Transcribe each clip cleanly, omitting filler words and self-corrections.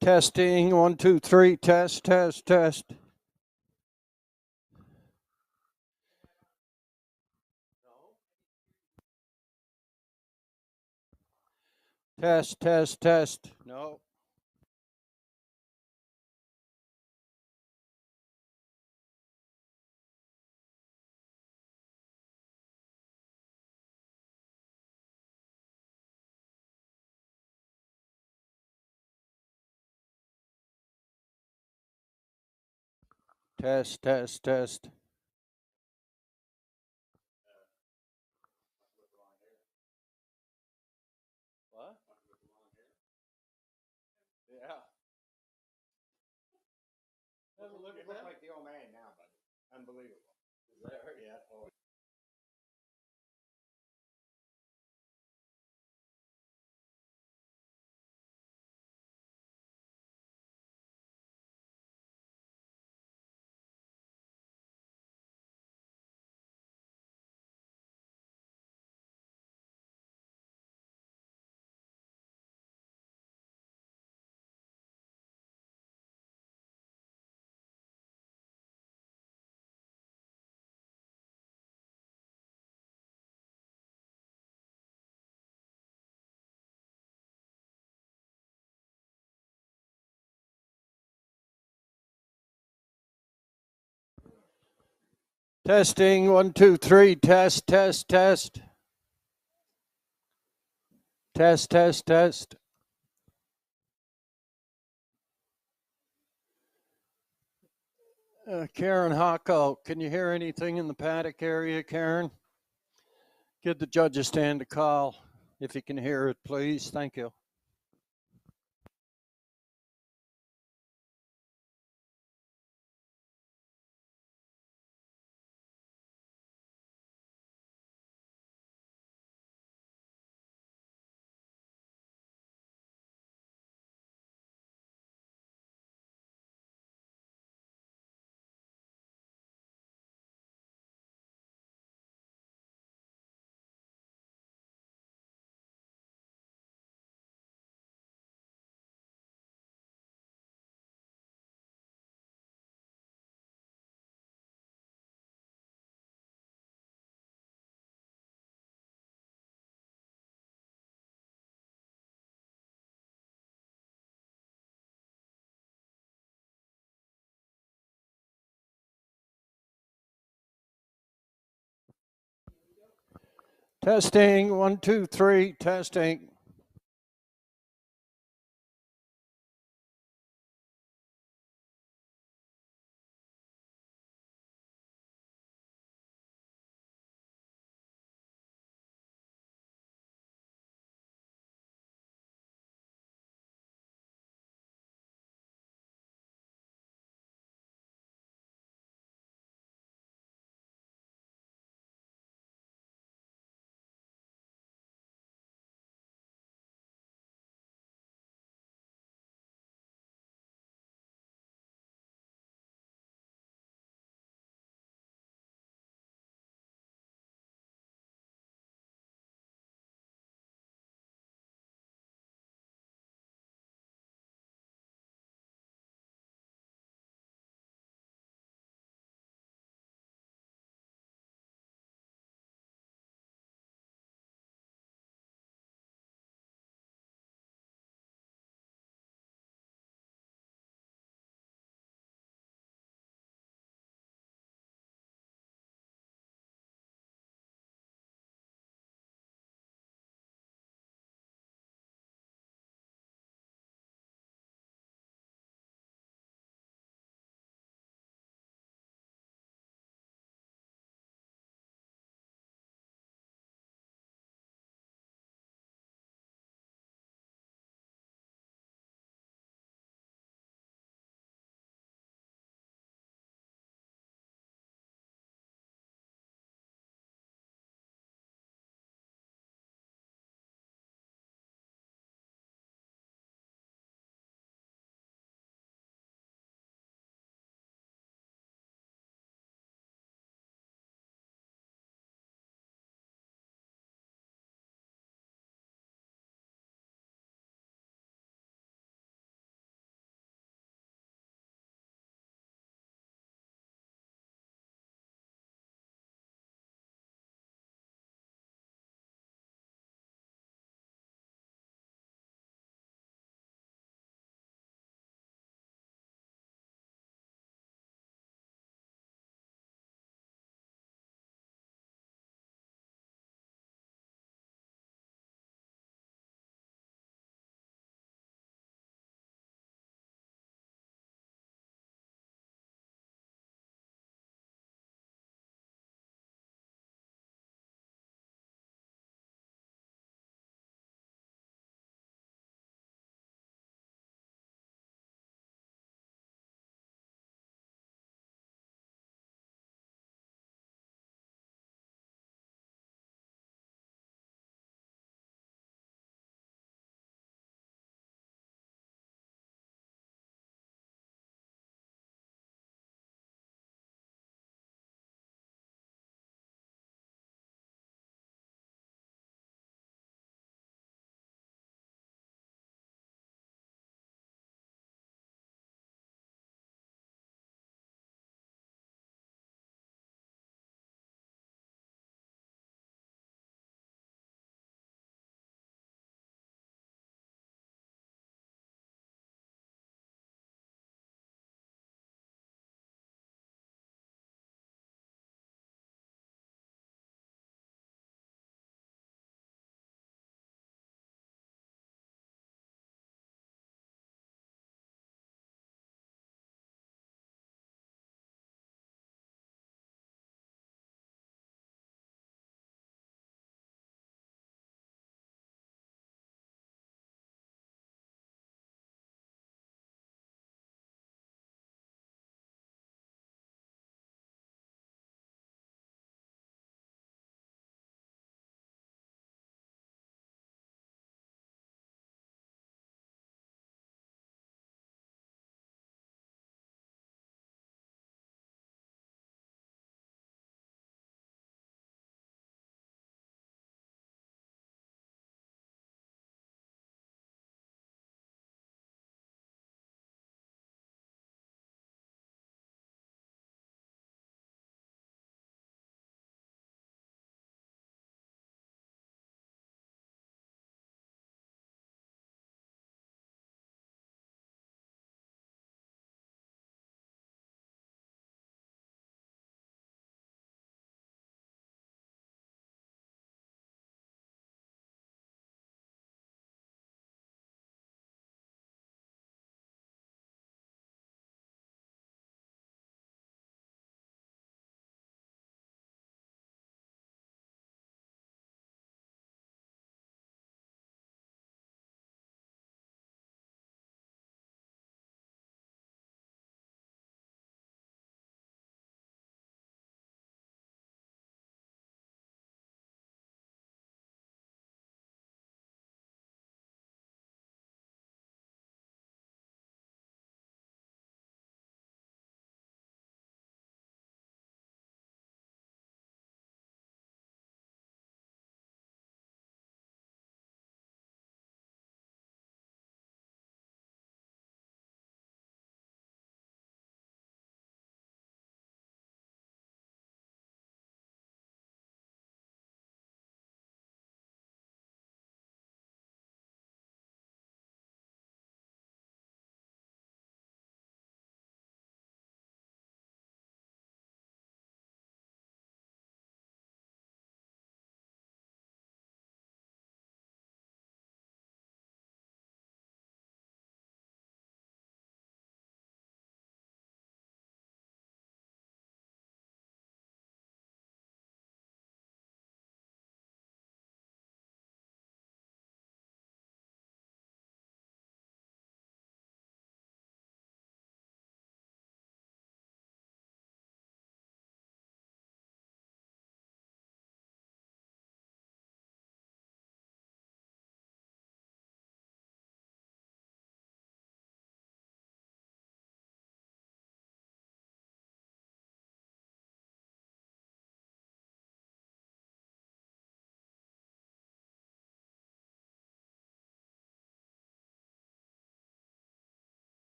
Testing, 1, 2, 3, test, test, test. Test, test, test. No. Test, test, test. What? Yeah. Doesn't look like the old man now, but unbelievable. Is that right? Yeah. Oh. Testing, 1, 2, 3, test, test, test. Test, test, test. Karen Hocko, can you hear anything in the paddock area, Karen? Give the judge a stand to call if you can hear it, please. Thank you. Testing, 1, 2, 3, testing.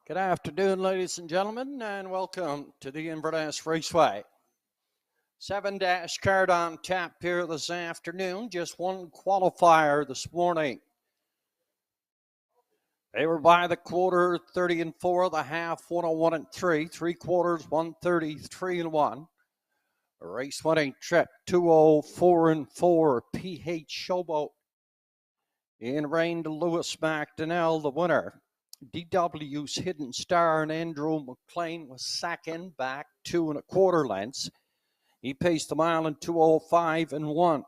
Good afternoon, ladies and gentlemen, and welcome to the Inverness Raceway. 7-dash card on tap here this afternoon. Just one qualifier this morning. They were by the quarter 30 and 4, the half 101 and 3, 3/4 133 and 1. A race winning trip 204 and 4. PH Showboat in rain to Lewis McDonnell, the winner. DW's Hidden Star and Andrew McLean was second, back 2 1/4 lengths. He paced the mile in 2:05 and 1.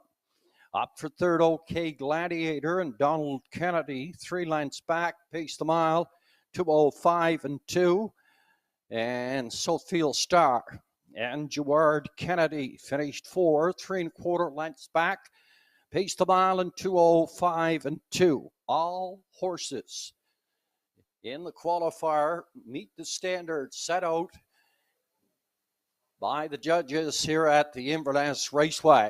Up for third, OK Gladiator and Donald Kennedy, 3 lengths back, paced the mile 2:05 and 2. And Sofield Star and Gerard Kennedy finished 4, 3 1/4 lengths back, paced the mile in 2:05 and 2. All horses in the qualifier meet the standards set out by the judges here at the Inverness Raceway.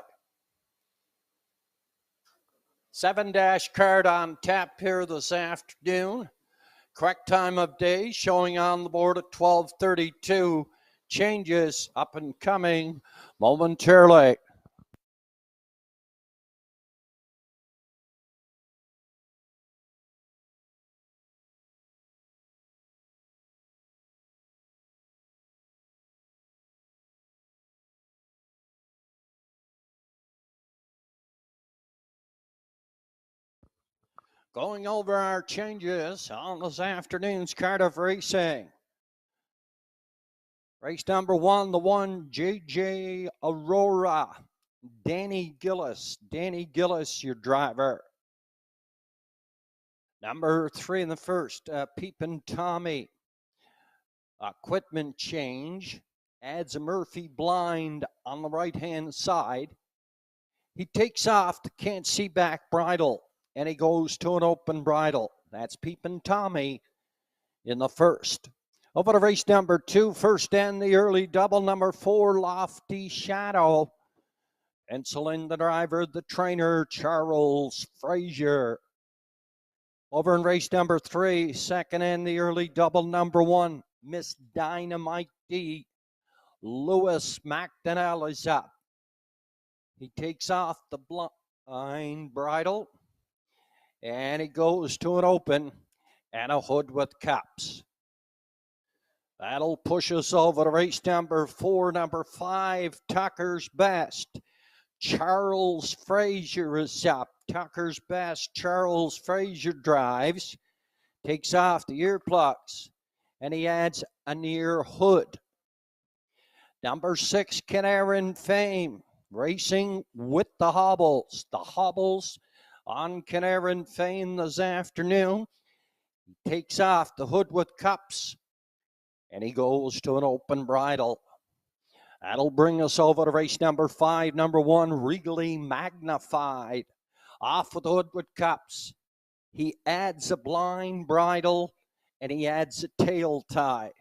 7-dash card on tap here this afternoon. Correct time of day showing on the board at 12:32. Changes up and coming momentarily. Going over our changes on this afternoon's card of racing. Race number 1, the 1, JJ Aurora. Danny Gillis. Danny Gillis, your driver. Number 3 in the first, Peepin' Tommy. Equipment change. Adds a Murphy blind on the right-hand side. He takes off the can't see back bridle, and he goes to an open bridle. That's Peepin' Tommy in the first. Over to race number 2, first and the early double, number 4, Lofty Shadow. Pencil in the driver, the trainer, Charles Frazier. Over in race number 3, second and the early double, number 1, Miss Dynamite D. Lewis McDonnell is up. He takes off the blind bridle, and he goes to an open and a hood with cups. That'll push us over to race number 4, number 5, Tucker's Best. Charles Frazier is up. Tucker's Best, Charles Frazier drives, takes off the earplugs, and he adds a near hood. Number 6, Canaran Fame, racing with the hobbles. The hobbles on Canaran Fame this afternoon. He takes off the hood with cups, and he goes to an open bridle. That'll bring us over to race number 5, number 1, Regally Magnified. Off with the hood with cups. He adds a blind bridle, and he adds a tail tie.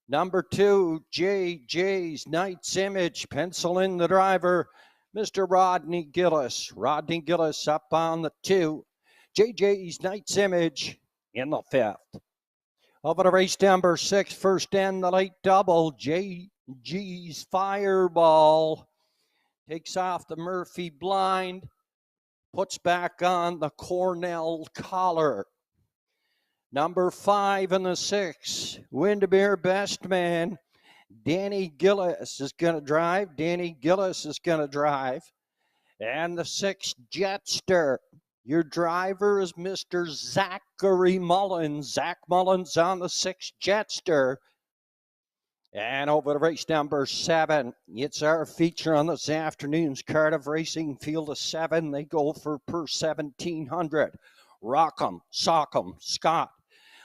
Number 2, JJ's Knight's Image. Pencil in the driver, Mr. Rodney Gillis. Rodney Gillis up on the 2. JJ's Knight's Image in the 5th. Over to race number 6, first and the late double, JG's Fireball. Takes off the Murphy blind, puts back on the Cornell collar. Number 5 and the 6, Windermere Best Man. Danny Gillis is going to drive. Danny Gillis is going to drive. And the 6, Jetster. Your driver is Mr. Zachary Mullins. Zach Mullins on the 6, Jetster. And over to race number 7. It's our feature on this afternoon's card of racing. Field of 7. They go for per 1,700. Rock'em, Sock'em, Scott.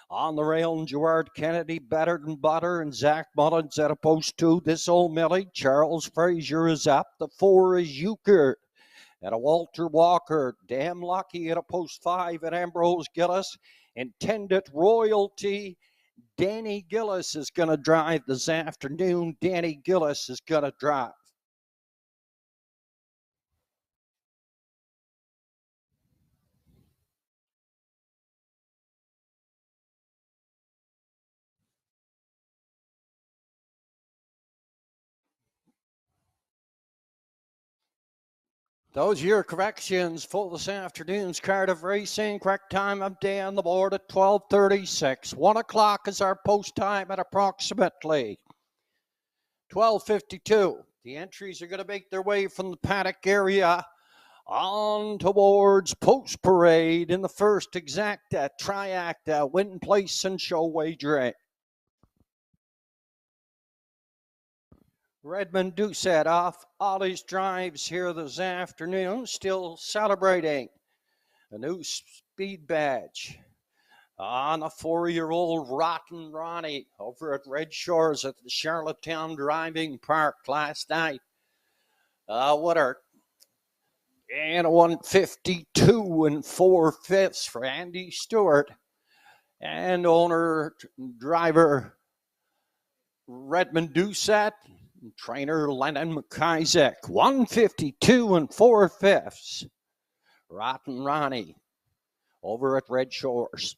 On the rail, and Gerard Kennedy, Better Than Butter, and Zach Mullins at a post 2. This old Millie, Charles Frazier is up. The 4 is Euchre. And a Walter Walker, Damn Lucky at a post 5 at Ambrose Gillis. Intended Royalty. Danny Gillis is going to drive this afternoon. Danny Gillis is going to drive. Those are your corrections for this afternoon's card of racing. Correct time of day on the board at 12:36. 1 o'clock is our post time at approximately 12:52. The entries are going to make their way from the paddock area on towards post parade in the first exacta, triacta, win, place, and show wagering. Redmond Doucette off all his drives here this afternoon, still celebrating a new speed badge on a 4-year-old Rotten Ronnie over at Red Shores at the Charlottetown Driving Park last night. Winner and a 152 and 4/5 for Andy Stewart and owner driver Redmond Doucette, trainer Lennon McIsaac. 152 and 4/5. Rotten Ronnie over at Red Shores.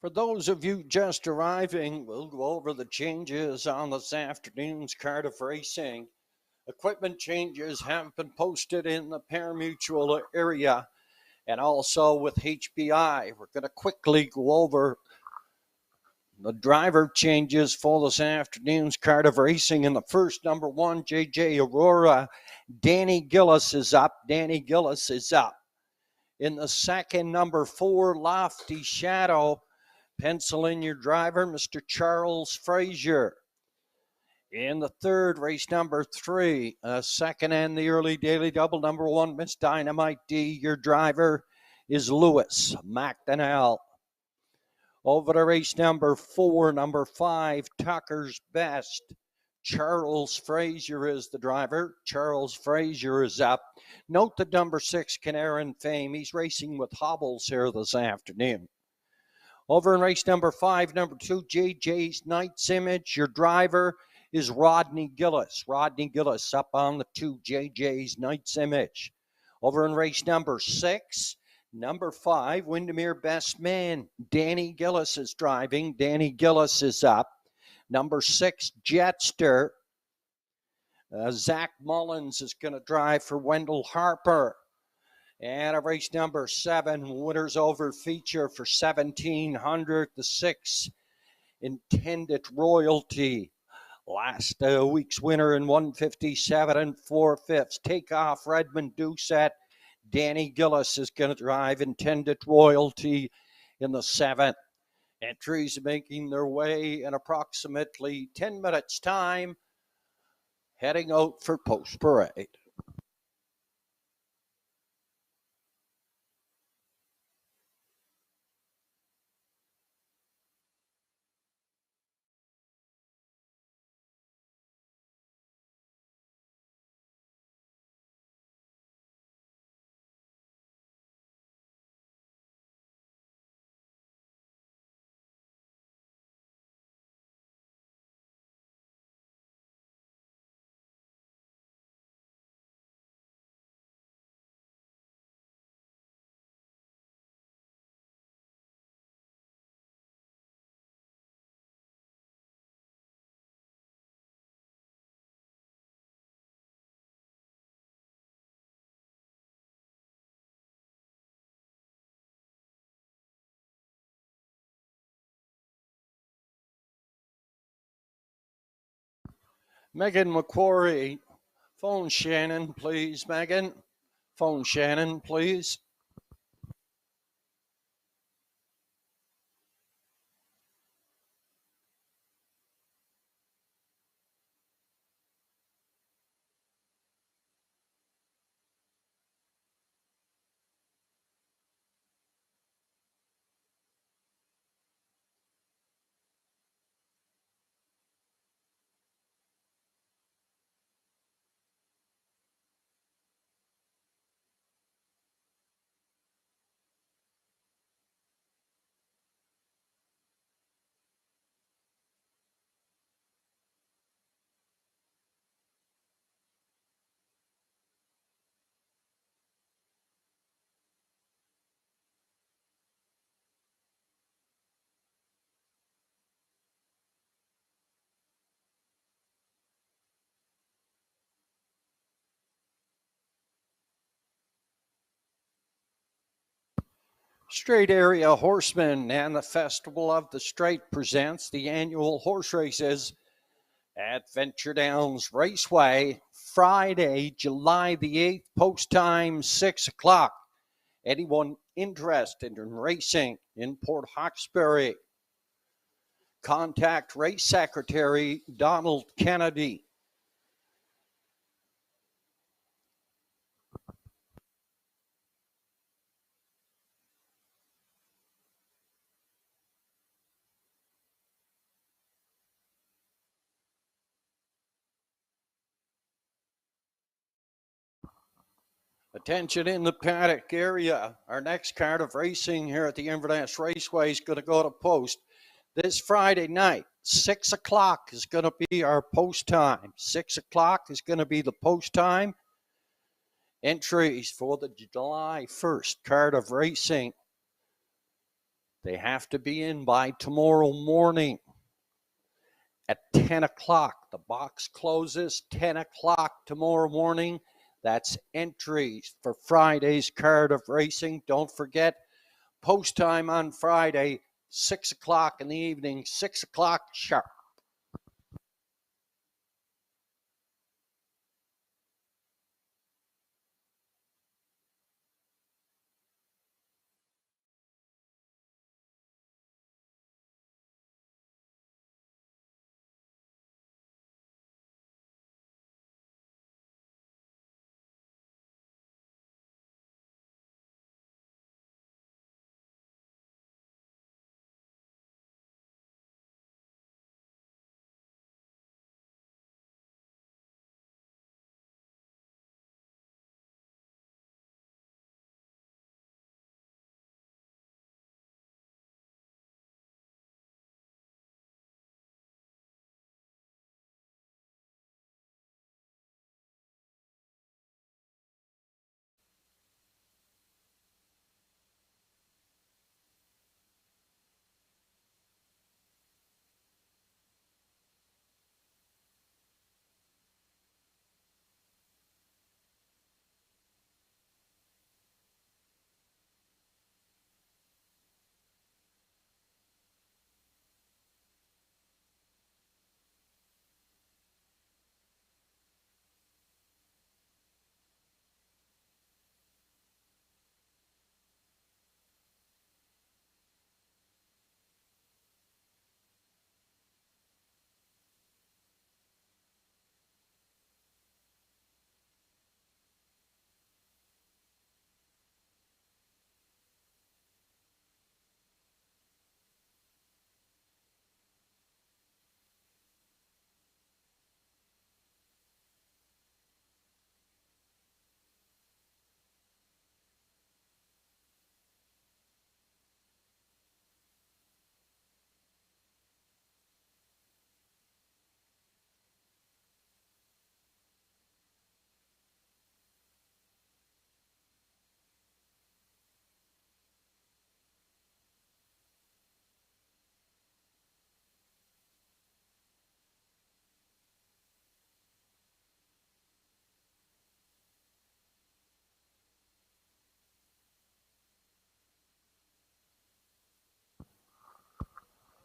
For those of you just arriving, we'll go over the changes on this afternoon's Cardiff Racing. Equipment changes have been posted in the parimutuel area and also with HBI. We're going to quickly go over the driver changes for this afternoon's Cardiff Racing. In the first, number 1, JJ Aurora. Danny Gillis is up. Danny Gillis is up. In the second, number 4, Lofty Shadow. Pencil in your driver, Mr. Charles Frazier. In the third, race number 3, second and the early daily double, number 1, Miss Dynamite D. Your driver is Lewis McDonnell. Over to race number 4, number 5, Tucker's Best. Charles Frazier is the driver. Charles Frazier is up. Note that number 6, Canaran Fame. He's racing with hobbles here this afternoon. Over in race number 5, number 2, JJ's Knight's Image. Your driver is Rodney Gillis. Rodney Gillis up on the 2, JJ's Knight's Image. Over in race number 6, number 5, Windermere Best Man. Danny Gillis is driving. Danny Gillis is up. Number 6, Jetster. Zach Mullins is going to drive for Wendell Harper. And a race number 7, Winners Over Feature for 1,700. The 6, Intended Royalty. Last week's winner in 157 4/5. Takeoff Redmond Doucette. Danny Gillis is going to drive Intended Royalty in the 7th. Entries making their way in approximately 10 minutes' time, heading out for post parade. Megan McQuarrie, phone Shannon, please, Megan. Phone Shannon, please. Straight Area Horsemen and the Festival of the Straight presents the annual horse races at Venture Downs Raceway, Friday, July the 8th, post time 6 o'clock. Anyone interested in racing in Port Hawkesbury, contact Race Secretary Donald Kennedy. Attention in the paddock area. Our next card of racing here at the Inverness Raceway is going to go to post this Friday night. 6 o'clock is going to be our post time. 6 o'clock is going to be the post time. Entries for the July 1st card of racing. They have to be in by tomorrow morning at 10 o'clock. The box closes 10 o'clock tomorrow morning. That's entries for Friday's Cardiff Racing. Don't forget, post time on Friday, 6 o'clock in the evening, 6 o'clock sharp.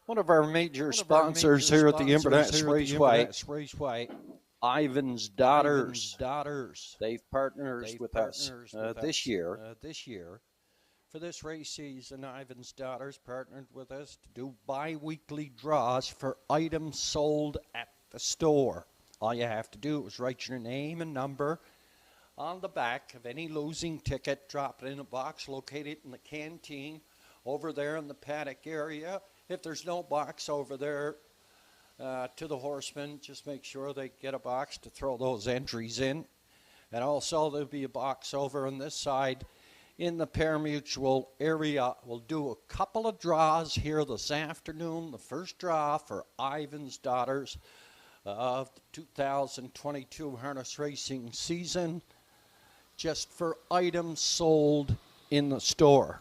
One of our major sponsors here at the Inverness Raceway, Ivan's Daughters. They've partnered with us this year. For this race season, Ivan's Daughters partnered with us to do bi-weekly draws for items sold at the store. All you have to do is write your name and number on the back of any losing ticket, drop it in a box located in the canteen over there in the paddock area. If there's no box over there to the horsemen, just make sure they get a box to throw those entries in. And also there'll be a box over on this side in the pari-mutuel area. We'll do a couple of draws here this afternoon. The first draw for Ivan's Daughters of the 2022 harness racing season, just for items sold in the store.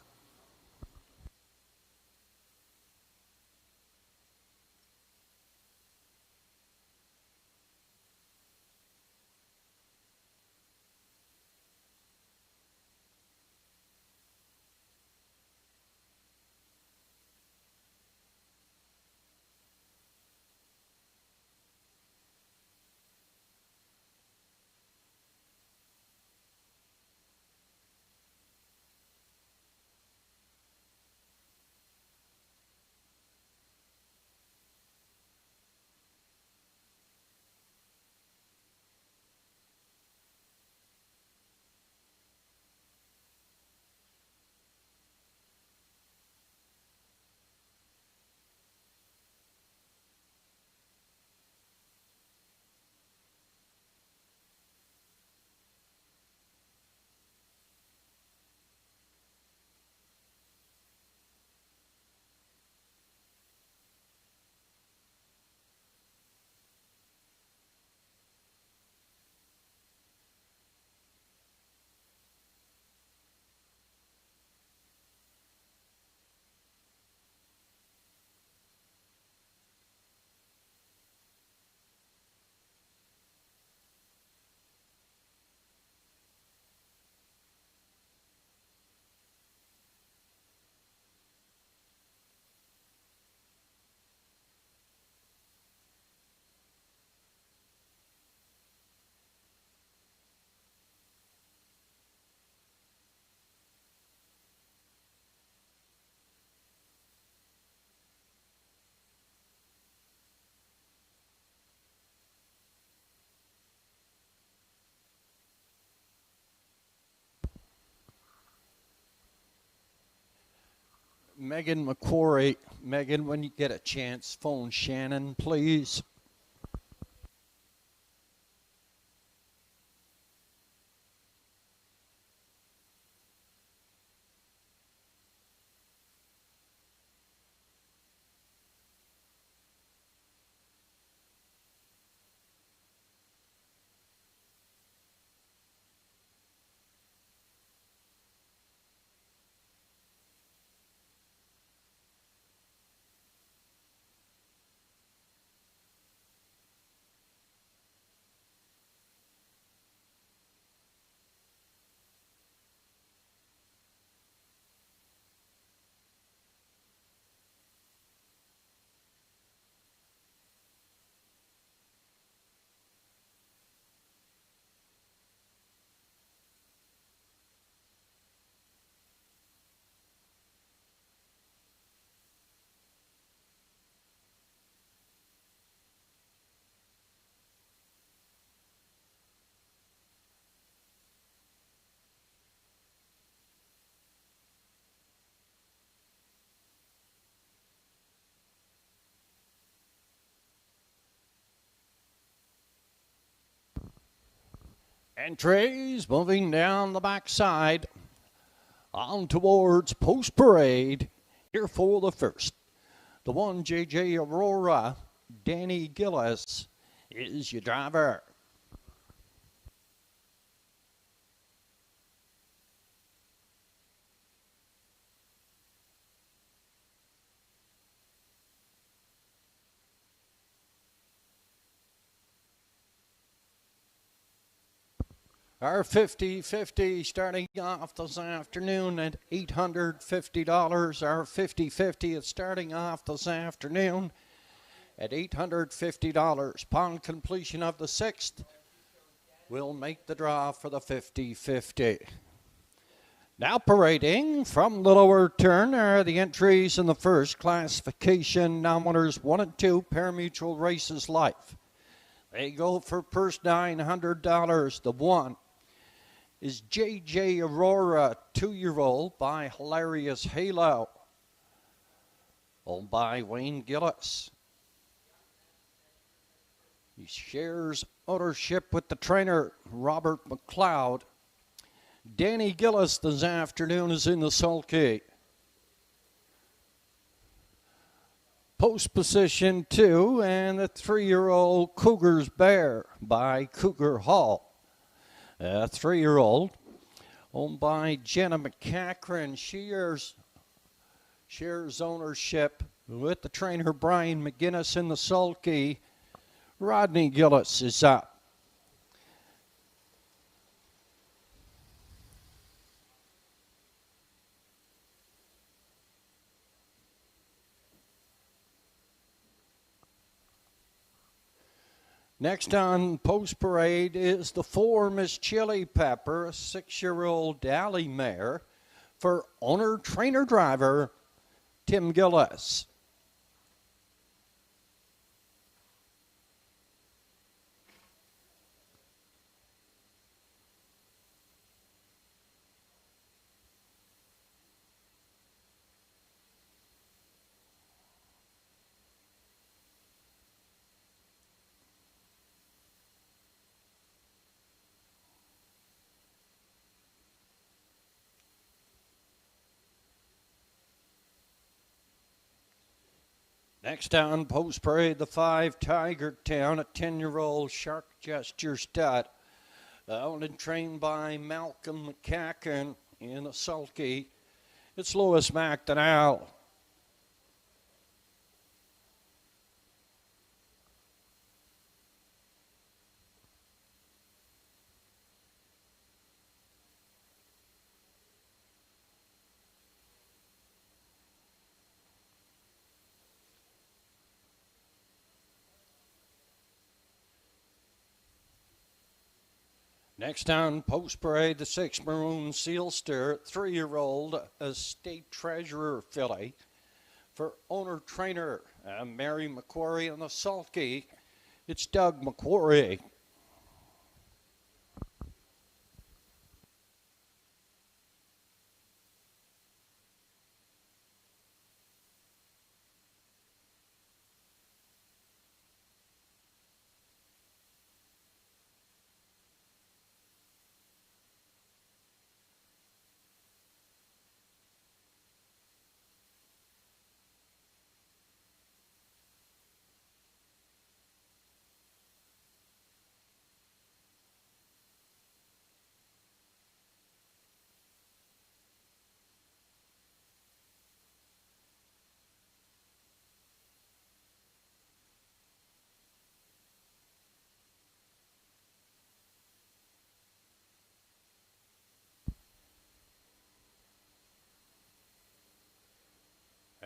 Megan McQuarrie. Megan, when you get a chance, phone Shannon, please. Entries moving down the backside on towards Post Parade. Here for the first. The one, J.J. Aurora. Danny Gillis is your driver. Our 50-50 starting off this afternoon at $850. Our 50-50 is starting off this afternoon at $850. Upon completion of the sixth, we'll make the draw for the 50-50. Now parading from the lower turn are the entries in the first classification. Nominators 1 and 2, Parimutuel Races Life. They go for purse $900. The one is J.J. Aurora, 2-year-old by Hilarious Halo, owned by Wayne Gillis. He shares ownership with the trainer, Robert McLeod. Danny Gillis this afternoon is in the sulky. Post position 2 and the 3-year-old Cougar's Bear by Cougar Hall. A 3-year-old owned by Jenna McCachran. She shares ownership with the trainer Brian McGinnis in the sulky. Rodney Gillis is up. Next on Post Parade is the 4 Miss Chili Pepper, a 6-year-old Dally mare for owner, trainer, driver Tim Gillis. Next on Post Parade, the 5 Tiger Town, a 10-year-old Shark Gesture stud, owned and trained by Malcolm McCacken in a sulky. It's Lewis McDonnell. Next on Post Parade, the 6 Maroon Sealster, 3-year-old Estate Treasurer filly for owner-trainer Mary McQuarrie on the sulky. It's Doug McQuarrie.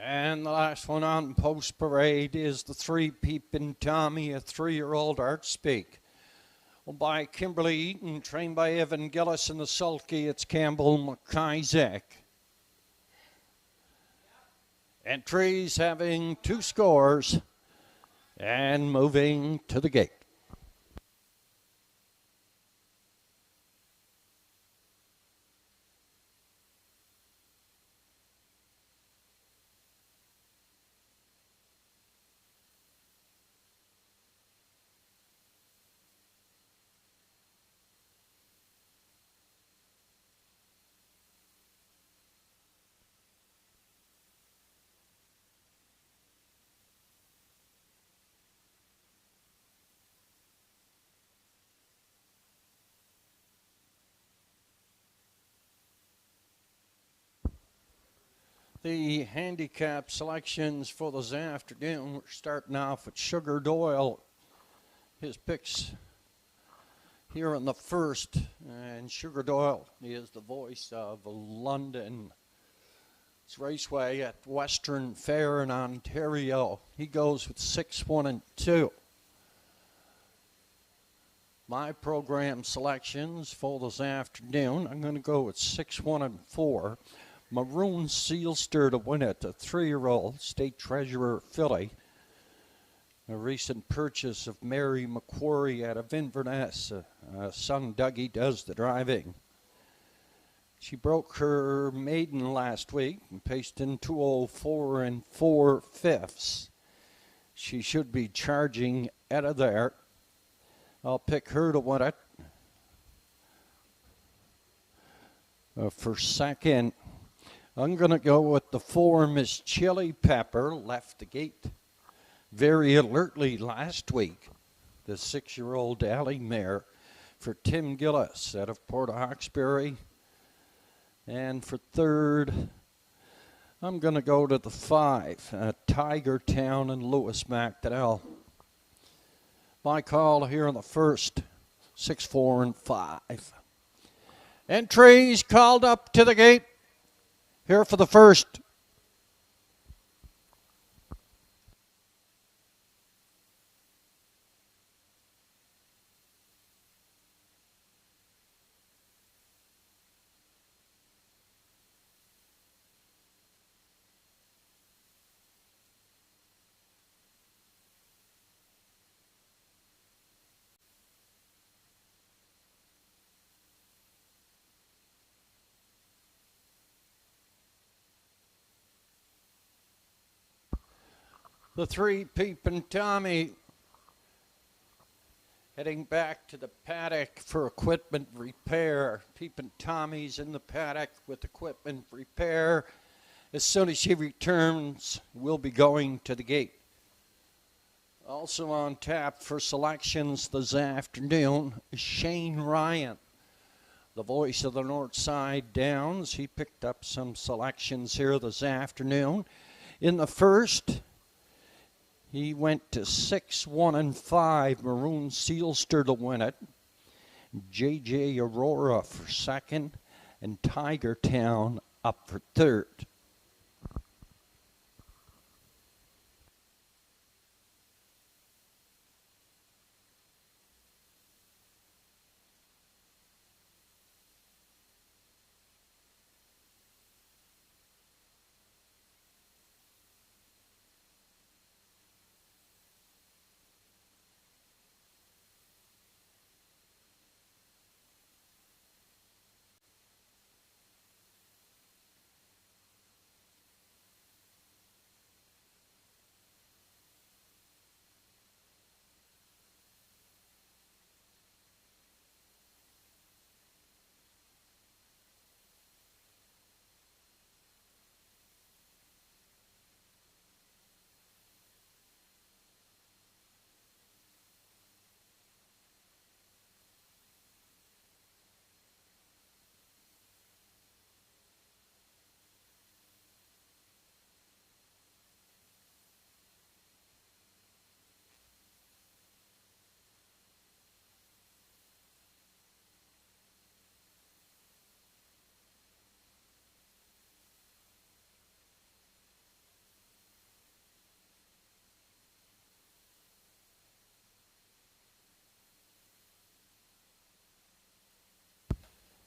And the last one on post parade is the three Peepin' Tommy, a 3-year-old art speak. By Kimberly Eaton, trained by Evan Gillis in the sulky. It's Campbell McIsaac. Entries having 2 scores and moving to the gate. The handicap selections for this afternoon, we're starting off with Sugar Doyle. His picks here in the first, and Sugar Doyle is the voice of London Raceway at Western Fair in Ontario. He goes with 6, 1, and 2. My program selections for this afternoon, I'm going to go with 6, 1, and 4. Maroon Sealster to win it, a 3-year-old State Treasurer filly. A recent purchase of Mary McQuarrie out of Inverness. Son Dougie does the driving. She broke her maiden last week and paced in 2:04 and 4/5. She should be charging out of there. I'll pick her to win it. For second, I'm going to go with the 4, Miss Chili Pepper. Left the gate very alertly last week. The 6-year-old alley mare for Tim Gillis out of Port Hawkesbury. And for third, I'm going to go to the 5, Tiger Town and Lewis McDonnell. My call here in the first, 6, 4, and 5. Entries called up to the gate. Here for the first. The 3, Peepin' Tommy, heading back to the paddock for equipment repair. Peepin' Tommy's in the paddock with equipment repair. As soon as she returns, we'll be going to the gate. Also on tap for selections this afternoon is Shane Ryan, the voice of the Northside Downs. He picked up some selections here this afternoon. In the first, he went to 6, 1, and 5. Maroon Sealster to win it. JJ Aurora for second. And Tiger Town up for third.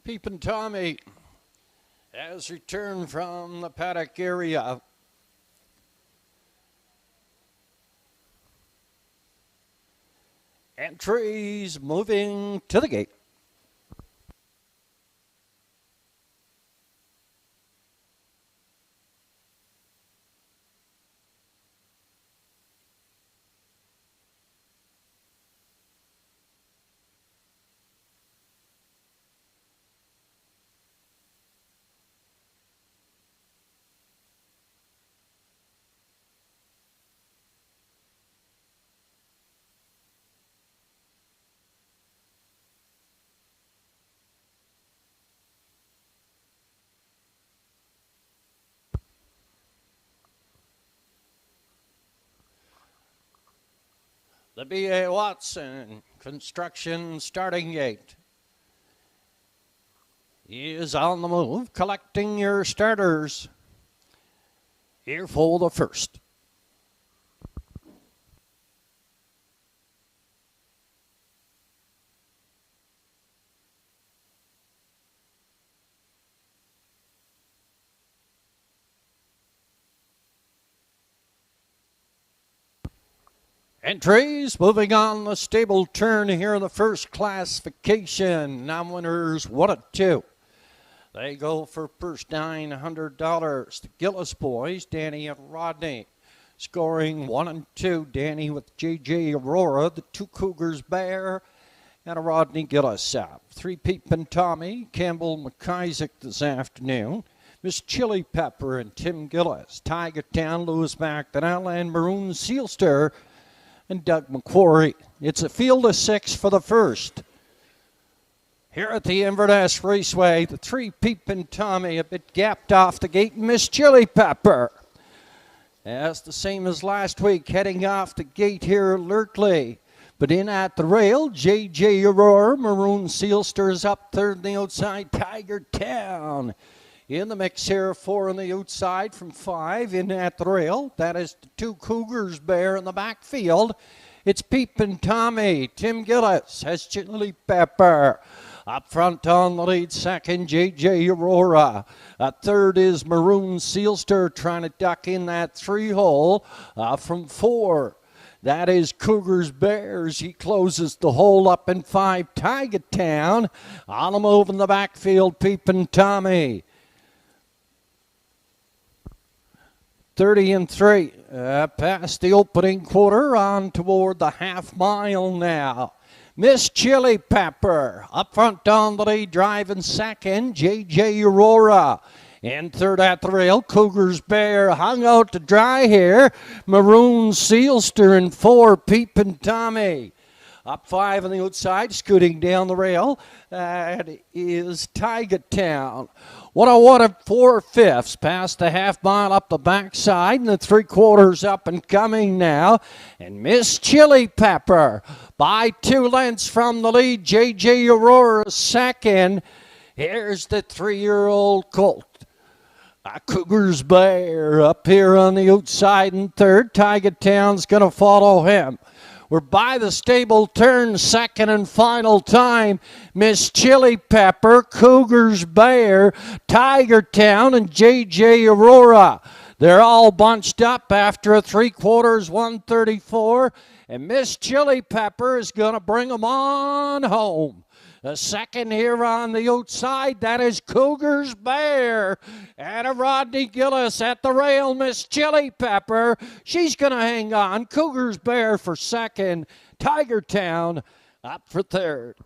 Peepin' Tommy has returned from the paddock area. Entries moving to the gate. The B.A. Watson construction starting gate is on the move, collecting your starters. Here for the first. Entries moving on the stable turn here in the first classification. Non-winners 1 and 2. They go for first $900. The Gillis boys, Danny and Rodney, scoring 1 and 2. Danny with J.J. Aurora, the two Cougars Bear, and a Rodney Gillis. 3 Peepin' Tommy, Campbell McIsaac this afternoon. Miss Chili Pepper and Tim Gillis. Tiger Town, Lewis McDonnell, and Maroon Sealster and Doug McQuarrie. It's a field of 6 for the first. Here at the Inverness Raceway, the 3 Peepin' Tommy a bit gapped off the gate. Miss Chili Pepper. That's the same as last week, heading off the gate here alertly. But in at the rail, J.J. Aurora, Maroon Sealster's up third on the outside, Tiger Town. In the mix here, 4 on the outside from 5 in at the rail. That is the 2 Cougars Bear in the backfield. It's Peepin' Tommy. Tim Gillis has Chili Pepper. Up front on the lead, second, J.J. Aurora. Third is Maroon Sealster trying to duck in that 3-hole from 4. That is Cougars Bears. He closes the hole up in 5. Tiger Town on the move in the backfield, Peepin' Tommy. 30 and 3, past the opening quarter, on toward the half mile now. Miss Chili Pepper up front on the lead, driving second, J.J. Aurora. In third at the rail, Cougars Bear hung out to dry here. Maroon Sealster in 4, Peepin' Tommy. Up 5 on the outside, scooting down the rail. That is Tiger Town. 101 4/5 past the half mile up the backside, and the 3/4 up and coming now. And Miss Chili Pepper by 2 lengths from the lead. J.J. Aurora second. Here's the 3-year-old colt. Cougars Bear up here on the outside in third. Tiger Town's going to follow him. We're by the stable turn, second and final time. Miss Chili Pepper, Cougars Bear, Tiger Town, and J.J. Aurora. They're all bunched up after a 3/4, 134. And Miss Chili Pepper is going to bring them on home. The second here on the outside, that is Cougars Bear. And a Rodney Gillis at the rail, Miss Chili Pepper. She's going to hang on. Cougars Bear for second. Tiger Town up for third.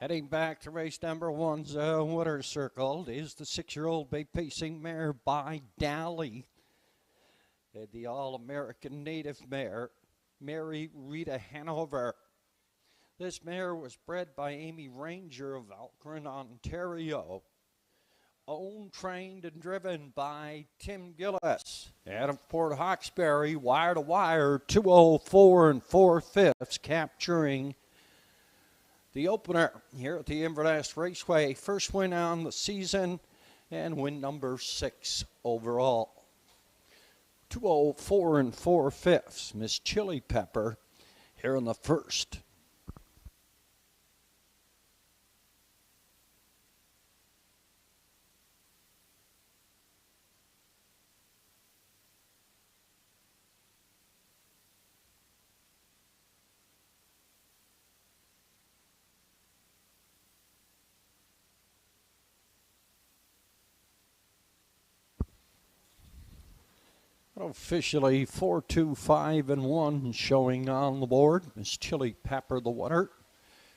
Heading back to race number one's winner circle is the 6-year-old bay pacing mare by Dally. The All-American native mare, Mary Rita Hanover. This mare was bred by Amy Ranger of Alcran, Ontario. Owned, trained, and driven by Tim Gillis. Out of Port Hawkesbury, wire to wire, 2:04 4/5, capturing the opener here at the Inverness Raceway. First win on the season and win number 6 overall. 2:04 4/5, Miss Chili Pepper here in the first. Officially 4, 2, 5, and 1 showing on the board. Miss Chili Pepper the winner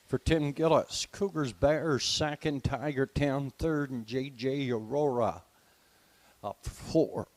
for Tim Gillis. Cougars Bears second, Tiger Town third, and JJ Aurora up 4.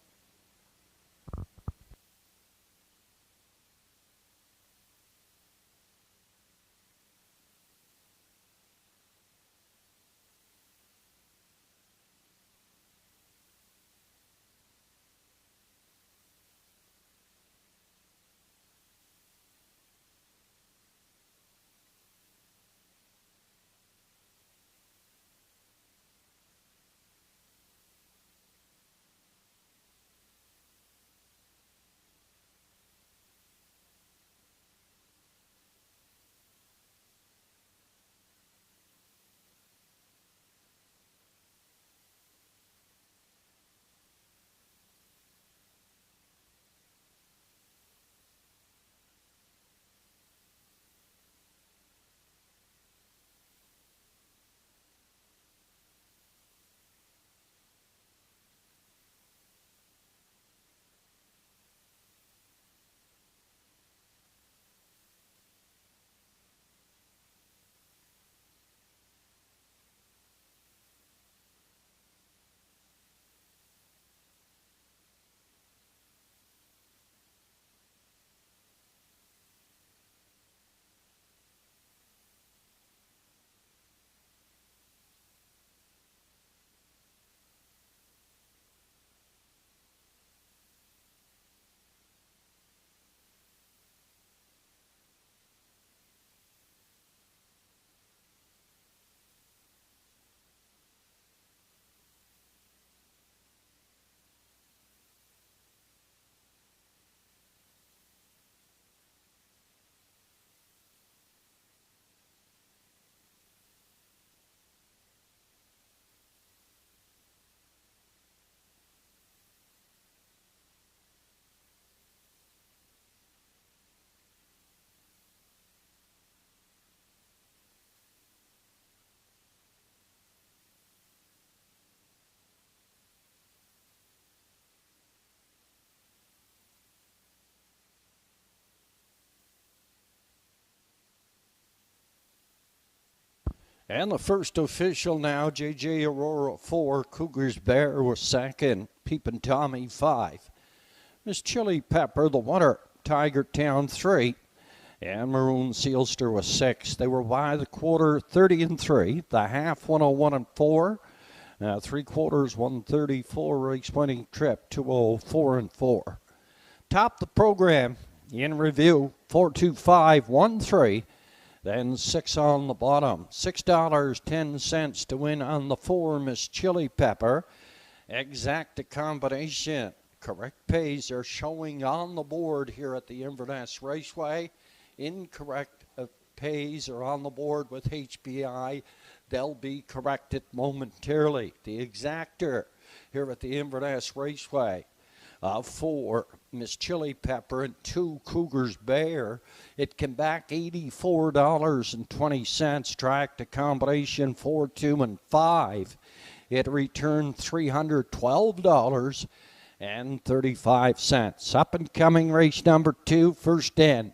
And the first official now, JJ Aurora 4, Cougars Bear was second, Peepin' Tommy 5. Miss Chili Pepper the winner, Tiger Town 3, and Maroon Sealster was 6. They were by the quarter 30 3, the half 101 4, 3 quarters 134, race winning trip 204 4. Top the program in review 42513. Then 6 on the bottom. $6.10 to win on the 4, Miss Chili Pepper. Exact combination. Correct pays are showing on the board here at the Inverness Raceway. Incorrect pays are on the board with HBI. They'll be corrected momentarily. The exactor here at the Inverness Raceway. 4, Miss Chili Pepper, and 2, Cougars Bear. It came back $84.20. Track to combination 4, 2, and 5. It returned $312.35. Up and coming race number 2, first end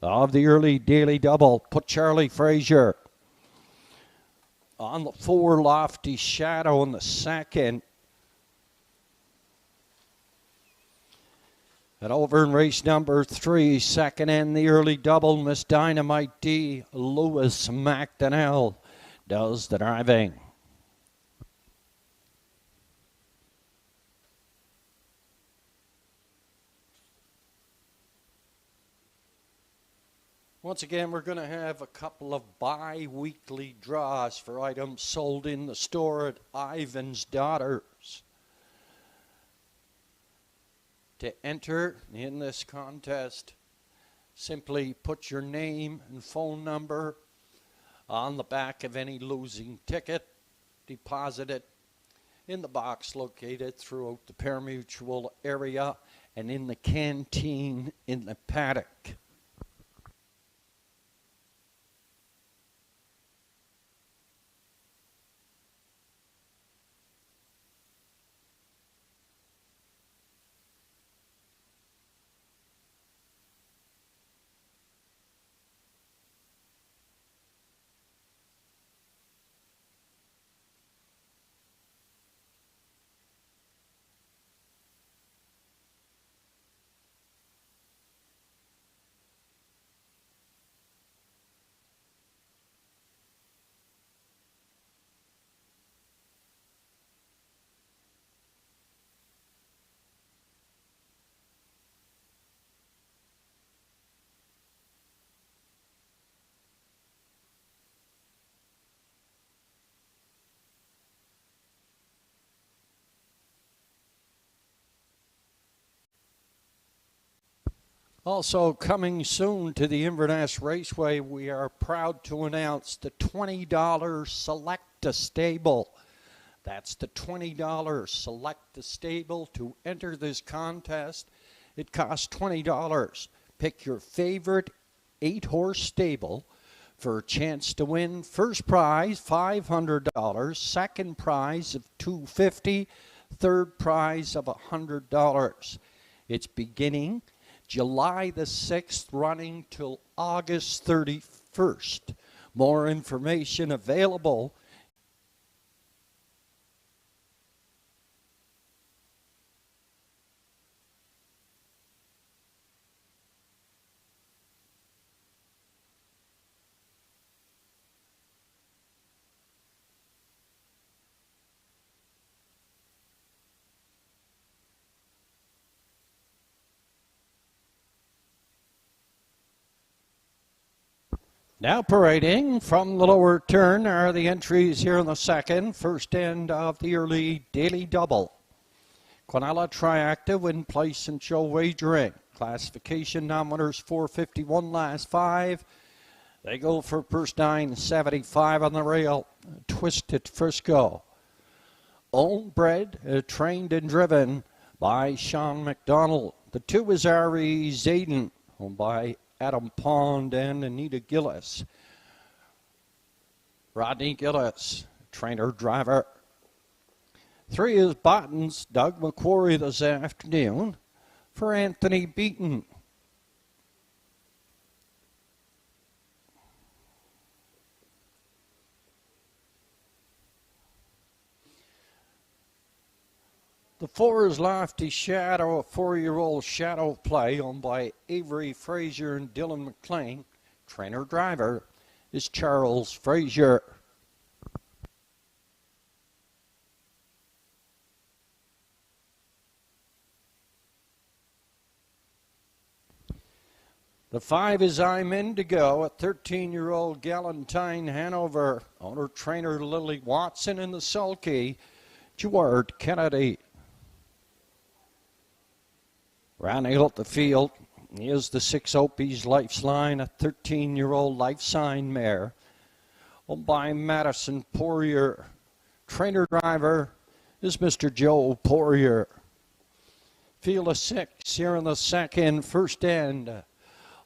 of the early daily double. Put Charlie Frazier on the 4, Lofty Shadow in the second. And over in race number 3, second in the early double, Miss Dynamite D. Lewis McDonnell does the driving. Once again, we're going to have a couple of bi-weekly draws for items sold in the store at Ivan's Daughters. To enter in this contest, simply put your name and phone number on the back of any losing ticket, deposit it in the box located throughout the parimutuel area and in the canteen in the paddock. Also coming soon to the Inverness Raceway, we are proud to announce the $20 Select-A-Stable. That's the $20 Select-A-Stable. To enter this contest, it costs $20. Pick your favorite 8-horse stable for a chance to win first prize $500, second prize of $250, third prize of $100. It's beginning July the 6th, running till August 31st. More information available. Now parading from the lower turn are the entries here in the second, first end of the early daily double. Quinella Triactive, win, place, and show wagering. Classification nominators 451 last 5. They go for purse 975 on the rail. Twisted Frisco. Own bred, trained and driven by Sean McDonald. The 2 is Ari Zayden, owned by Adam Pond and Anita Gillis. Rodney Gillis, trainer driver. 3 is Botton's Doug McQuarrie this afternoon for Anthony Beaton. The 4 is Lofty Shadow, a 4-year-old shadow play owned by Avery Frazier and Dylan McLean. Trainer driver is Charles Frazier. The 5 is I'm Indigo, a 13-year-old Galentine Hanover. Owner trainer Lily Watson in the sulky, Gerard Kennedy. Rounding out the field is the 6 Opie's Lifeline, a 13-year-old Lifesign mare, owned by Madison Poirier. Trainer driver is Mr. Joe Poirier. Field of 6 here in the second, first end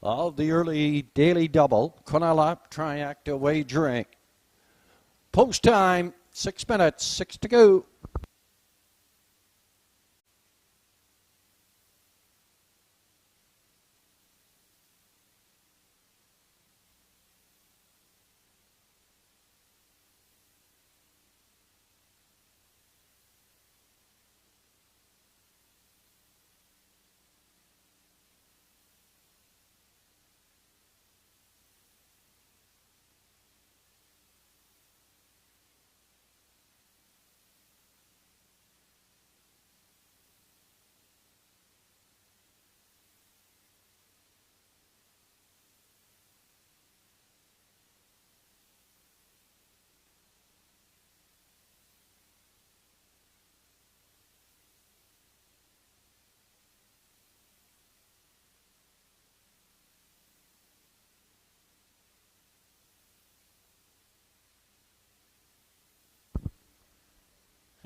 of the early daily double. Quinella Triactive wagering. Post time, 6 minutes, 6 to go.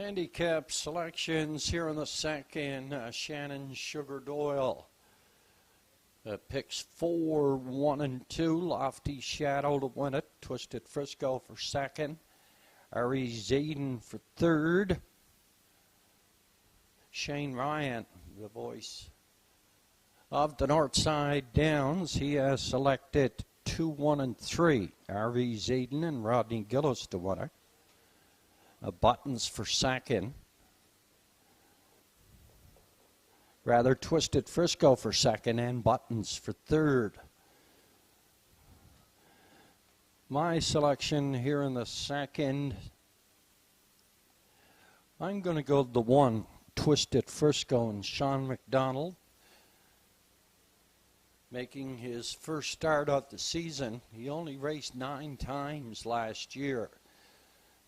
Handicap selections here in the second. Shannon Sugar Doyle picks 4, 1, and 2. Lofty Shadow to win it. Twisted Frisco for second. Ari Zayden for third. Shane Ryan, the voice of the Northside Downs. He has selected 2, 1, and 3. R.V. Zayden and Rodney Gillis to win it. Buttons for second. Rather, Twisted Frisco for second and Buttons for third. My selection here in the second, I'm going to go the 1, Twisted Frisco, and Sean McDonald. Making his first start of the season. He only raced 9 times last year.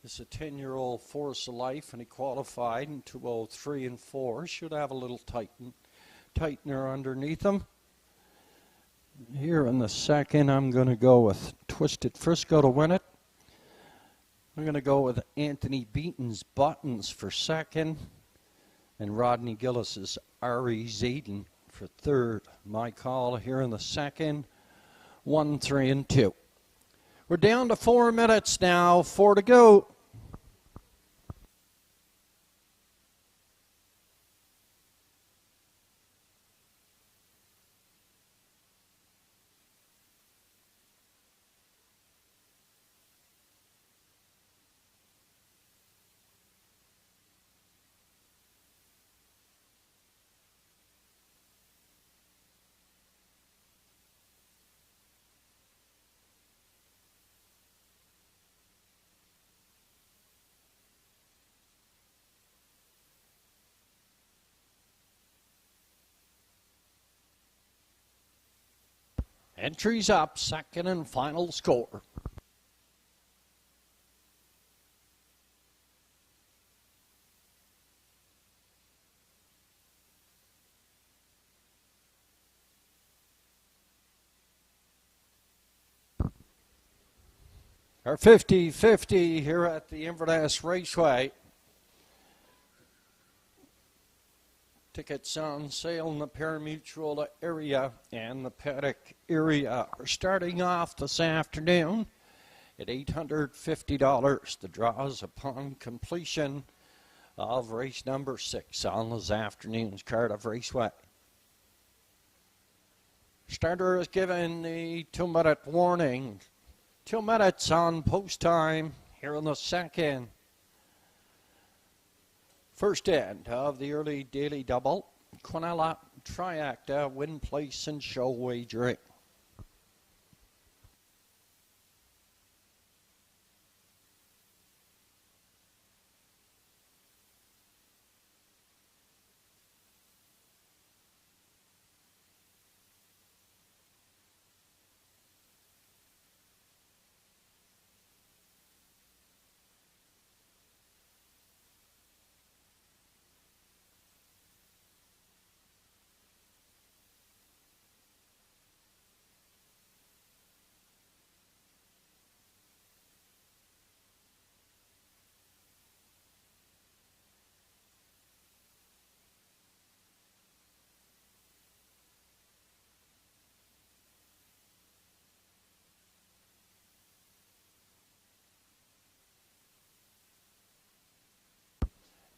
This is a 10-year-old force of life, and he qualified in 2:03 and 4. Should have a little tightener underneath him. Here in the second, I'm going to go with Twisted Frisco to win it. I'm going to go with Anthony Beaton's Buttons for second, and Rodney Gillis's R.E. Zayden for third. My call here in the second, 1, 3, and 2. We're down to 4 minutes now, 4 to go. Entries up, second and final score. Our 50-50 here at the Inverness Raceway. Tickets on sale in the parimutuel area and the paddock area are starting off this afternoon at $850. The draws upon completion of race number 6 on this afternoon's Cardiff Raceway. Starter is given the 2-minute warning. 2 minutes on post time here in the second. First end of the early daily double, Quinella Triacta, win, place, and show wagering.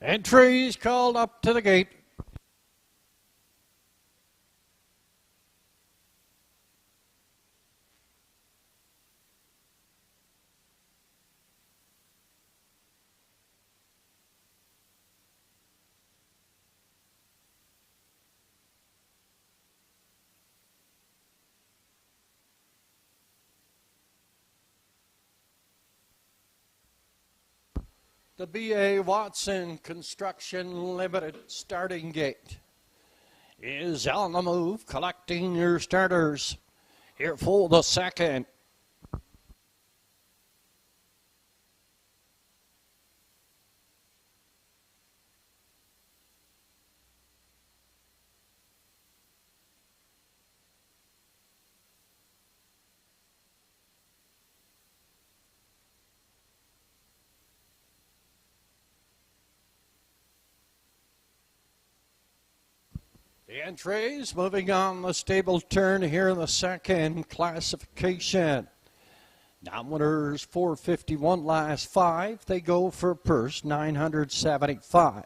Entries called up to the gate. The B.A. Watson Construction Limited starting gate is on the move, collecting your starters here for the second. The entries moving on the stable turn here in the second classification. Winners 451 last five. They go for purse 975.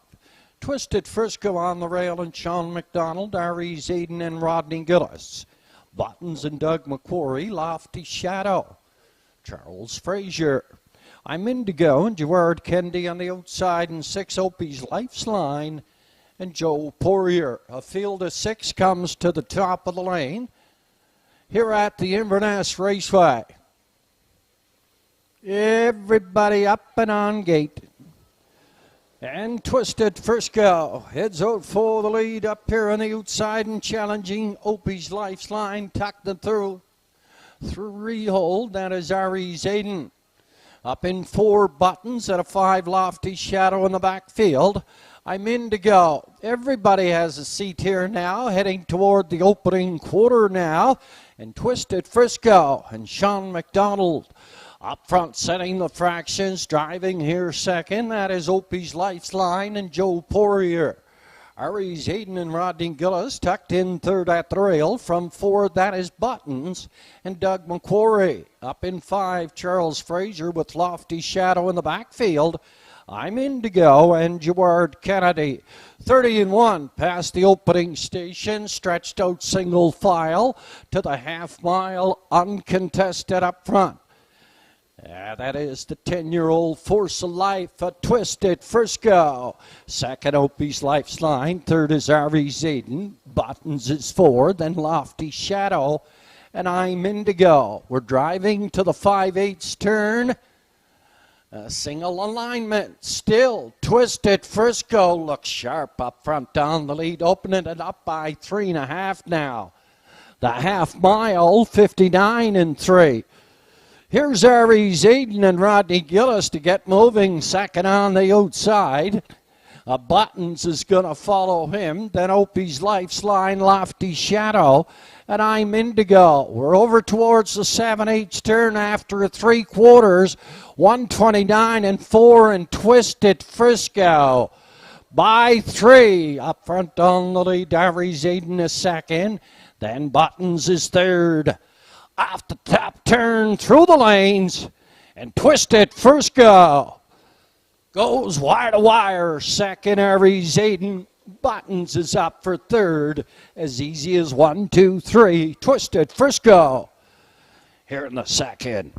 Twisted Frisco on the rail and Sean McDonald, Ari Zayden and Rodney Gillis. Buttons and Doug McQuarrie, Lofty Shadow. Charles Frazier. I'm Indigo and Gerard Kennedy on the outside, and 6 Opie's Lifeline and Joe Poirier. A field of 6 comes to the top of the lane here at the Inverness Raceway. Everybody up and on gate. And Twisted Frisco heads out for the lead up here on the outside and challenging Opie's Lifeline. Tucked them through Rehold. That is Ari Zayden. Up in 4 Buttons at a 5 Lofty Shadow in the backfield. I'm Indigo. Everybody has a seat here now, heading toward the opening quarter now. And Twisted Frisco and Sean McDonald up front setting the fractions, driving here second. That is Opie's Lifeline and Joe Poirier. Ari Zayden and Rodney Gillis tucked in third at the rail. From 4, that is Buttons and Doug McQuarrie. Up in 5, Charles Frazier with Lofty Shadow in the backfield. I'm Indigo and Gerard Kennedy. 30-1 past the opening station, stretched out single file to the half mile, uncontested up front. That is the 10-year-old Force of Life, a Twisted Frisco. Second, Opie's Lifeline. Third is Ari Zayden. Buttons is 4, then Lofty Shadow. And I'm Indigo. We're driving to the 5/8 turn. A single alignment. Still, Twisted Frisco looks sharp up front on the lead, opening it up by 3.5 now. The half mile, 59-3. Here's Ari Zayden and Rodney Gillis to get moving, second on the outside. Buttons is going to follow him. Then Opie's Lifeline, Lofty Shadow, and I'm Indigo. We're over towards the 7/8 turn after 3 quarters. 129-4 and Twisted Frisco by 3. Up front on the lead, Ari Zayden is second. Then Buttons is third. Off the top turn through the lanes, and Twisted Frisco goes wire to wire. Second, Ari Zayden. Buttons is up for third. As easy as 1, 2, 3. Twisted Frisco here in the second.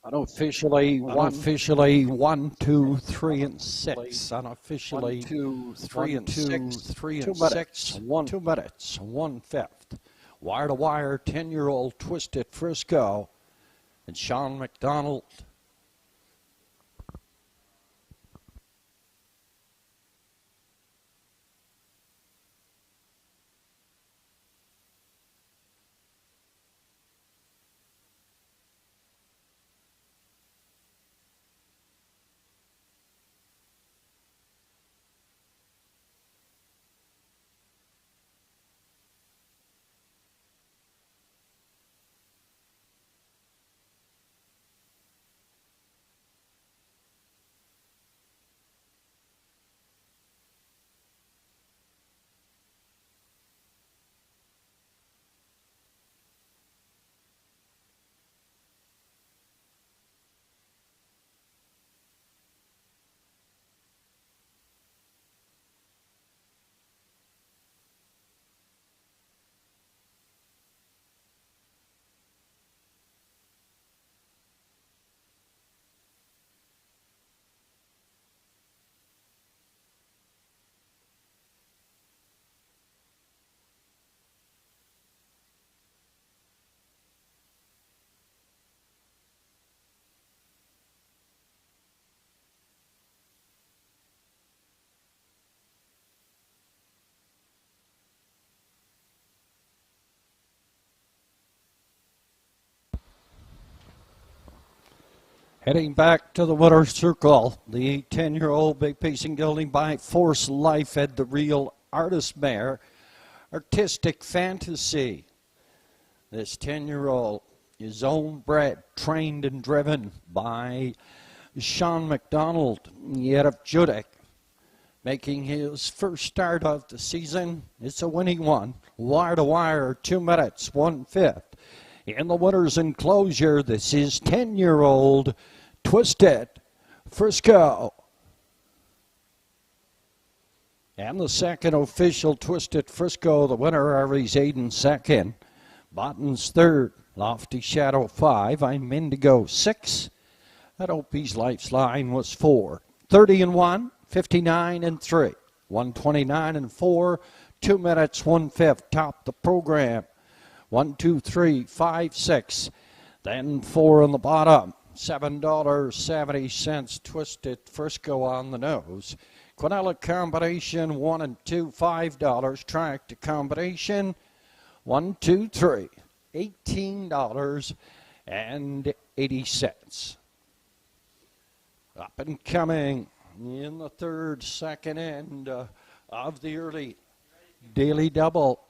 Unofficially 1, 2, 3, and 6. Unofficially 1, 2, 3, and 6. 3 and 6. 2 minutes, 1/5. Wire to wire, 10-year-old Twisted Frisco and Sean McDonald. Heading back to the winner's circle, the 10-year-old Big Pacing Gelding by Force Life had the real artist mare, Artistic Fantasy. This 10-year-old is own bred, trained and driven by Sean McDonald, yet of Judic. Making his first start of the season. It's a winning one. Wire to wire, 2 minutes, 1/5. In the winner's enclosure, this is 10-year-old Twisted Frisco. And the second official, Twisted Frisco, the winner, Ari's Aiden second. Botton's third, Lofty Shadow 5. I'm Indigo 6. That Opie's Lifeline was 4. 30-1, 59-3, 129-4, 2 minutes, 1/5. Top the program. 1, 2, 3, 5, 6. Then 4 on the bottom. $7.70. Twisted Frisco on the nose. Quinella combination 1 and 2, $5. Track to combination 1, 2, 3, $18.80. Up and coming in the third, second end of the early daily double.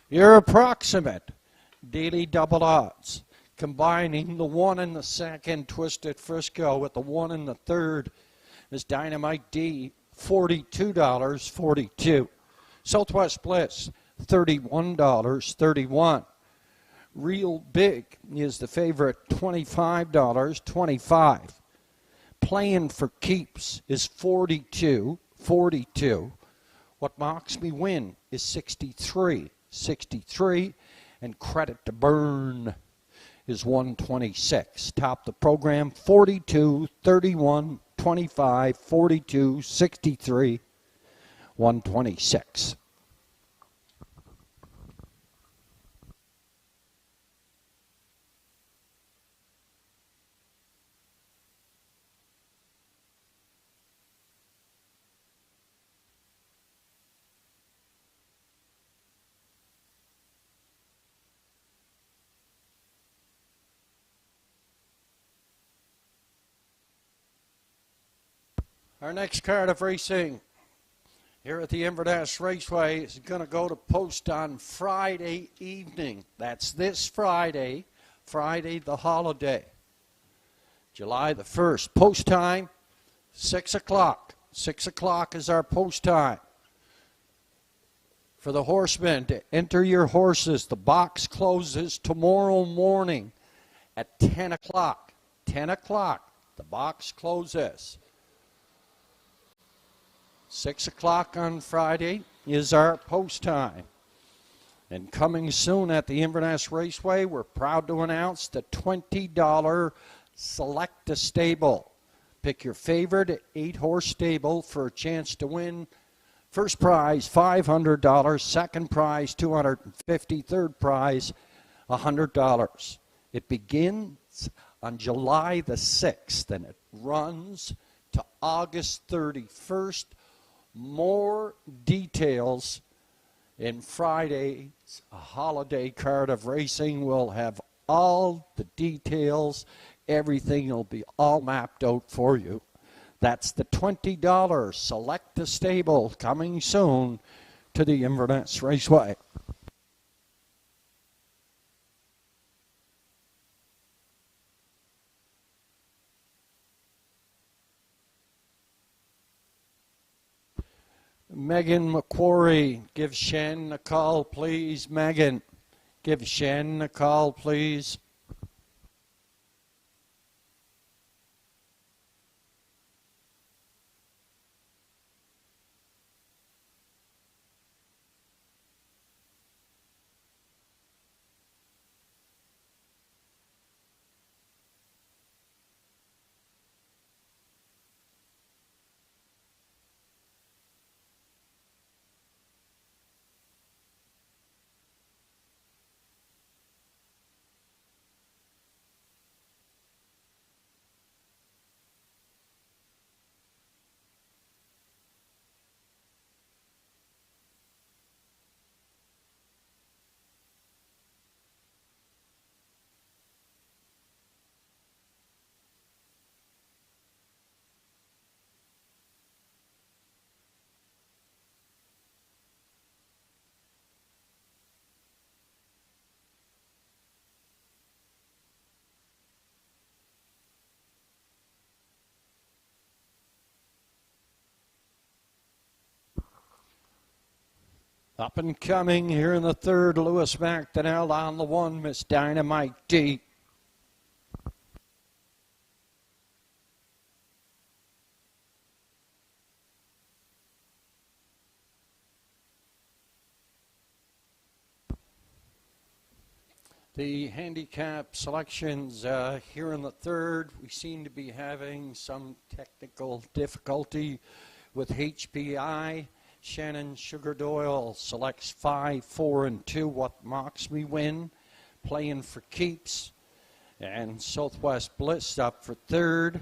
Your approximate daily double odds, combining the 1 in the second, Twisted Frisco, with the 1 in the third, is Dynamite D, $42.42. Southwest Bliss, $31.31. Real Big is the favorite, $25.25. Playing for Keeps is $42.42. What Mocks Me Win is $63.63, and Credit to Burn is $126. Top the program, 42, 31, 25, 42, 63, 126. Our next card of racing here at the Inverness Raceway is going to go to post on Friday evening. That's this Friday, the holiday, July the 1st. Post time, 6 o'clock. 6 o'clock is our post time. For the horsemen to enter your horses, the box closes tomorrow morning at 10 o'clock. 10 o'clock, the box closes. 6 o'clock on Friday is our post time. And coming soon at the Inverness Raceway, we're proud to announce the $20 Select a Stable. Pick your favorite 8-horse stable for a chance to win. First prize, $500. Second prize, $250. Third prize, $100. It begins on July the 6th, and it runs to August 31st. More details in Friday's holiday card of racing. We'll have all the details. Everything will be all mapped out for you. That's the $20 Select a Stable coming soon to the Inverness Raceway. Megan McQuarrie, give Shen a call, please. Megan, give Shen a call, please. Up and coming here in the third, Lewis McDonnell on the one, Miss Dynamite D. The handicap selections here in the third, we seem to be having some technical difficulty with HPI. Shannon Sugar Doyle selects 5, 4, and 2. What Mocks Me Win, playing for keeps. And Southwest Bliss up for third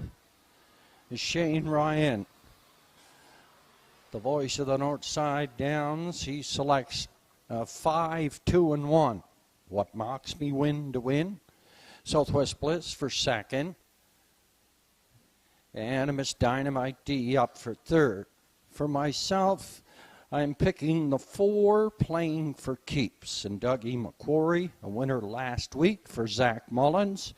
is Shane Ryan. The voice of the North Side Downs, he selects 5, 2, and 1. What Mocks Me Win to win. Southwest Bliss for second. And Miss Dynamite D up for third. For myself, I'm picking the 4, playing for keeps. And Dougie McQuarrie, a winner last week for Zach Mullins.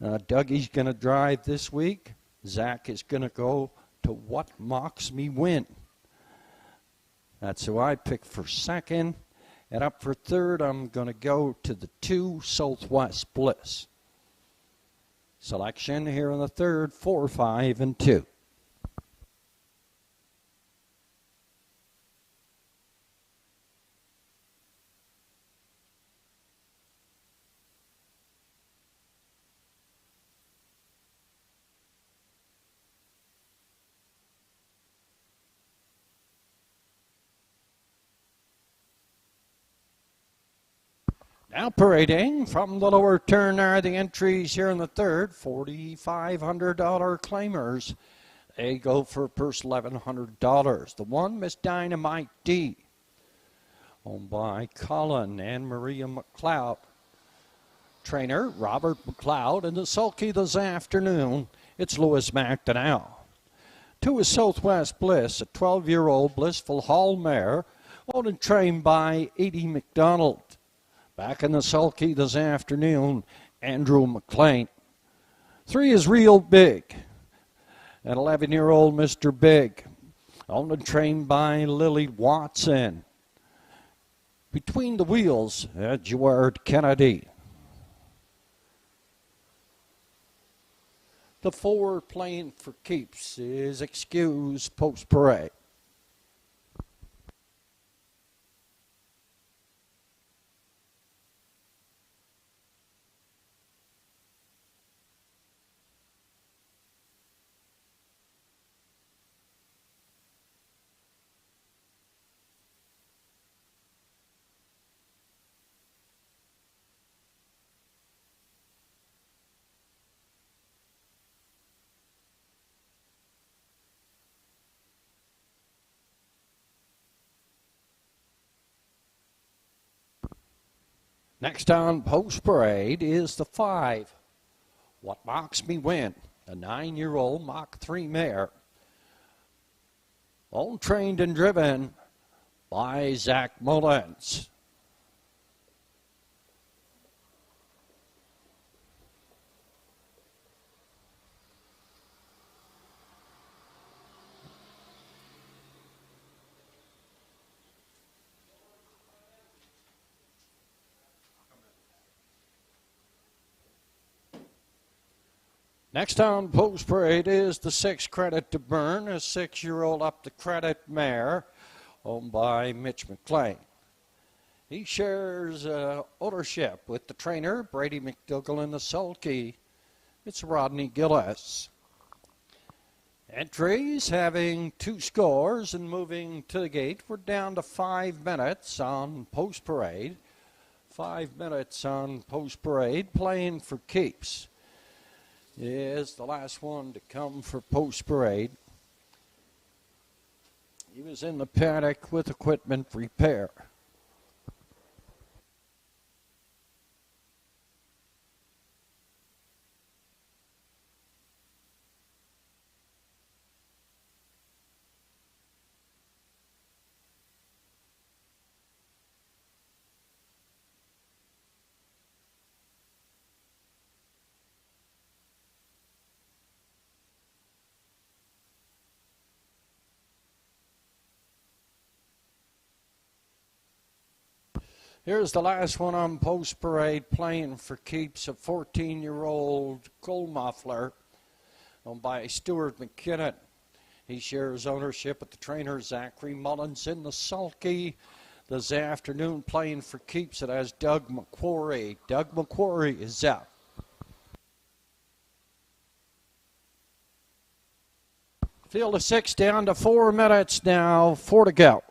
Dougie's going to drive this week. Zach is going to go to What Mocks Me Win. That's who I pick for second. And up for third, I'm going to go to the 2, Southwest Bliss. Selection here in the third, 4, 5, and 2. Now parading from the lower turn are the entries here in the third, $4,500 claimers. They go for a purse $1,100. The 1, Miss Dynamite D, owned by Colin and Maria McLeod. Trainer Robert McLeod, and the sulky this afternoon, it's Lewis McDonnell. 2 is Southwest Bliss, a 12-year-old Blissful Hall mare, owned and trained by Edie McDonald. Back in the sulky this afternoon, Andrew McLean. 3 is Real Big, an 11-year-old Mr. Big, owned and trained by Lily Watson. Between the wheels, Edward Kennedy. The 4 playing for keeps is Excuse Post Parade. Next on Post Parade is the 5, What Mocks Me Win, a 9-year-old Mach 3 mare, owned, trained, and driven by Zach Mullins. Next on Post Parade is the 6, Credit to Burn, a 6-year-old up the credit mare, owned by Mitch McLean. He shares ownership with the trainer, Brady McDougall, in the sulky. It's Rodney Gillis. Entries having 2 scores and moving to the gate. We're down to 5 minutes on Post Parade. 5 minutes on Post Parade, playing for keeps. Is the last one to come for Post Parade. He was in the paddock with equipment repair. Here's the last one on Post Parade, playing for keeps, a 14-year-old coal muffler owned by Stuart McKinnon. He shares ownership with the trainer Zachary Mullins in the sulky. This afternoon, playing for keeps, it has Doug McQuarrie. Doug McQuarrie is up. Field of 6 down to 4 minutes now, 4 to go.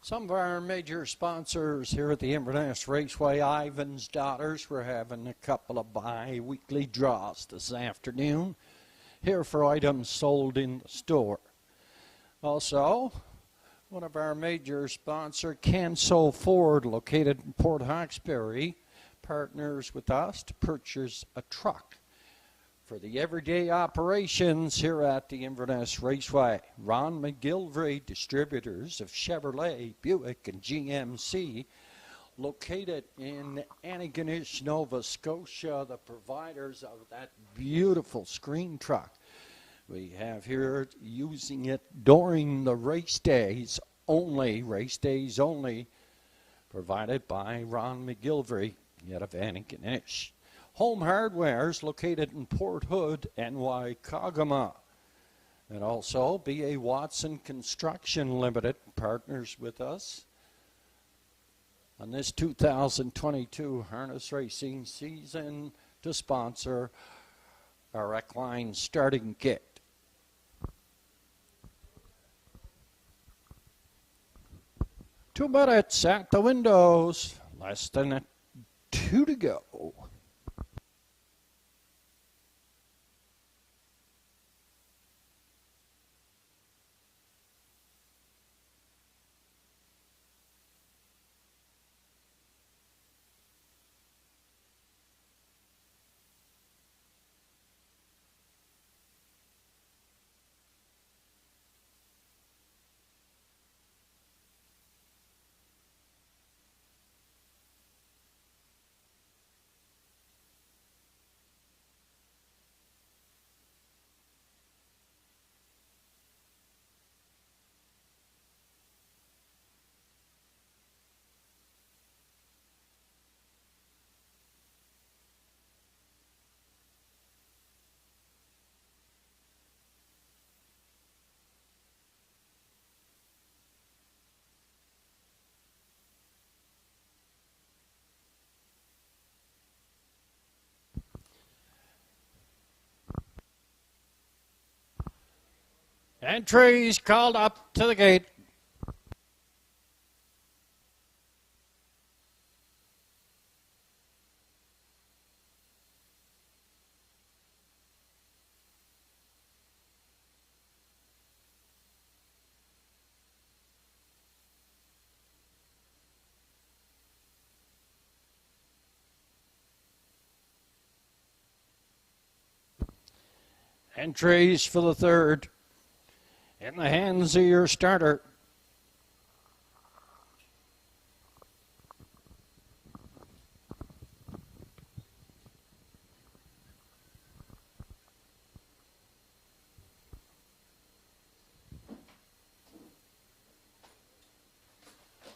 Some of our major sponsors here at the Inverness Raceway, Ivan's Daughters, we're having a couple of bi-weekly draws this afternoon here for items sold in the store. Also, one of our major sponsors, Canso Ford, located in Port Hawkesbury, partners with us to purchase a truck for the everyday operations here at the Inverness Raceway. Ron McGilvery, distributors of Chevrolet, Buick, and GMC, located in Antigonish, Nova Scotia, the providers of that beautiful screen truck we have here, using it during the race days only, provided by Ron McGilvery, out of Antigonish. Home Hardware's located in Port Hood and Waikagama. And also B.A. Watson Construction Limited, partners with us on this 2022 harness racing season to sponsor our Equine starting kit. Two minutes at the windows, less than 2 to go. Entries called up to the gate. Entries for the third. In the hands of your starter.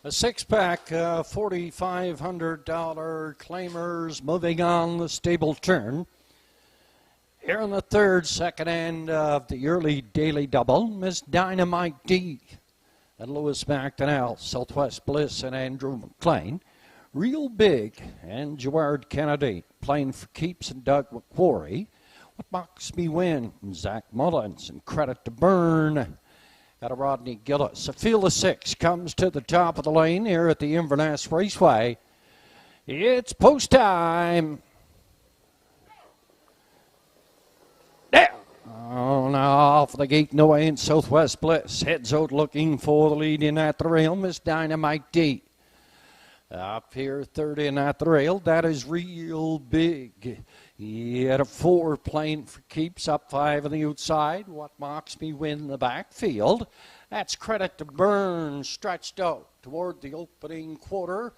A six-pack, $4,500 claimers moving on the stable turn. Here in the third, second end of the early daily double, Miss Dynamite D and Lewis McDonnell, Southwest Bliss and Andrew McLean. Real Big and Gerard Kennedy, playing for keeps, and Doug McQuarrie. What Box Me Win, and Zach Mullins, and Credit to Burn. Got a Rodney Gillis. A field of 6 comes to the top of the lane here at the Inverness Raceway. It's post time. Oh, no. off the gate and away in Southwest Bliss. Heads out looking for the lead in at the rail. Miss Dynamite D. Up here, third in at the rail. That is Real Big. He had a 4 playing for keeps. Up 5 on the outside. What Mocks Me Win in the backfield. That's Credit to Burn. Stretched out toward the opening quarter.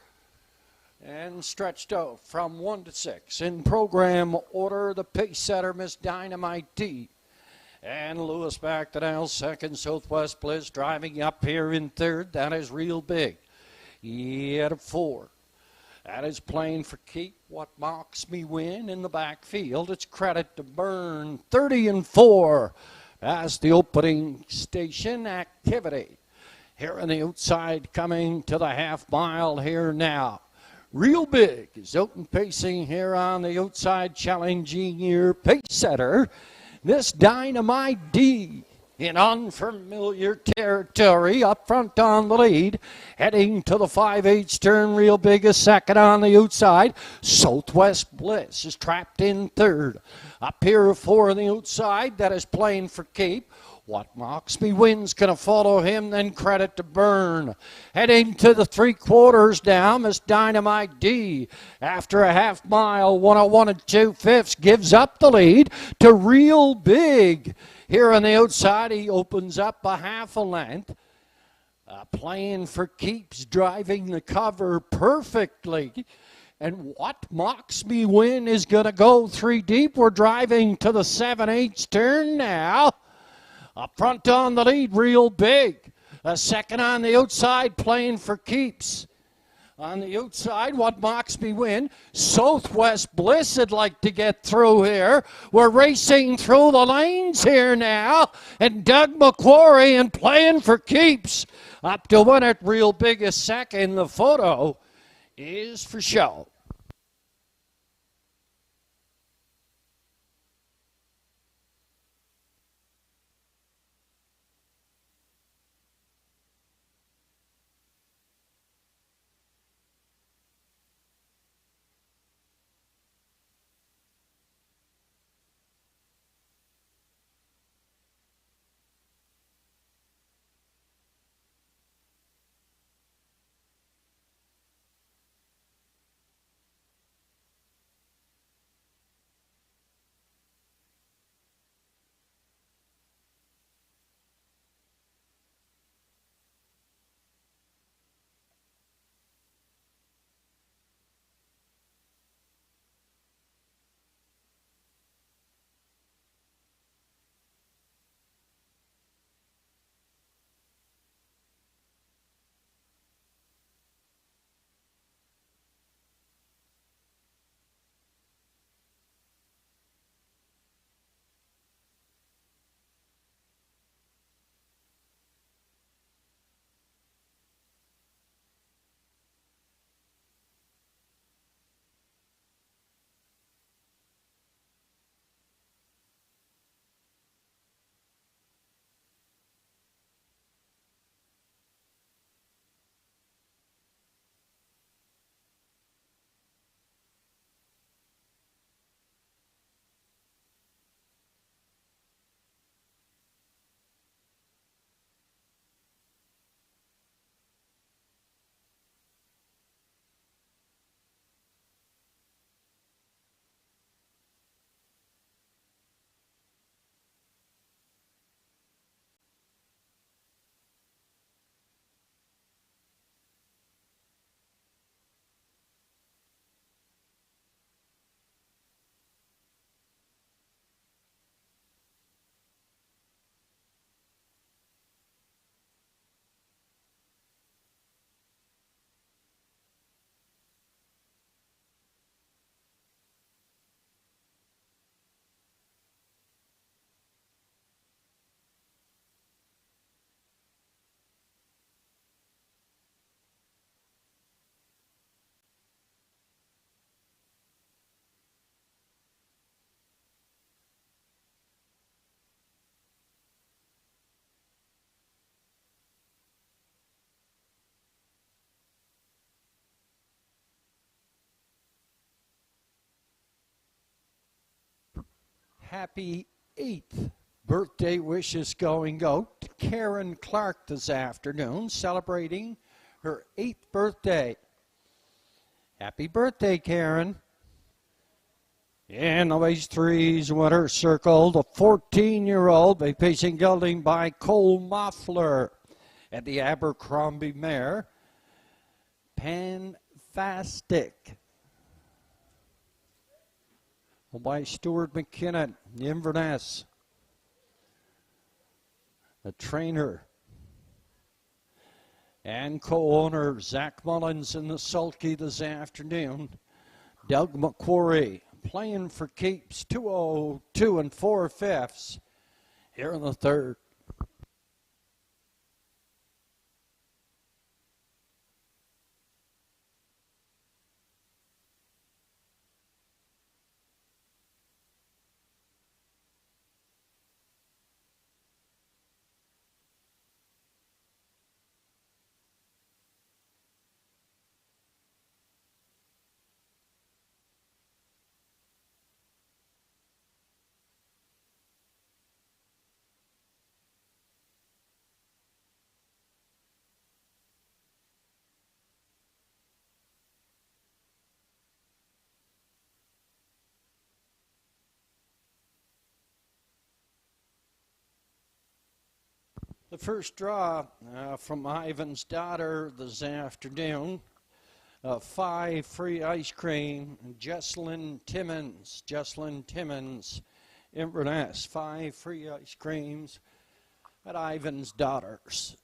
And stretched out from 1 to 6. In program order, the pace setter, Miss Dynamite D. And Lewis back to now, second. Southwest Bliss driving up here in third. That is Real Big. He had a 4. That is playing for keep. What Mocks Me Win in the backfield. It's Credit to Burn. 30 and 4. That's the opening station activity. Here on the outside, coming to the half mile here now. Real Big is out and pacing here on the outside, challenging your pace setter. This Dynamite D in unfamiliar territory, up front on the lead, heading to the 5/8 turn. Real Big is second on the outside. Southwest Bliss is trapped in third. Up here 4 on the outside, that is playing for keep. What Mocks Me Win's going to follow him, then Credit to Burn. Heading to the 3/4 now, Miss Dynamite D. After a half mile, 101 2/5 gives up the lead to Real Big. Here on the outside, he opens up a half a length. Playing for keeps, driving the cover perfectly. And What Mocks Me Win is going to go 3 deep. We're driving to the 7/8 turn now. Up front on the lead, Real Big. A second on the outside, playing for keeps. On the outside, What Mocks Me Win. Southwest Bliss would like to get through here. We're racing through the lanes here now. And Doug McQuarrie and playing for keeps. Up to win it, Real Big is second. The photo is for show. Happy 8th Birthday wishes going out to Karen Clark this afternoon, celebrating her 8th birthday. Happy birthday, Karen. And the race threes winner circled, a 14-year-old by pacing gelding by Cole Moffler at the Abercrombie mare, Panfastic. By Stuart McKinnon, Inverness. The trainer and co-owner Zach Mullins in the sulky this afternoon. Doug McQuarrie playing for keeps, 202 4/5 here in the third. The first draw from Ivan's daughter this afternoon, 5 free ice cream, Jesslyn Timmons, Inverness, 5 free ice creams at Ivan's daughters.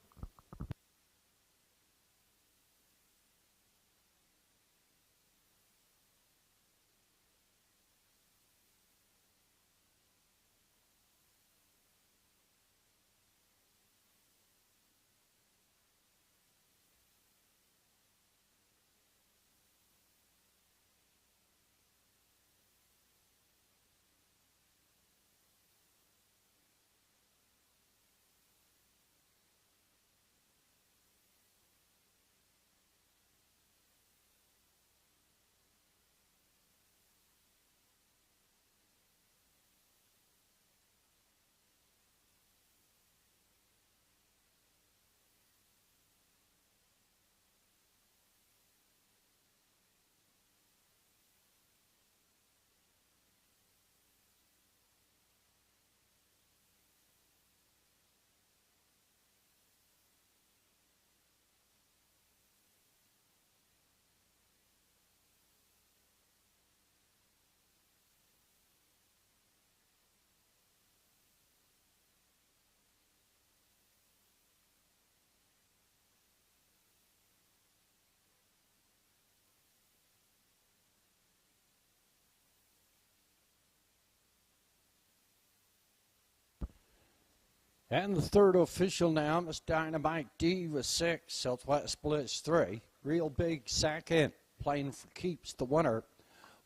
And the third official now, Miss Dynamite D with 6, Southwest Bliss 3. Real Big second, playing for keeps the winner.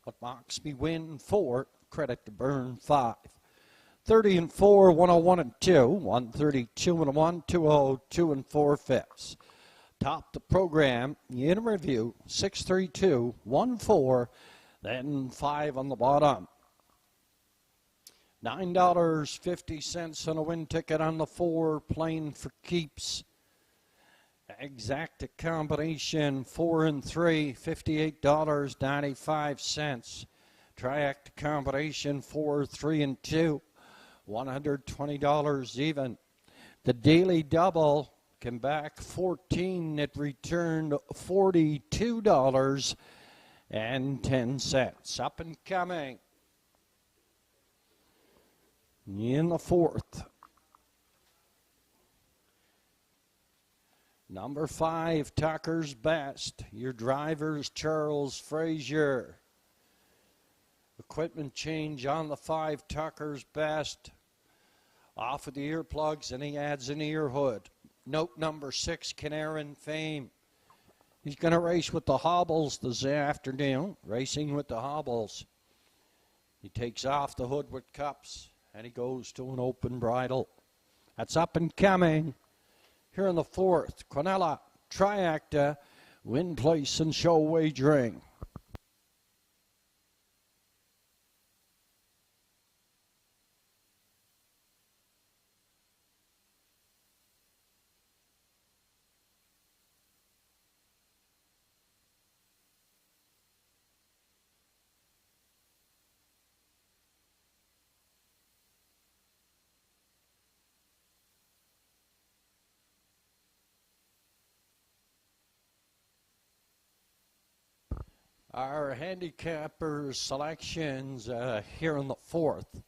What Mox Me win 4, credit to Burn 5. 30 and 4, 101 and 2, 132 and 1, 202 and 4/5. Top the program in review, 632, 14, then 5 on the bottom. $9.50 on a win ticket on the 4, playing for keeps. Exacta combination 4 and 3, $58.95. Triacta combination 4, 3 and 2, $120 even. The daily double came back 14. It returned $42.10. Up and coming in the 4th. Number 5, Tucker's Best. Your driver's Charles Frazier. Equipment change on the 5, Tucker's Best. Off of the earplugs, and he adds an ear hood. Note number 6, Canaran Fame. He's going to race with the hobbles this afternoon. Racing with the hobbles. He takes off the hood with cups, and he goes to an open bridle. That's up and coming. Here in the 4th, Quinella, Triacta, win, place, and show wagering. Our handicapper selections here in the fourth.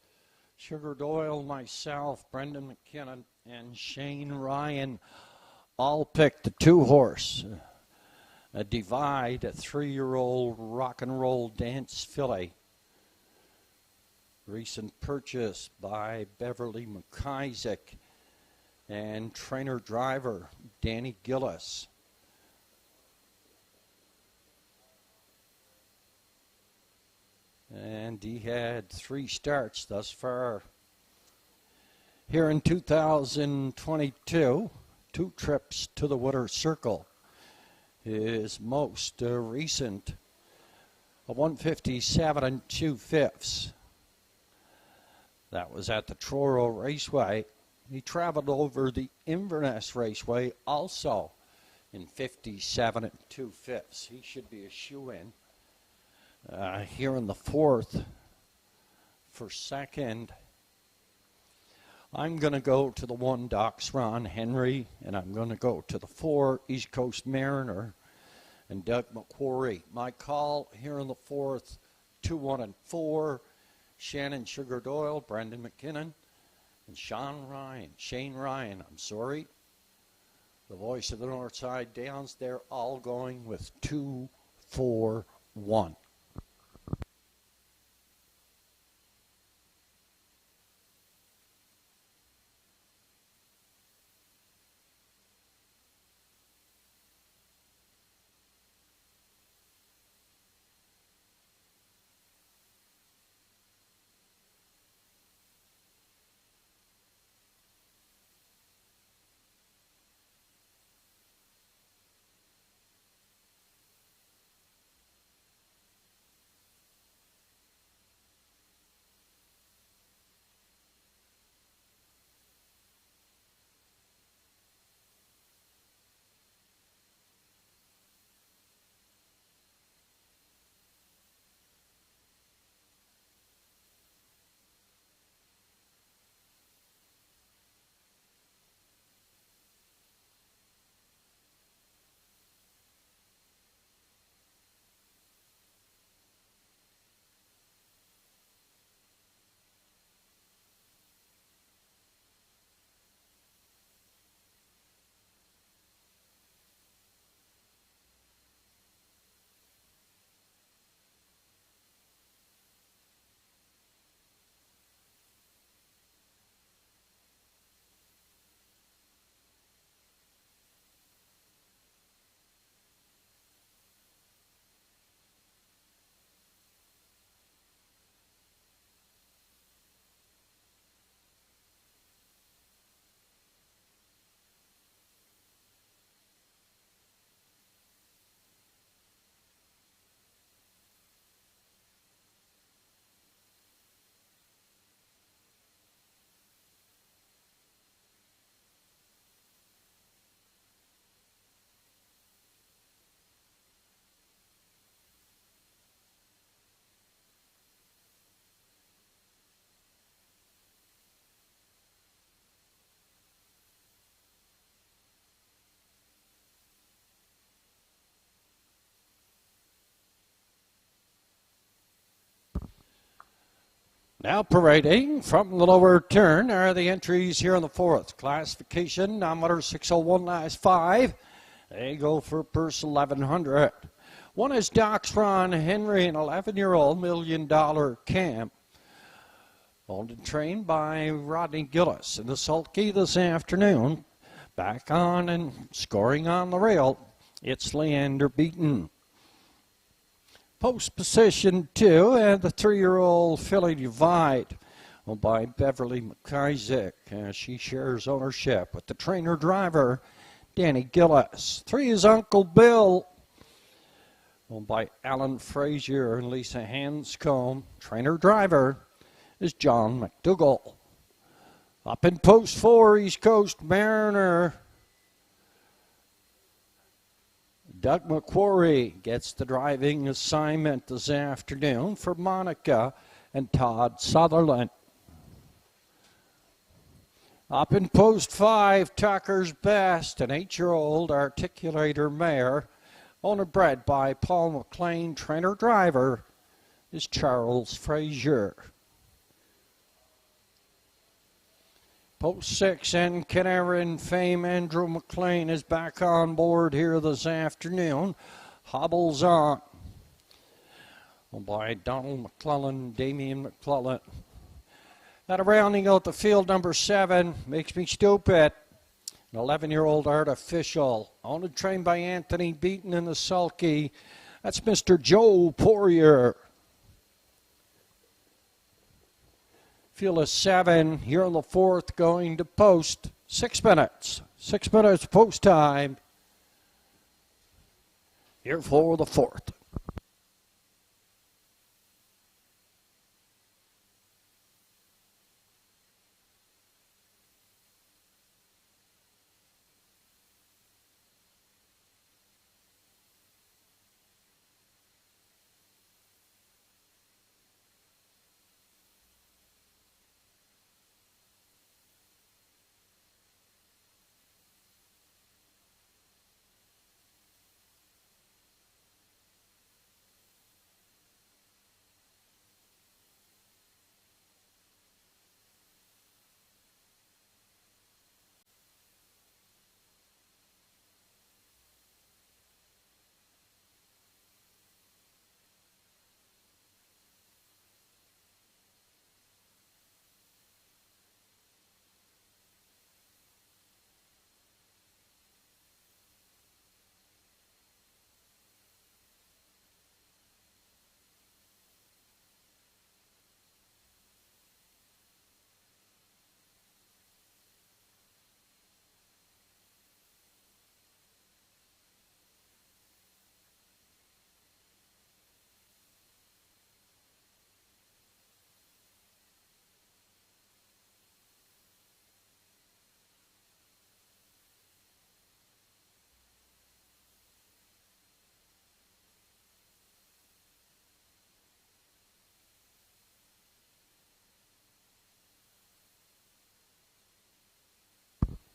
Sugar Doyle, myself, Brendan McKinnon, and Shane Ryan all picked a 2-horse. A Divide, a 3-year-old rock and roll dance filly. Recent purchase by Beverly McIsaac and trainer driver Danny Gillis. And he had 3 starts thus far. Here in 2022, 2 trips to the Winter Circle. His most recent, a 157 2/5. That was at the Truro Raceway. He traveled over the Inverness Raceway also in 57 2/5. He should be a shoe-in. Here in the fourth for second, I'm going to go to the 1 Docs Ron Henry, and I'm going to go to the 4 East Coast Mariner and Doug McQuarrie. My call here in the fourth, 2, 1, and 4, Shannon Sugar Doyle, Brendan McKinnon, and Shane Ryan, I'm sorry. The voice of the Northside Downs, they're all going with 2, 4, 1. Now parading from the lower turn are the entries here in the fourth. Classification, nometer 601 last 5. They go for purse 1100. One is Docs Ron Henry, an 11-year-old $1 million camp. Owned and trained by Rodney Gillis in the sulky this afternoon. Back on and scoring on the rail, it's Leander Beaton. Post position 2 and the 3-year-old filly Divide, owned by Beverly McIsaac. She shares ownership with the trainer driver Danny Gillis. 3 is Uncle Bill, owned by Alan Frazier and Lisa Hanscombe. Trainer driver is John McDougall. Up in post 4, East Coast Mariner. Doug McQuarrie gets the driving assignment this afternoon for Monica and Todd Sutherland. Up in post 5, Tucker's Best, an 8-year-old articulator mare Owner bred by Paul McLean. Trainer driver is Charles Frazier. Post 6 and Canaran fame Andrew McLean is back on board here this afternoon. Hobbles on by Donald McClellan, Damian McClellan. Now rounding out the field, number 7, Makes Me Stupid. An 11-year-old artificial. Owned and trained by Anthony Beaton in the sulky. That's Mr. Joe Poirier. Field of 7 here on the 4th, going to post. 6 minutes. 6 minutes post time. Here for the 4th.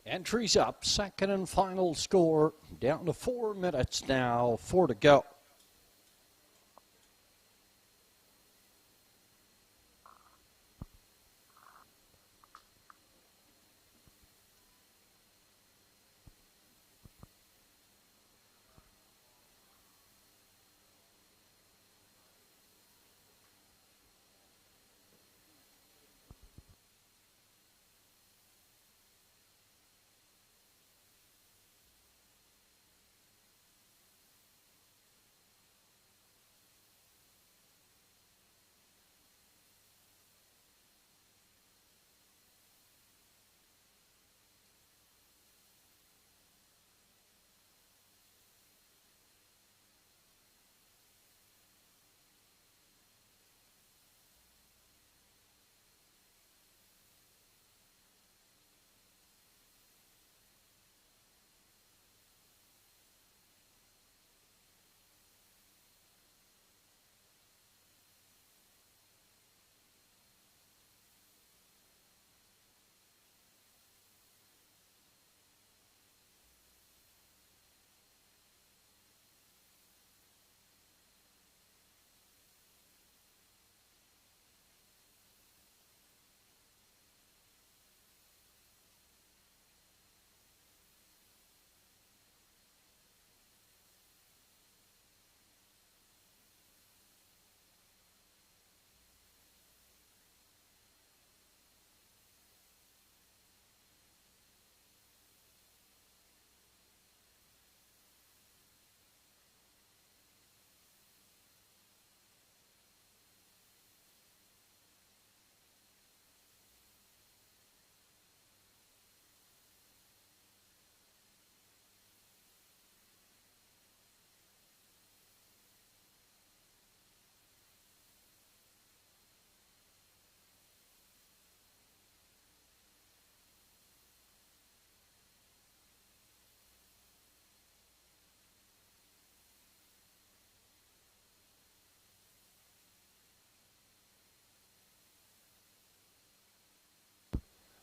Entries up, second and final score, down to 4 minutes now, 4 to go.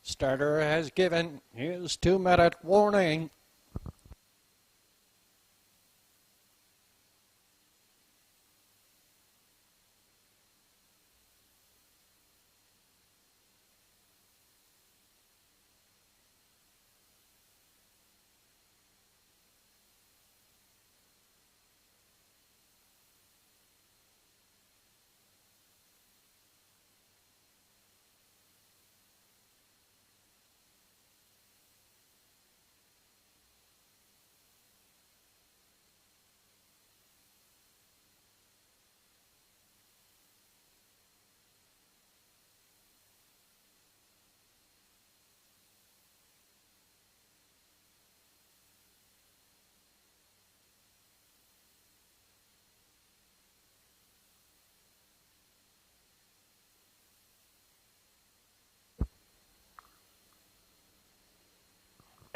Starter has given his 2-minute warning.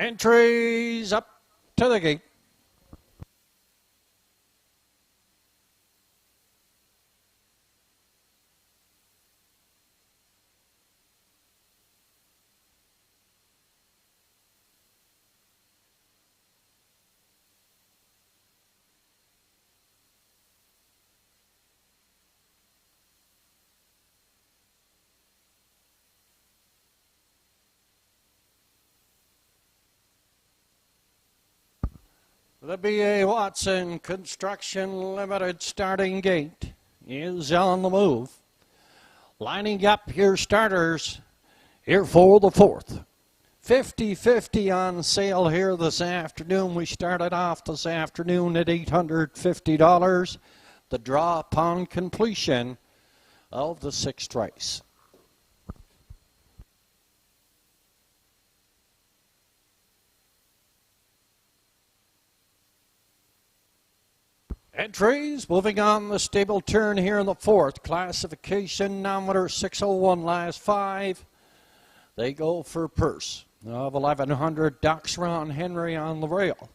Entries up to the gate. The B.A. Watson Construction Limited starting gate is on the move. Lining up your starters here for the fourth. 50-50 on sale here this afternoon. We started off this afternoon at $850. The draw upon completion of the sixth race. Entries moving on the stable turn here in the fourth. Classification number 601, last five. They go for a purse of $1,100. Doxron Henry on the rail.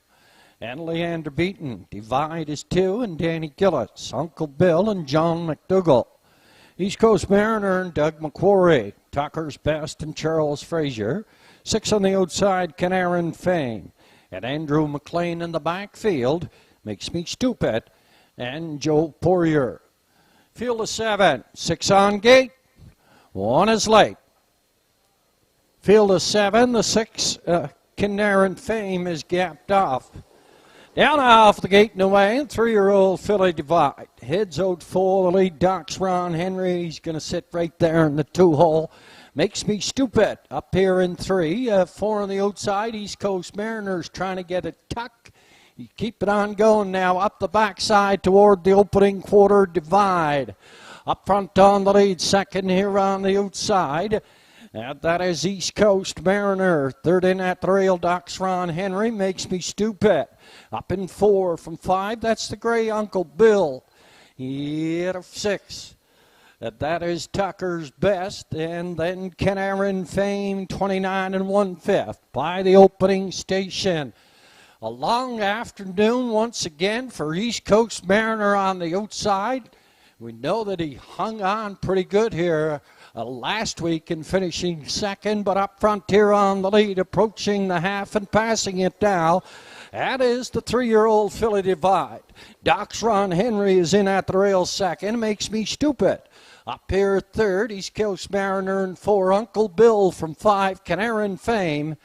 And Leander Beaton. Divide is two, and Danny Gillis, Uncle Bill, and John McDougall. East Coast Mariner and Doug McQuarrie. Tucker's Best and Charles Frazier. Six on the outside, Canaran Fame. And Andrew McLean in the backfield. Makes Me Stupid, and Joe Poirier. Field of seven, six on gate, one is late. Field of seven, the six, Canaran Fame is gapped off. Down off the gate and away, 3-year-old filly Divide. Heads out for the lead, Doxron Henry. He's going to sit right there in the two-hole. Makes Me Stupid up here in three. Four on the outside, East Coast Mariners trying to get a tuck. You keep it on going now, up the backside toward the opening quarter. Divide. Up front on the lead, second here on the outside. And that is East Coast Mariner. Third in at the rail, Doxron Henry. Makes Me Stupid. Up in four from five, that's the gray Uncle Bill. He hit a six. That is Tucker's Best. And then Canaran Fame, 29 1/5 by the opening station. A long afternoon once again for East Coast Mariner on the outside. We know that he hung on pretty good here last week in finishing second, but up front here on the lead, approaching the half and passing it now. That is the 3-year-old filly Divide. Doxron Henry is in at the rail second. Makes Me Stupid. Up here third, East Coast Mariner and four, Uncle Bill from five, Canaran Fame.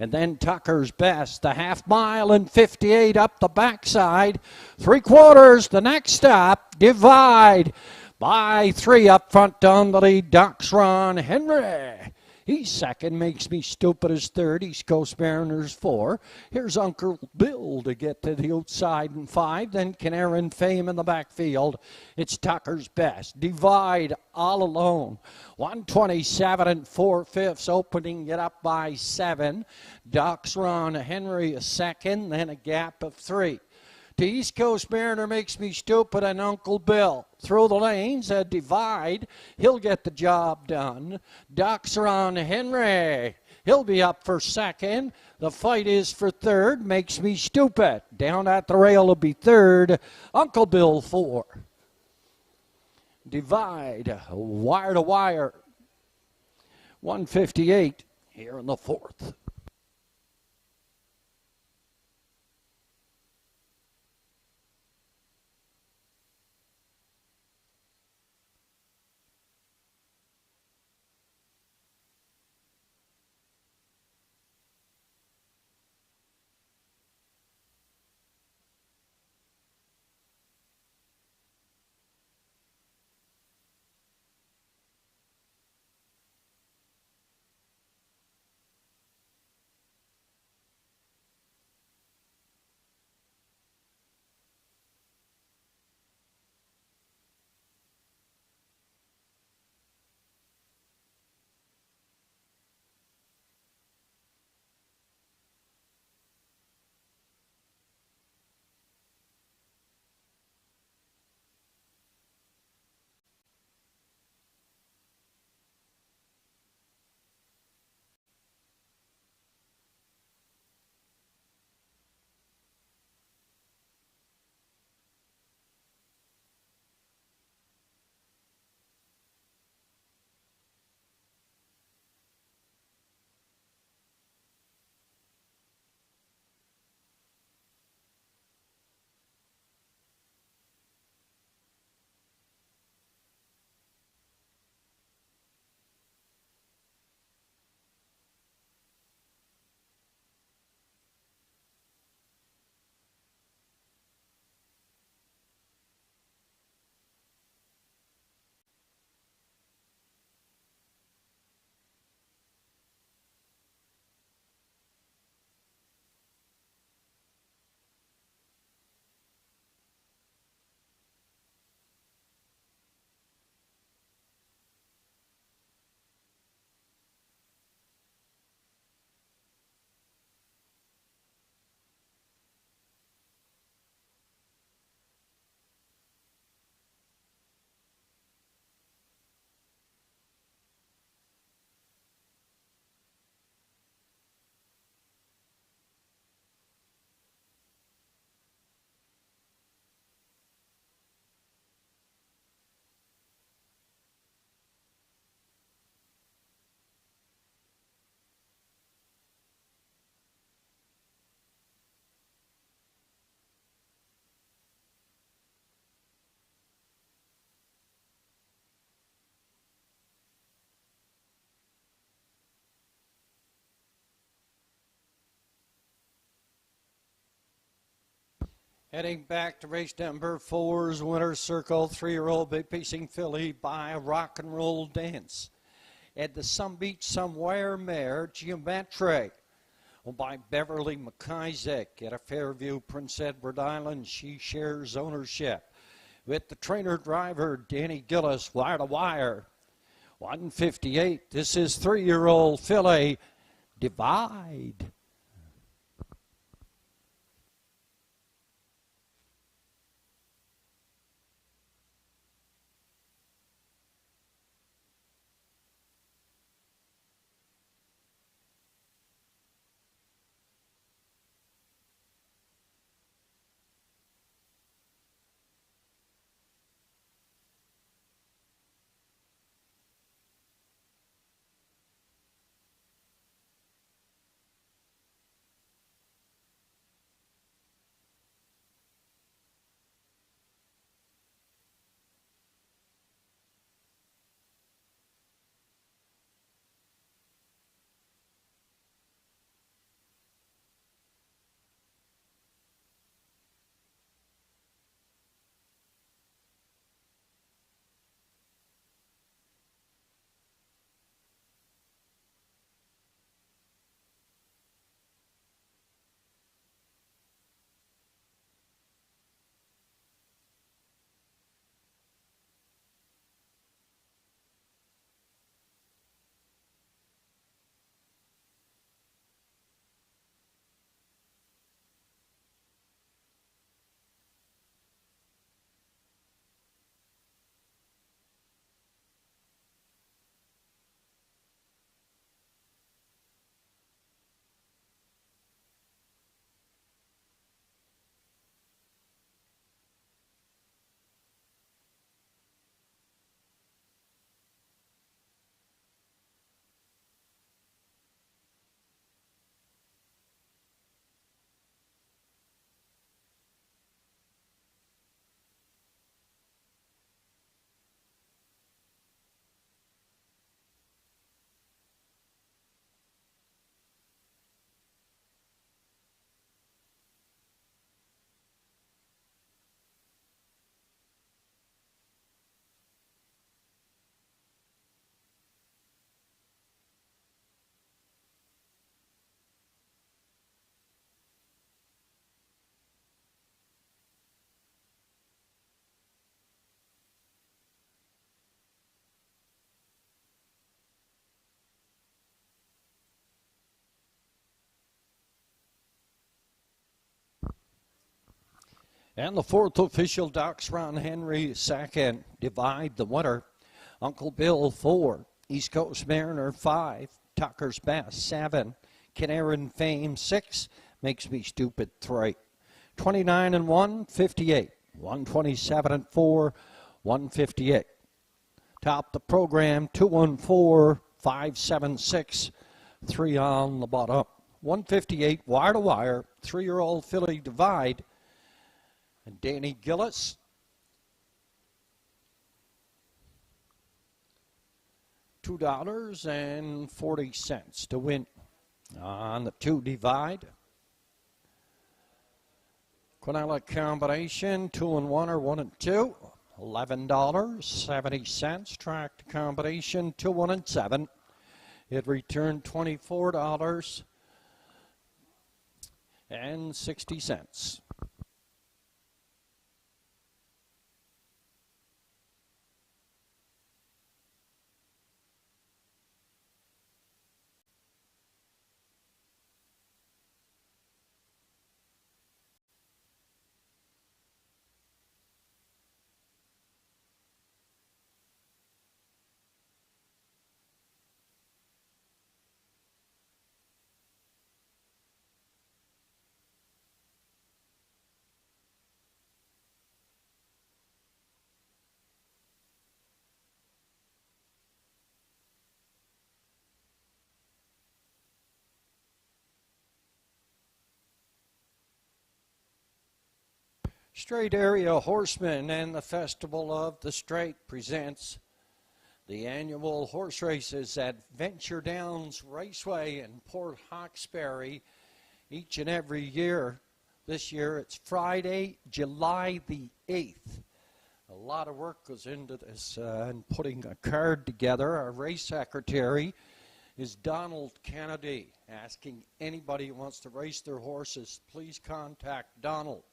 And then Tucker's Best, the half mile and 58 up the backside. 3/4, the next stop, Divide by three up front on the lead, Doxron Henry. He's second, Makes Me Stupid is third, East Coast Mariners four. Here's Uncle Bill to get to the outside in five, then Canaran Fame in the backfield. It's Tucker's Best. Divide all alone. 127 4/5, opening it up by seven. Doxron Henry a second, then a gap of three. To East Coast Mariner, Makes Me Stupid, and Uncle Bill. Through the lanes, a Divide. He'll get the job done. Doxron Henry. He'll be up for second. The fight is for third. Makes Me Stupid. Down at the rail will be third. Uncle Bill four. Divide. Wire to wire. 158 here in the fourth. Heading back to race number 4's Winner's Circle, 3-year-old big pacing filly by Rock and Roll Dance. At the Some Beach Somewhere mare, Geometry, by Beverly McIsaac at a Fairview, Prince Edward Island. She shares ownership with the trainer-driver Danny Gillis, wire to wire. 158. This is 3-year-old filly, Divide. And the 4th official, Doc's Ron Henry, 2nd, Divide the winner. Uncle Bill, 4. East Coast Mariner, 5. Tucker's Best, 7. Canaran Fame, 6. Makes Me Stupid, 3. 29 and 1, 58. 127 and 4, 158. Top the program, 214, 576. 3 on the bottom. 158, wire to wire. 3-year-old filly, Divide. And Danny Gillis, $2.40 to win on the 2 Divide. Quinella combination, 2 and 1 or 1 and 2, $11.70. Tracked combination, 2, 1 and 7. It returned $24.60. Straight Area Horsemen and the Festival of the Straight presents the annual horse races at Venture Downs Raceway in Port Hawkesbury each and every year. This year it's Friday, July the 8th. A lot of work goes into this and putting a card together. Our race secretary is Donald Kennedy, asking anybody who wants to race their horses, please contact Donald.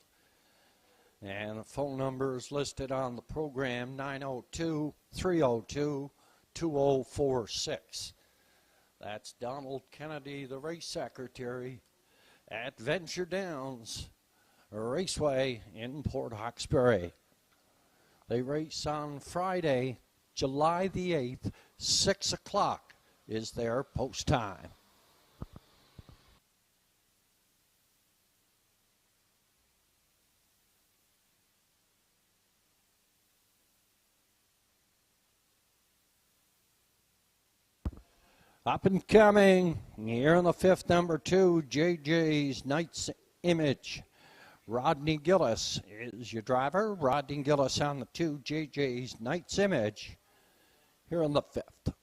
And the phone number is listed on the program, 902-302-2046. That's Donald Kennedy, the race secretary at Venture Downs Raceway in Port Hawkesbury. They race on Friday, July the 8th, 6 o'clock is their post time. Up and coming, here in the fifth, number 2, JJ's Knight's Image. Rodney Gillis is your driver. Rodney Gillis on the 2, JJ's Knight's Image, here in the fifth.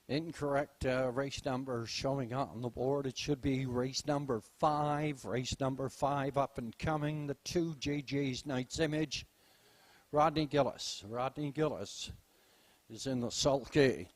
Incorrect race number showing on the board. It should be race number 5. Race number 5 up and coming. The 2, JJ's Knight's Image. Rodney Gillis. Rodney Gillis is in the sulky.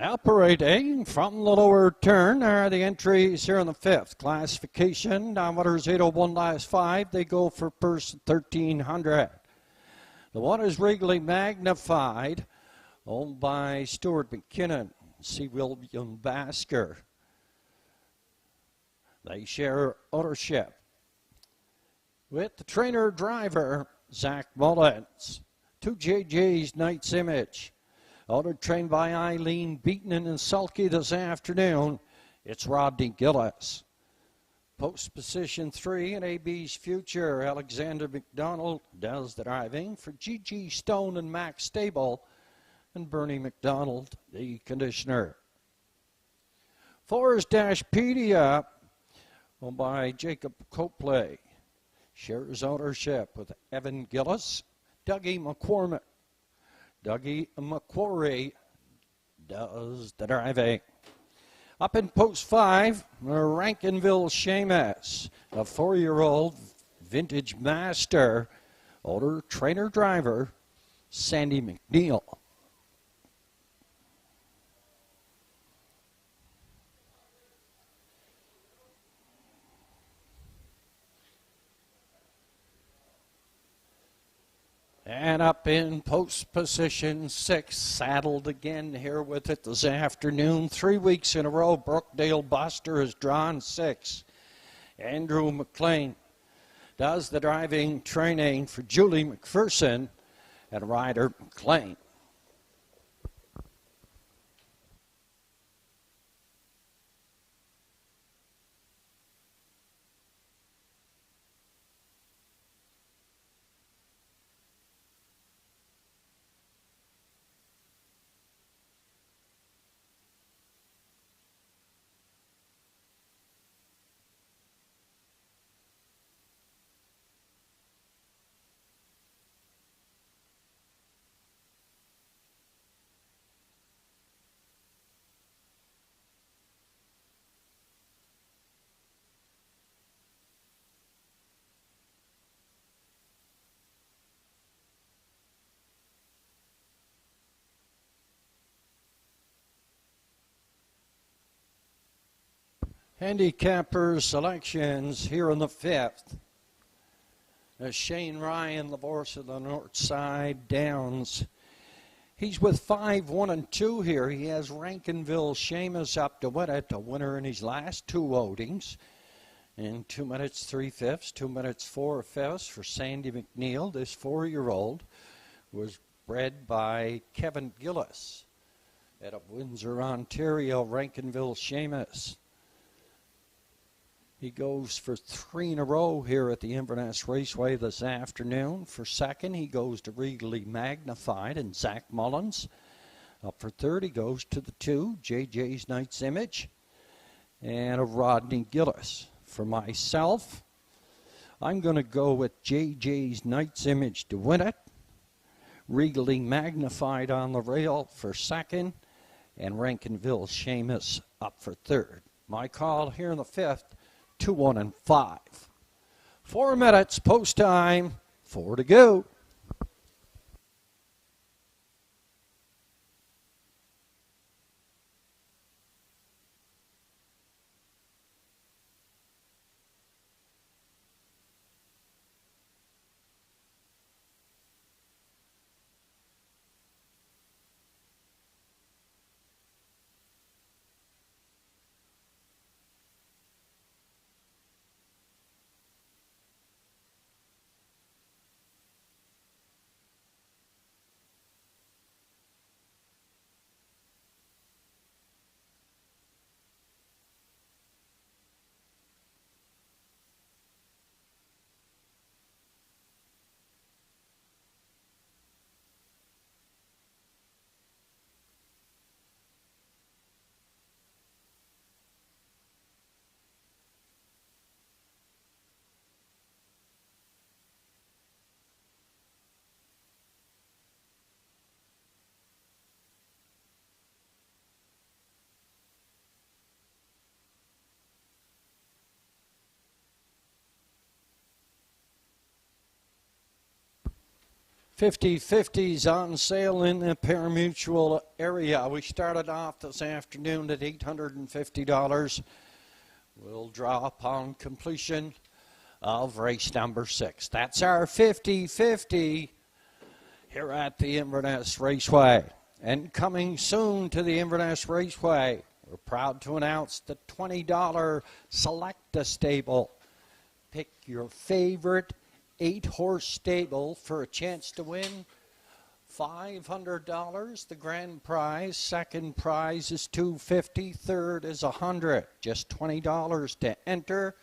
Operating from the lower turn are the entries here in the fifth. Classification, diameters 801-5. They go for person 1300. The one is Regally Magnified, owned by Stuart McKinnon, C. William Basker. They share ownership with the trainer-driver, Zach Mullins. 2 JJ's Knight's Image. Owner trained by Eileen Beaton and Sulky this afternoon. It's Rodney Gillis. Post position 3 in AB's Future. Alexander McDonald does the driving for G.G. Stone and Max Stable, and Bernie McDonald, the conditioner. 4 is Dashpedia, owned by Jacob Copley. Shares ownership with Evan Gillis, Dougie McCormick. Dougie McQuarrie does the driving. Up in post 5, Rankinville Seamus, a 4-year-old vintage master, older trainer-driver, Sandy McNeil. And up in post position 6, saddled again here with it this afternoon. 3 weeks in a row, Brookdale Buster has drawn 6. Andrew McLean does the driving training for Julie McPherson and Ryder McLean. Handicapper selections here in the 5th. Shane Ryan, the horse of the North Side Downs. He's with 5, 1, and 2 here. He has Rankinville Seamus up to win it, a winner in his last 2 outings. In 2 minutes 3/5, 2 minutes 4/5 for Sandy McNeil. This 4-year-old was bred by Kevin Gillis out of Windsor, Ontario. Rankinville Seamus. He goes for 3 in a row here at the Inverness Raceway this afternoon. For second, he goes to Regally Magnified and Zach Mullins. Up for third, he goes to the 2, JJ's Knight's Image, and a Rodney Gillis. For myself, I'm going to go with JJ's Knight's Image to win it. Regally Magnified on the rail for second, and Rankinville Seamus up for third. My call here in the 5th. 2, 1, and 5. 4 minutes, post time, 4 to go. 50/50s on sale in the parimutuel area. We started off this afternoon at $850. We'll draw upon completion of race number 6. That's our 50/50 here at the Inverness Raceway. And coming soon to the Inverness Raceway, we're proud to announce the $20 Selecta stable. Pick your favorite 8-horse stable for a chance to win $500. The grand prize. Second prize is $250. Third is $100. Just $20 to enter.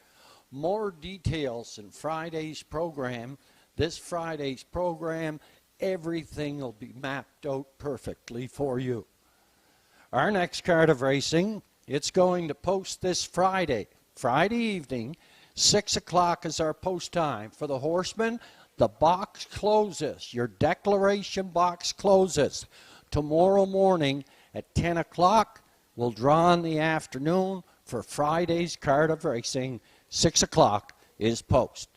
More details in Friday's program. This Friday's program, everything will be mapped out perfectly for you. Our next card of racing, it's going to post this Friday evening. 6 o'clock is our post time. For the horsemen, the box closes. Your declaration box closes. Tomorrow morning at 10 o'clock, we'll draw in the afternoon for Friday's card of racing. 6 o'clock is post.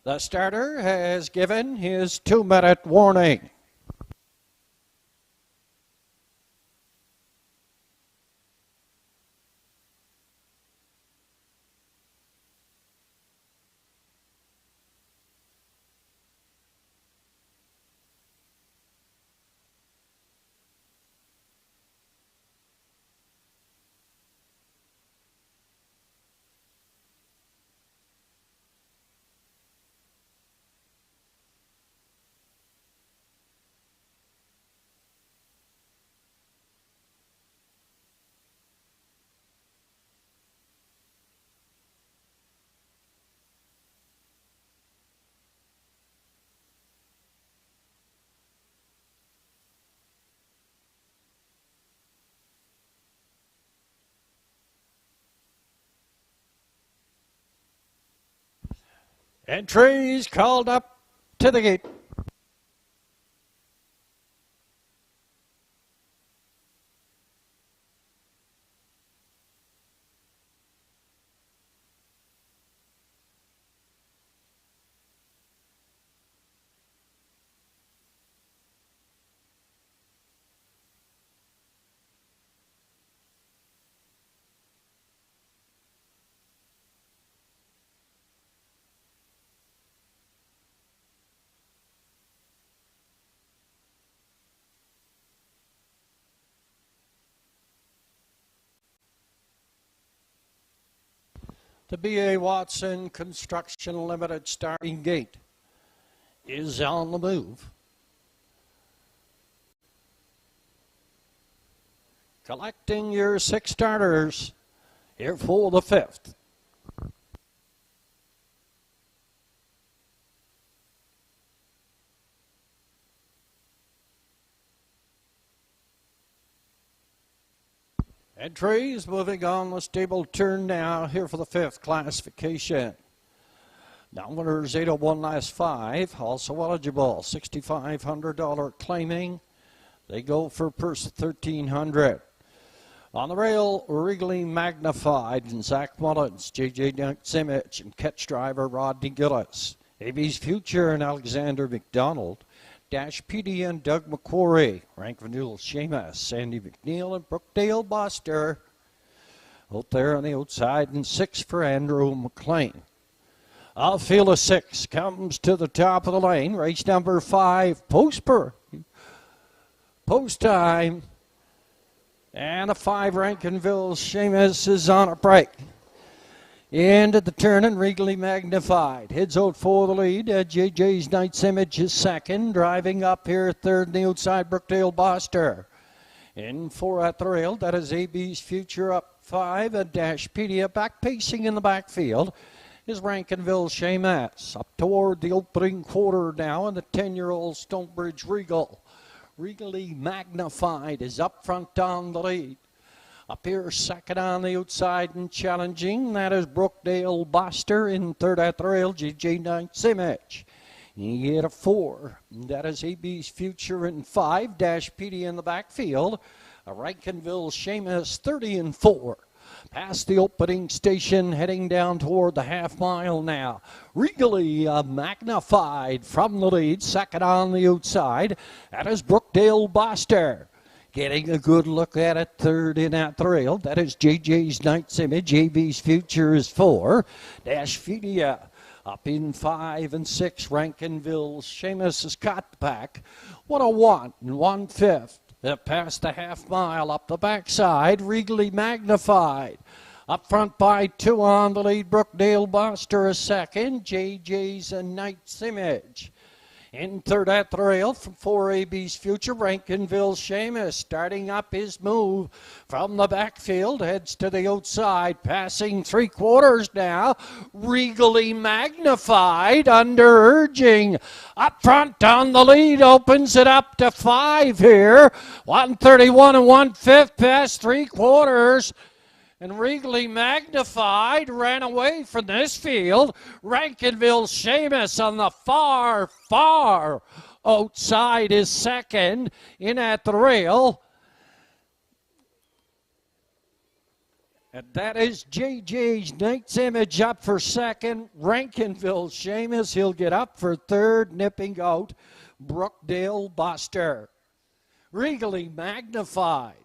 The starter has given his 2-minute warning. Entries called up to the gate. The B.A. Watson Construction Limited starting gate is on the move. Collecting your 6 starters here for the 5th. Entries moving on the stable turn now here for the 5th classification. Now winners 801 last 5, also eligible, $6,500 claiming. They go for purse $1,300. On the rail, Regally Magnified and Zach Mullins, J.J. Simic and catch driver Rodney Gillis. AB's Future and Alexander McDonald. Dash PD and Doug McQuarrie, Rank Vanille Seamus, Sandy McNeil and Brookdale Buster. Out there on the outside, and 6 for Andrew McLean. Field of 6 comes to the top of the lane. Race number 5, post time. And a 5 Rankinville Seamus is on a break. Into the turn and Regally Magnified. Heads out for the lead. JJ's Knight's Image is second. Driving up here third on the outside, Brookdale Buster. In 4 at the rail. That is AB's Future up 5. And Dashpedia back pacing in the backfield is Rankinville Seamus. Up toward the opening quarter now. And the 10-year-old Stonebridge Regal. Regally Magnified is up front on the lead. Up here, second on the outside and challenging. That is Brookdale Buster. In third at the rail, J.J. Knight's Image. You get a 4. That is AB's Future in 5. Dash PD in the backfield. A Rankinville Seamus 30 and 4. Past the opening station, heading down toward the half mile now. Regally Magnified from the lead, second on the outside. That is Brookdale Buster. Getting a good look at it, third in at the rail. That is JJ's Knight's Image. AB's Future is 4. Dashfidia up in 5 and 6. Rankinville's Seamus has caught the pack. 101 and 1/5. Past the half mile up the backside. Regally Magnified. Up front by 2 on the lead. Brookdale Buster a second. JJ's Knight's Image. In third at the rail from 4 AB's Future, Rankinville Seamus starting up his move from the backfield, heads to the outside, passing 3/4 now. Regally Magnified under urging. Up front on the lead, opens it up to 5 here. 131 and 1/5 past 3/4. And Regally Magnified ran away from this field. Rankinville Seamus on the far outside is second. In at the rail. And that is JJ's Knight's Image up for second. Rankinville Seamus, he'll get up for third, nipping out Brookdale Buster. Regally Magnified.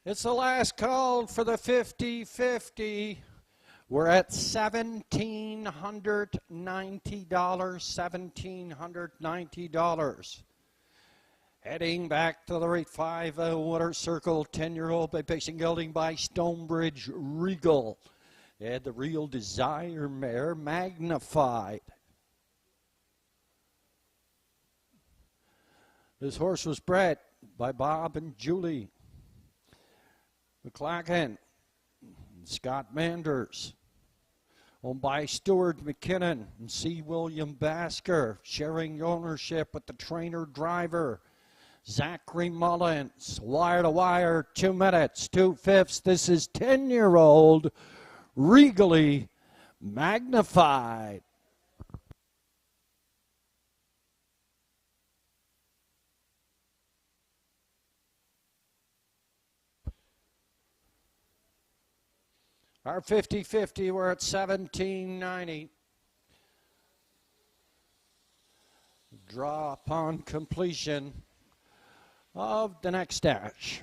It's the last call for the 50-50. We're at $1,790. $1,790. Heading back to the rate 5 Water Circle, 10-year-old by Pacing Gelding by Stonebridge Regal. They had the Real Desire mare Magnified. This horse was bred by Bob and Julie McClacken, Scott Manders, owned by Stuart McKinnon and C. William Basker, sharing ownership with the trainer driver, Zachary Mullins. Wire to wire, 2 minutes, 2/5. This is 10-year-old Regally Magnified. Our 50-50, we're at $1,790. Draw upon completion. of the next dash.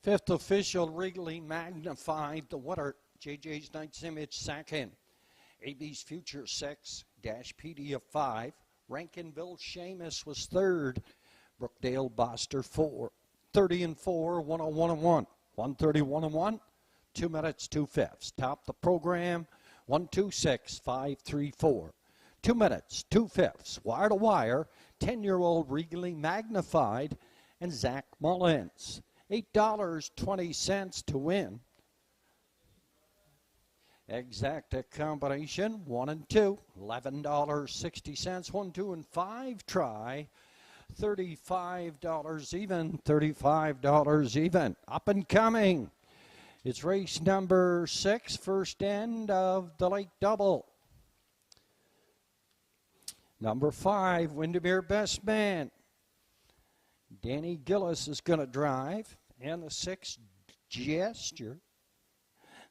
Fifth official, Wrigley magnified the winner. JJ's Knight's Image second. AB's Future 6, Dashpedia 5. Rankinville Seamus was third. Brookdale Boster 4. 30 and 4, 101 and 1. 131 and 1, 2 minutes, 2 fifths. Top the program, 126, 534. 2 minutes, 2 fifths. Wire to wire, 10-year-old Wrigley magnified and Zach Mullins. $8.20 to win. Exacta combination, 1 and 2, $11.60. 1, 2, and 5 try, $35 even, $35 even. Up and coming. It's race number 6, first end of the late double. Number 5, Windermere Best Man. Danny Gillis is going to drive. And the 6, Gesture.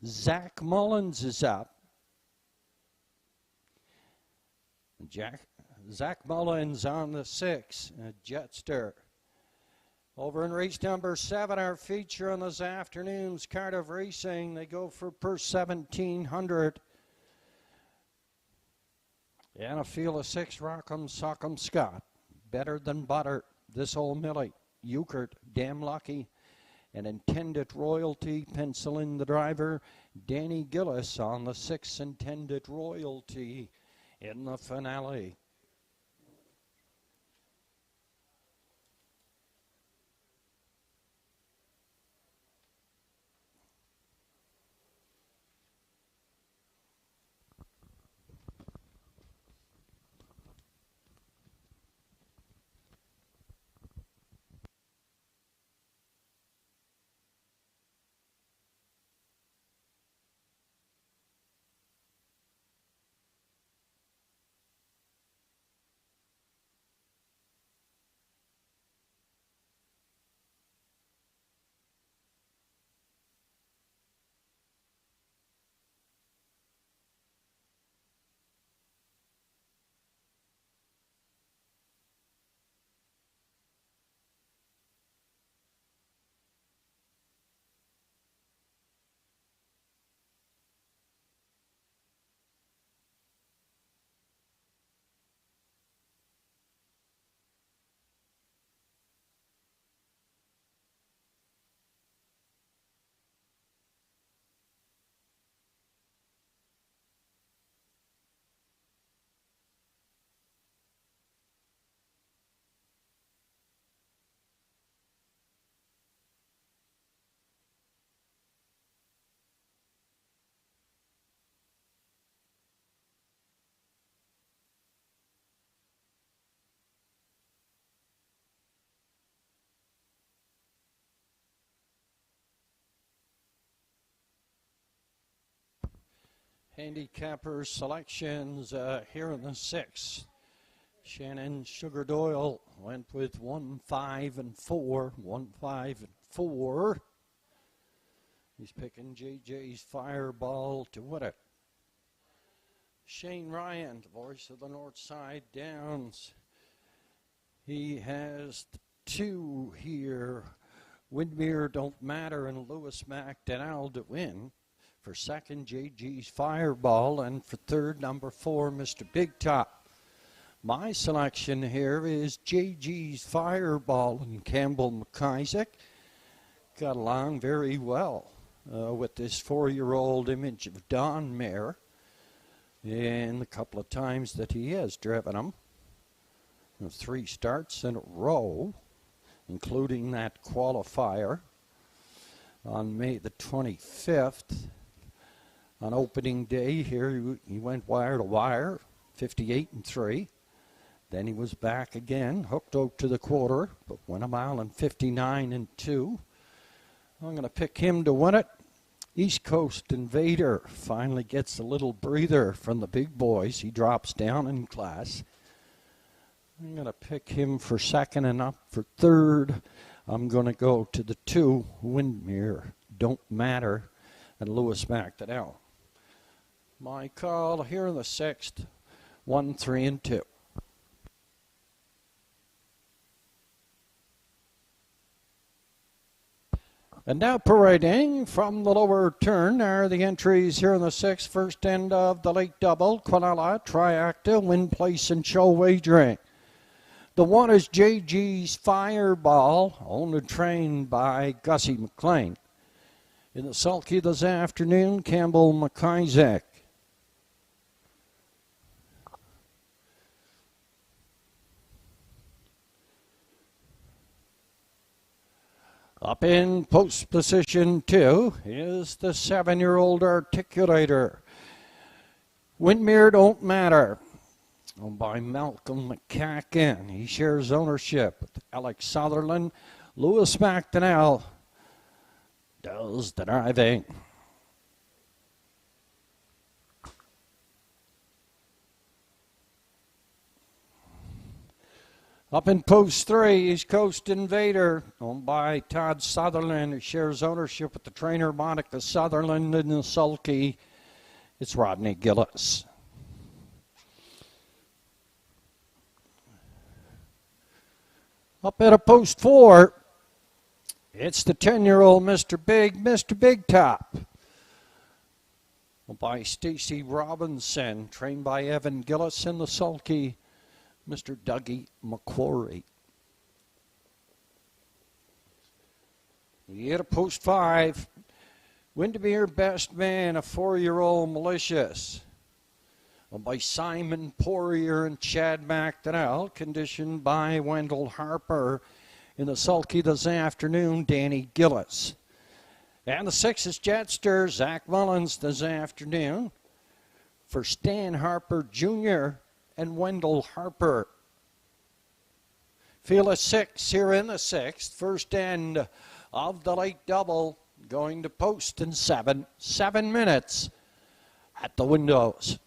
Zach Mullins is up. Zach Mullins on the 6, Jetster. Over in race number 7, our feature on this afternoon's card of racing. They go for per 1,700. And a field of 6, Rock'em Sock'em Scott. Better than butter. This old Millie. Euchert, Damn Lucky. And Intended Royalty, pencil in the driver. Danny Gillis on the 6, Intended Royalty in the finale. Handicapper selections here in the 6. Shannon Sugar Doyle went with 1, 5, and 4. 1, 5, and 4. He's picking JJ's Fireball to win it. Shane Ryan, the voice of the North Side Downs. He has 2 here. Windermere Don't Matter and Lewis McDowell to win. For second, JG's Fireball, and for third, number 4, Mr. Big Top. My selection here is JG's Fireball, and Campbell McIsaac got along very well with this 4-year-old Image of Dawn mare in the couple of times that he has driven them. 3 starts in a row, including that qualifier on May the 25th. On opening day here, he went wire to wire, 58-3. Then he was back again, hooked out to the quarter, but went a mile in 59-2. I'm going to pick him to win it. East Coast Invader finally gets a little breather from the big boys. He drops down in class. I'm going to pick him for second, and up for third, I'm going to go to the 2, Windmere, Don't Matter, and Lewis McDonnell. My call here in the 6th, 1, 3, and 2. And now parading from the lower turn are the entries here in the 6th, first end of the late double, Quinella, Triacta, Win Place, and Show Wagering. The 1 is JG's Fireball, owned and trained by Gussie McLean. In the sulky this afternoon, Campbell McIsaac. Up in post position 2 is the 7-year-old Articulator. Windmere Don't Matter, owned by Malcolm McCacken. He shares ownership with Alex Sutherland. Lewis McDonnell does the driving. Up in post 3, East Coast Invader, owned by Todd Sutherland, who shares ownership with the trainer Monica Sutherland. In the sulky, it's Rodney Gillis. Up at a post 4, it's the 10-year-old Mr. Big Top, owned by Stacy Robinson, trained by Evan Gillis. In the sulky, Mr. Dougie McQuarrie. He hit a post 5. Windermere Best Man, a 4-year-old Malicious, owned by Simon Poirier and Chad McDonnell, conditioned by Wendell Harper. In the sulky this afternoon, Danny Gillis. And the 6 is Jetster, Zach Mullins this afternoon, for Stan Harper Jr. and Wendell Harper. Field of 6 here in the 6th. First end of the late double, going to post in 7 minutes at the windows.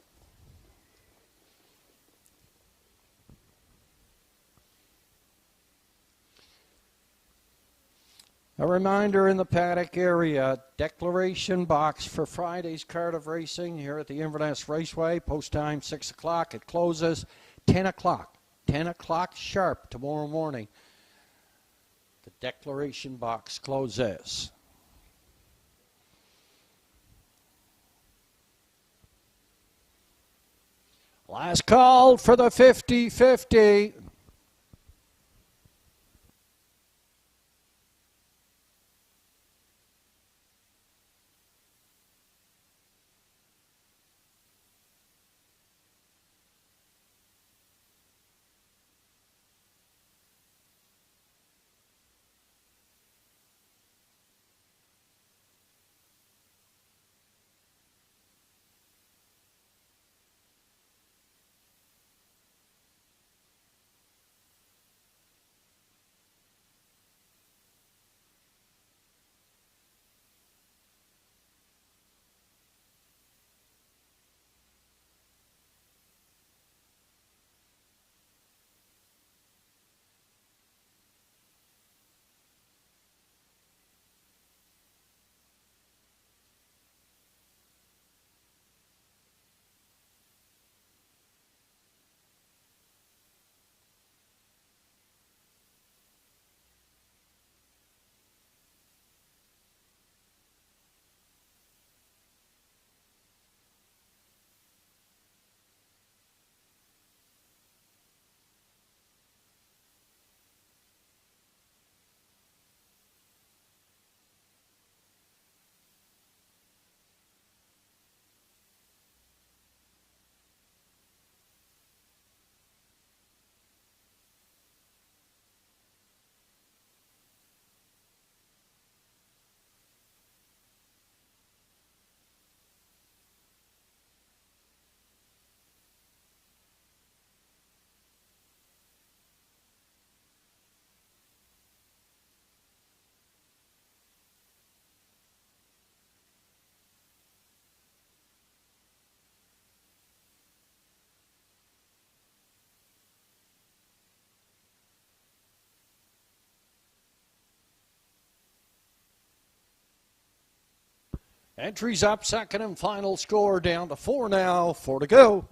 A reminder in the paddock area, declaration box for Friday's card of racing here at the Inverness Raceway. Post time 6 o'clock. It closes 10 o'clock. 10 o'clock sharp tomorrow morning. The declaration box closes. Last call for the 50-50. Entries up, second and final score down to 4 now, 4 to go.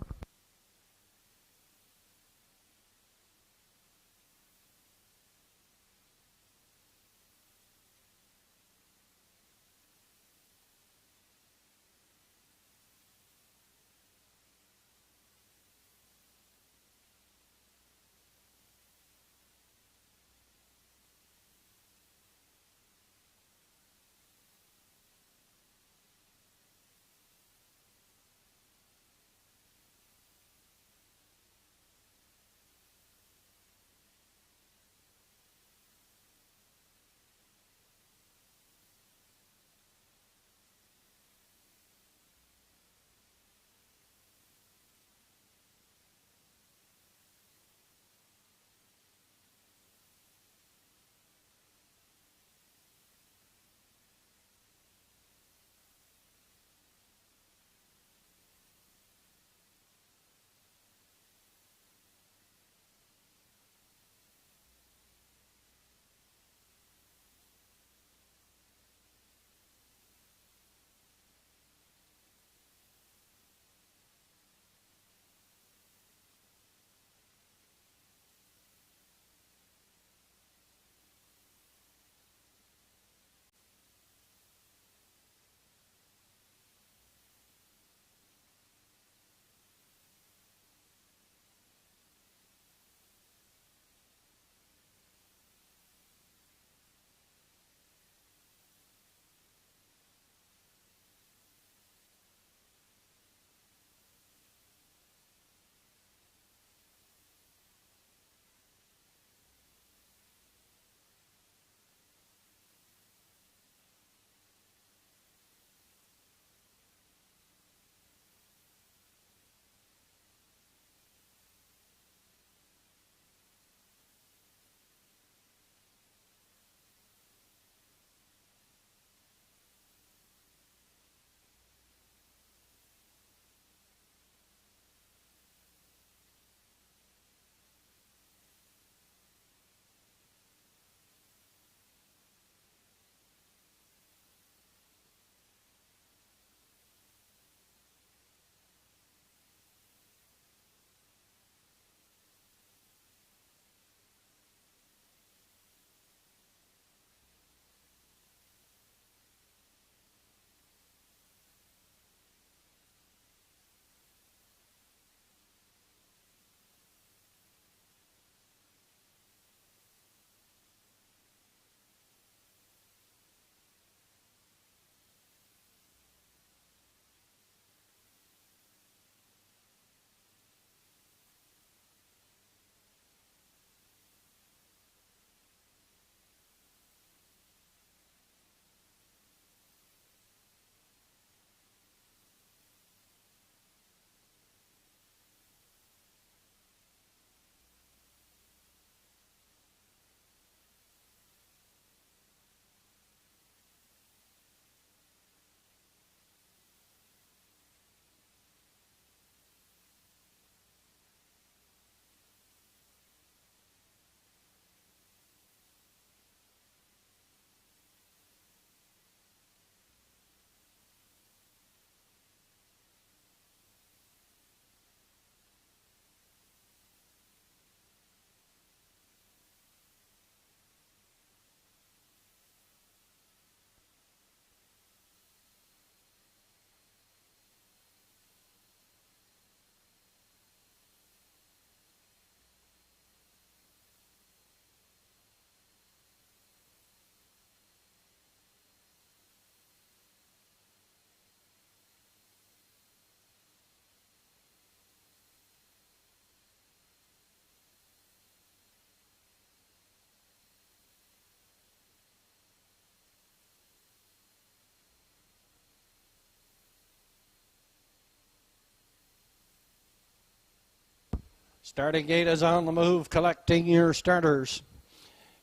Starting gate is on the move, collecting your starters.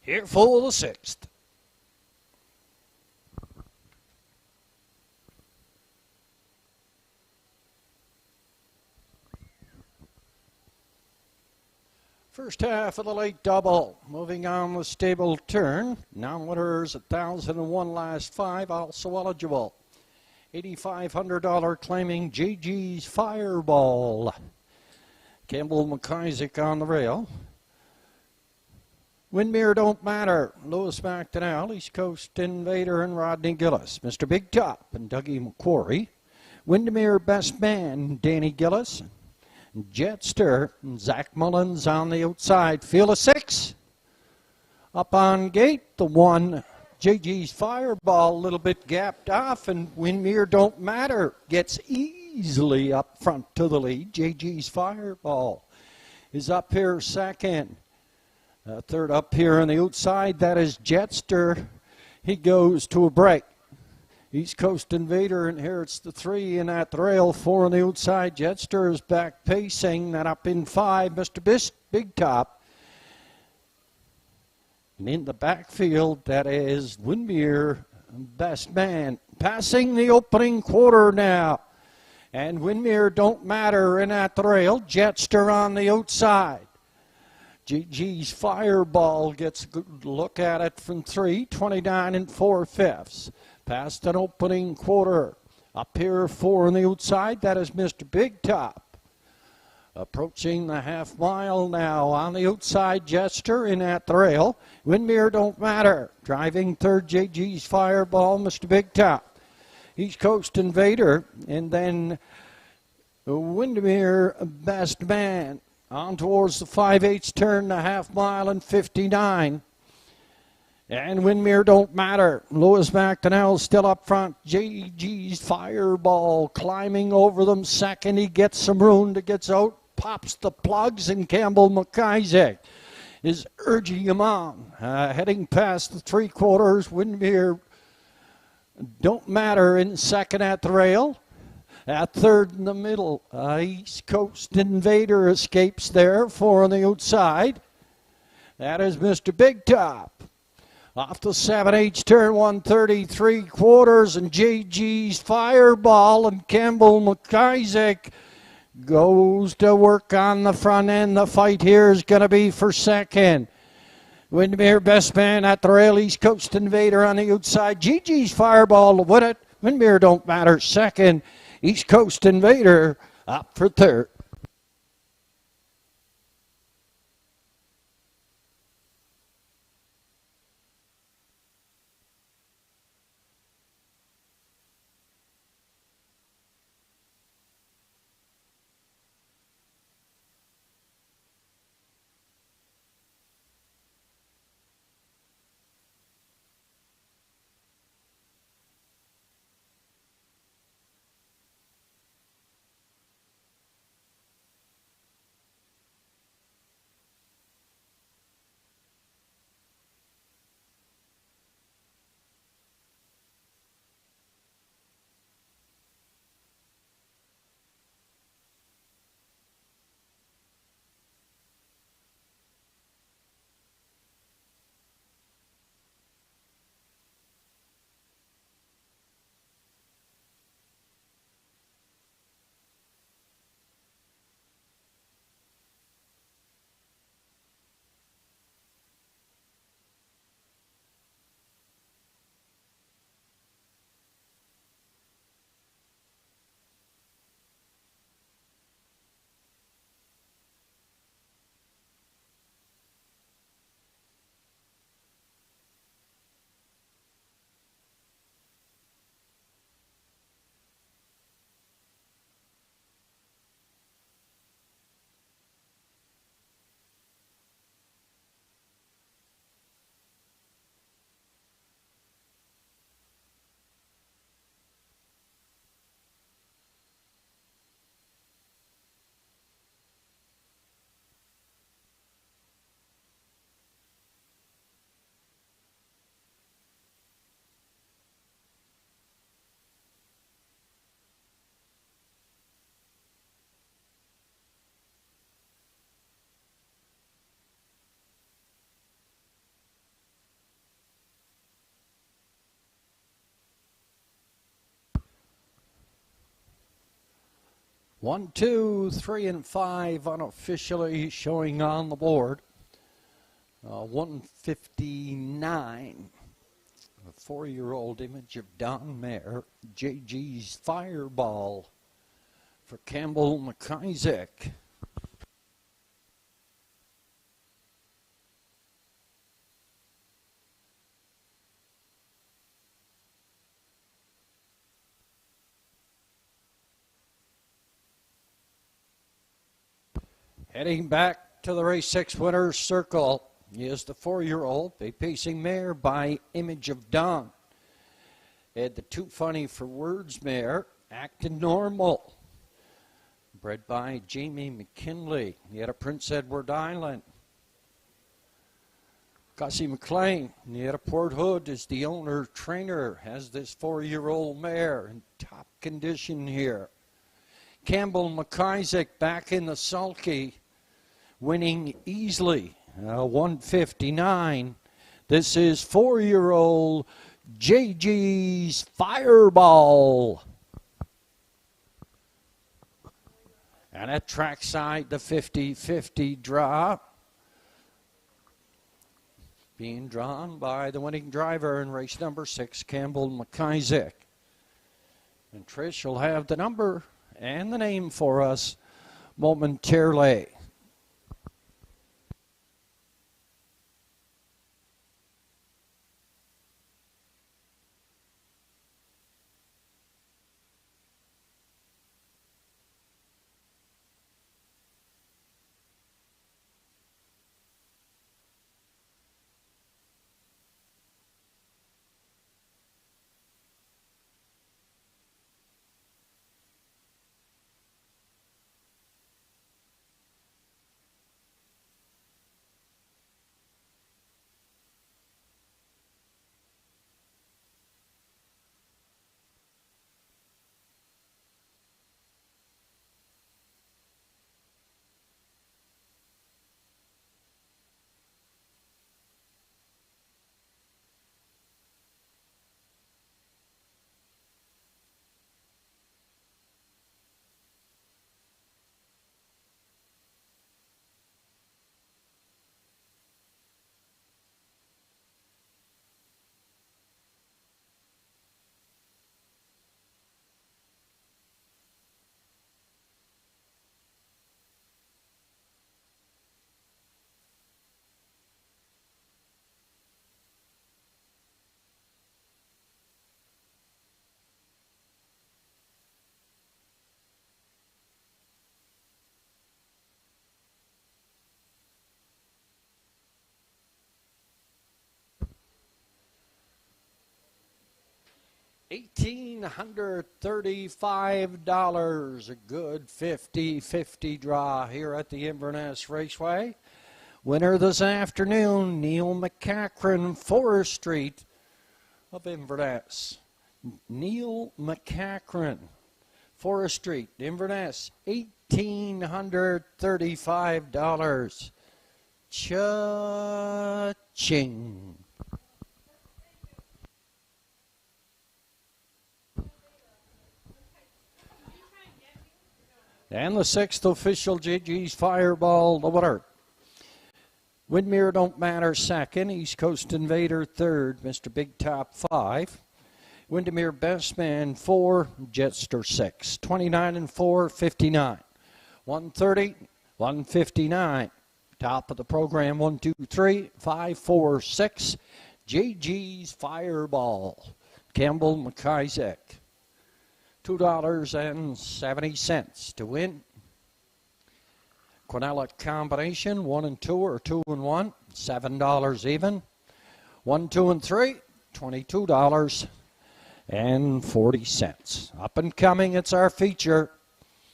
Here for the 6th. First half of the late double. Moving on the stable turn. Non-winners 1,001 last 5, also eligible. $8,500 claiming JG's Fireball. Campbell McIsaac on the rail. Windmere Don't Matter. Lewis McDonnell, East Coast Invader, and Rodney Gillis. Mr. Big Top and Dougie McQuarrie. Windermere Best Man, Danny Gillis. Jetster and Zach Mullins on the outside. Field of 6. Up on gate, the 1. JG's Fireball, a little bit gapped off, and Windmere Don't Matter gets easily up front to the lead. JG's Fireball is up here second. Third up here on the outside, that is Jetster. He goes to a break. East Coast Invader inherits the 3 and at the rail. 4 on the outside. Jetster is back pacing. Then up in 5, Mr. Big Top. And in the backfield, that is Windmere Best Man. Passing the opening quarter now. And Windmere Don't Matter in at the rail. Jetster on the outside. JG's Fireball gets a good look at it from 3, 29 and 4/5. Past an opening quarter. Up here, 4 on the outside. That is Mr. Big Top. Approaching the half mile now. On the outside, Jetster in at the rail. Windmere Don't Matter. Driving third, JG's Fireball, Mr. Big Top. East Coast Invader. And then Windermere Best Man. On towards the 5/8 turn, the half mile and 59. And Windmere Don't Matter. Lewis McDonnell still up front. JG's Fireball climbing over them second. He gets some room to get out. Pops the plugs, and Campbell McIsaac is urging him on. Heading past the 3/4. Windmere Don't Matter in second at the rail. At third in the middle, East Coast Invader escapes there. 4 on the outside. That is Mr. Big Top. Off the 7/8 turn, 133/4, and JG's Fireball and Campbell McIsaac goes to work on the front end. The fight here is going to be for second. Windmere Best Man at the rail. East Coast Invader on the outside. JG's Fireball to win it. Windmere Don't Matter second. East Coast Invader up for third. One, 2, 3, and 5 unofficially showing on the board. 159 A 4-year-old Image of Dawn mare, JG's Fireball for Campbell McIsaac. Heading back to the race 6 winner's circle is the 4-year-old, a pacing mare by Image of Dawn. Had the Too Funny for Words mare, Acting Normal, bred by Jamie McKinley. He had a Prince Edward Island. Gussie McLean, he had a Port Hood, is the owner trainer, has this 4-year-old mare in top condition here. Campbell McIsaac back in the sulky, winning easily, 159. This is 4-year-old JG's Fireball. And at trackside, the 50-50 draw, being drawn by the winning driver in race number 6, Campbell McIsaac. And Trish will have the number and the name for us momentarily. $1,835, a good 50-50 draw here at the Inverness Raceway. Winner this afternoon, Neil McCachran, Forest Street of Inverness. Neil McCachran, Forest Street, Inverness, $1,835. Cha-ching. And the 6th official, JG's Fireball, the winner. Windmere Don't Matter second, East Coast Invader third, Mr. Big Top 5. Windermere Best Man 4, Jetster 6. 29 and 4, 59. 130, 159. Top of the program, 1, 2, 3, 5, 4, 6. JG's Fireball, Campbell McIsaac. $2.70 to win. Quinella combination, 1 and 2 or 2 and 1, $7 even. 1, 2 and 3, $22.40. Up and coming, it's our feature.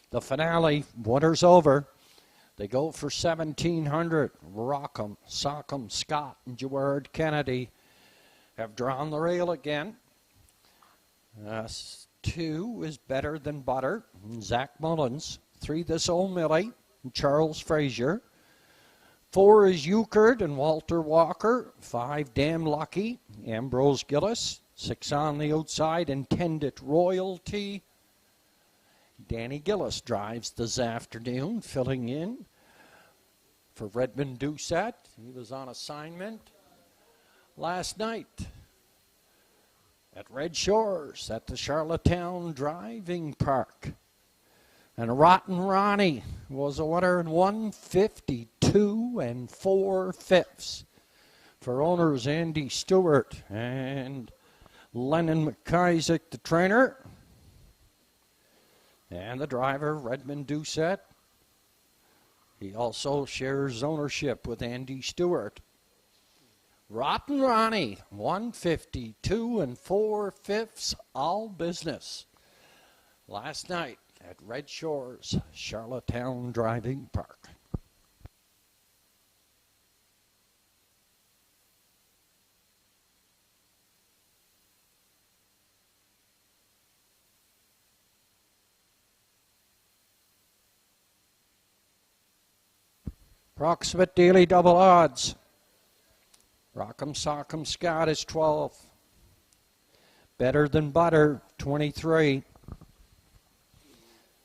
The finale, winter's over. They go for 1,700. Rockham, Sockham, Scott, and Gerard Kennedy have drawn the rail again. 2 is Better Than Butter, Zach Mullins. 3, This Old Millie, Charles Frazier. 4 is Euchard and Walter Walker. 5, Damn Lucky, Ambrose Gillis. 6 on the outside, Intended Royalty. Danny Gillis drives this afternoon, filling in for Redmond Doucette. He was on assignment last night at Red Shores at the Charlottetown Driving Park. And Rotten Ronnie was a winner in 152 4/5 for owners Andy Stewart and Lennon McIsaac, the trainer, and the driver Redmond Doucette. He also shares ownership with Andy Stewart. Rotten Ronnie, 152 4/5, all business. Last night at Red Shores, Charlottetown Driving Park. Approximate daily double odds. Rock'em Sock'em Scott is 12. Better Than Butter, 23.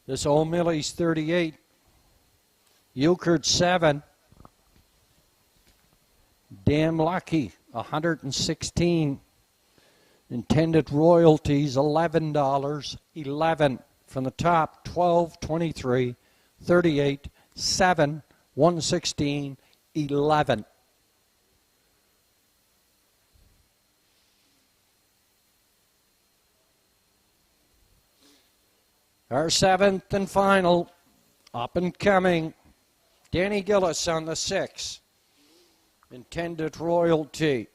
This Old Millie's 38. Euchred, 7. Damn Lucky, 116. Intended Royalties, $11. 11 from the top, 12, 23, 38, 7, 116, 11. Our 7th and final, up and coming, Danny Gillis on the 6. Intended Royalty.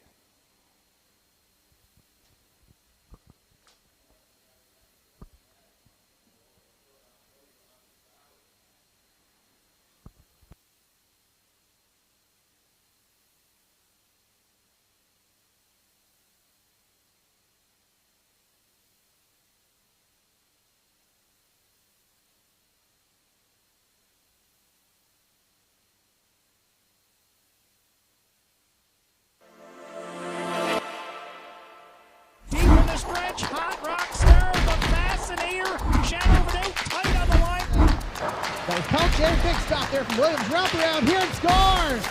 Big stop there from Williams. Wrapped around here and scores.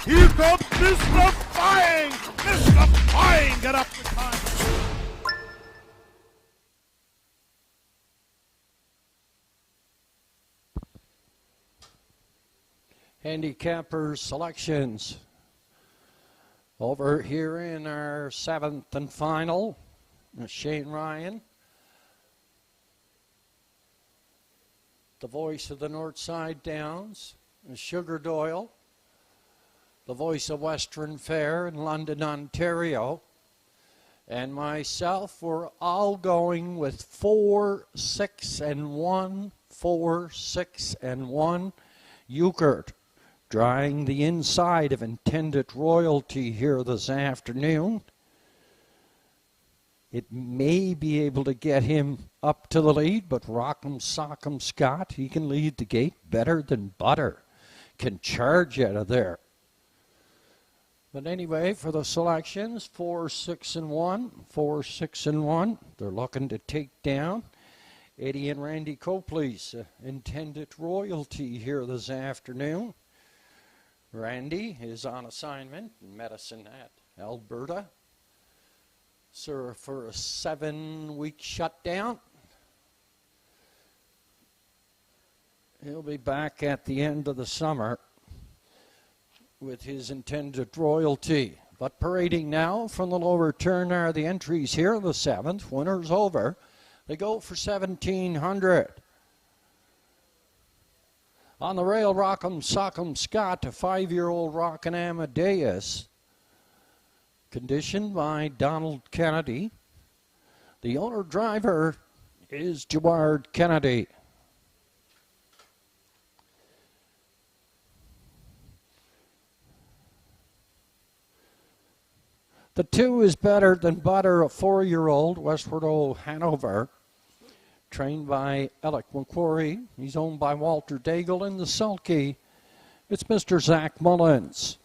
Here comes Mr. Flying. Mr. Flying, get up the time. Handicapper selections. Over here in our 7th and final, Shane Ryan, the voice of the Northside Downs, Sugar Doyle, the voice of Western Fair in London, Ontario, and myself. We're all going with 4, 6, and 1, 4, 6, and 1. Euchred drawing the inside of Intended Royalty here this afternoon. It may be able to get him up to the lead, but Rock'em Sock'em Scott, he can lead the gate. Better Than Butter can charge out of there. But anyway, for the selections, 4, 6, and 1, 4, 6, and 1. They're looking to take down Eddie and Randy Copley's Intended Royalty here this afternoon. Randy is on assignment in Medicine Hat, Alberta. So for a 7-week shutdown. He'll be back at the end of the summer with his Intended Royalty. But parading now from the lower turn are the entries here in the 7th. Winners over. They go for 1,700. On the rail, Rock'em Sock'em Scott, a 5-year-old Rockin' Amadeus. Conditioned by Donald Kennedy. The owner-driver is Jaward Kennedy. The 2 is Better Than Butter, a 4-year-old Westward O Hanover. Trained by Alec McQuarrie. He's owned by Walter Daigle. In the sulky, it's Mr. Zach Mullins.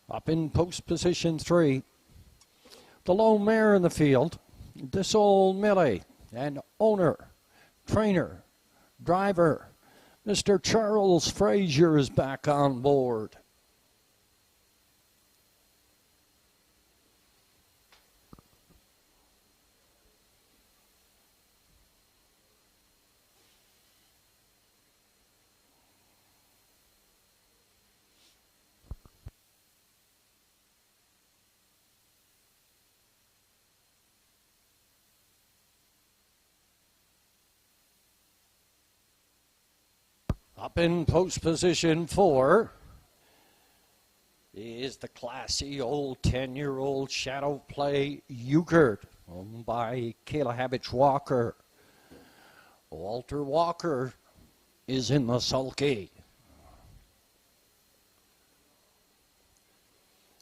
Up in post position 3, the lone mare in the field, This Old Millie, and owner, trainer, driver, Mr. Charles Frazier is back on board. Up in post position 4 is the classy old 10-year-old Shadow Play Euchred, owned by Kayla Habich Walker. Walter Walker is in the sulky.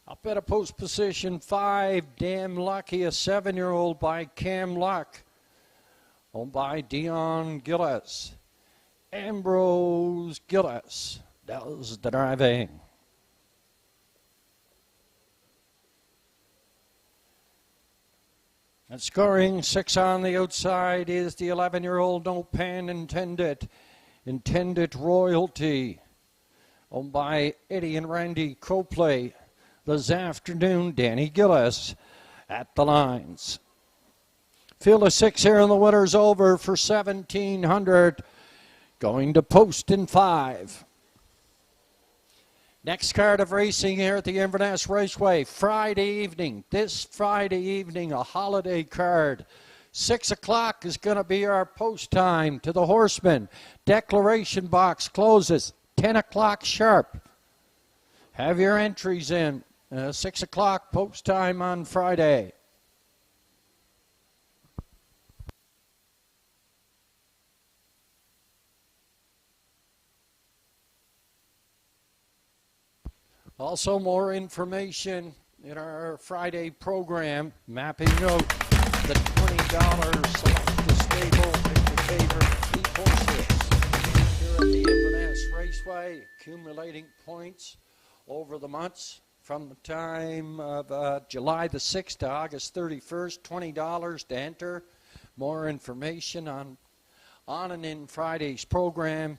Up at a post position 5, Damn Lucky, a 7-year-old by Cam Luck, owned by Dion Gillis. Ambrose Gillis does the driving. And scoring 6 on the outside is the 11-year-old No Pan Intended Royalty, owned by Eddie and Randy Copley. This afternoon, Danny Gillis at the lines. Field of 6 here, and the winner's over for 1,700. Going to post in 5. Next card of racing here at the Inverness Raceway, this Friday evening, a holiday card. 6 o'clock is going to be our post time to the horsemen. Declaration box closes 10 o'clock sharp. Have your entries in. 6 o'clock post time on Friday. Also, more information in our Friday program, mapping out the $20 select the stable, pick your favorite key horses here at the Inverness Raceway, accumulating points over the months from the time of July the 6th to August 31st, $20 to enter. More information on and in Friday's program,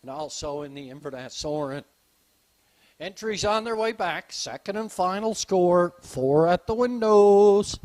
and also in the Inverness Orient. Entries on their way back. Second and final score, 4 at the windows.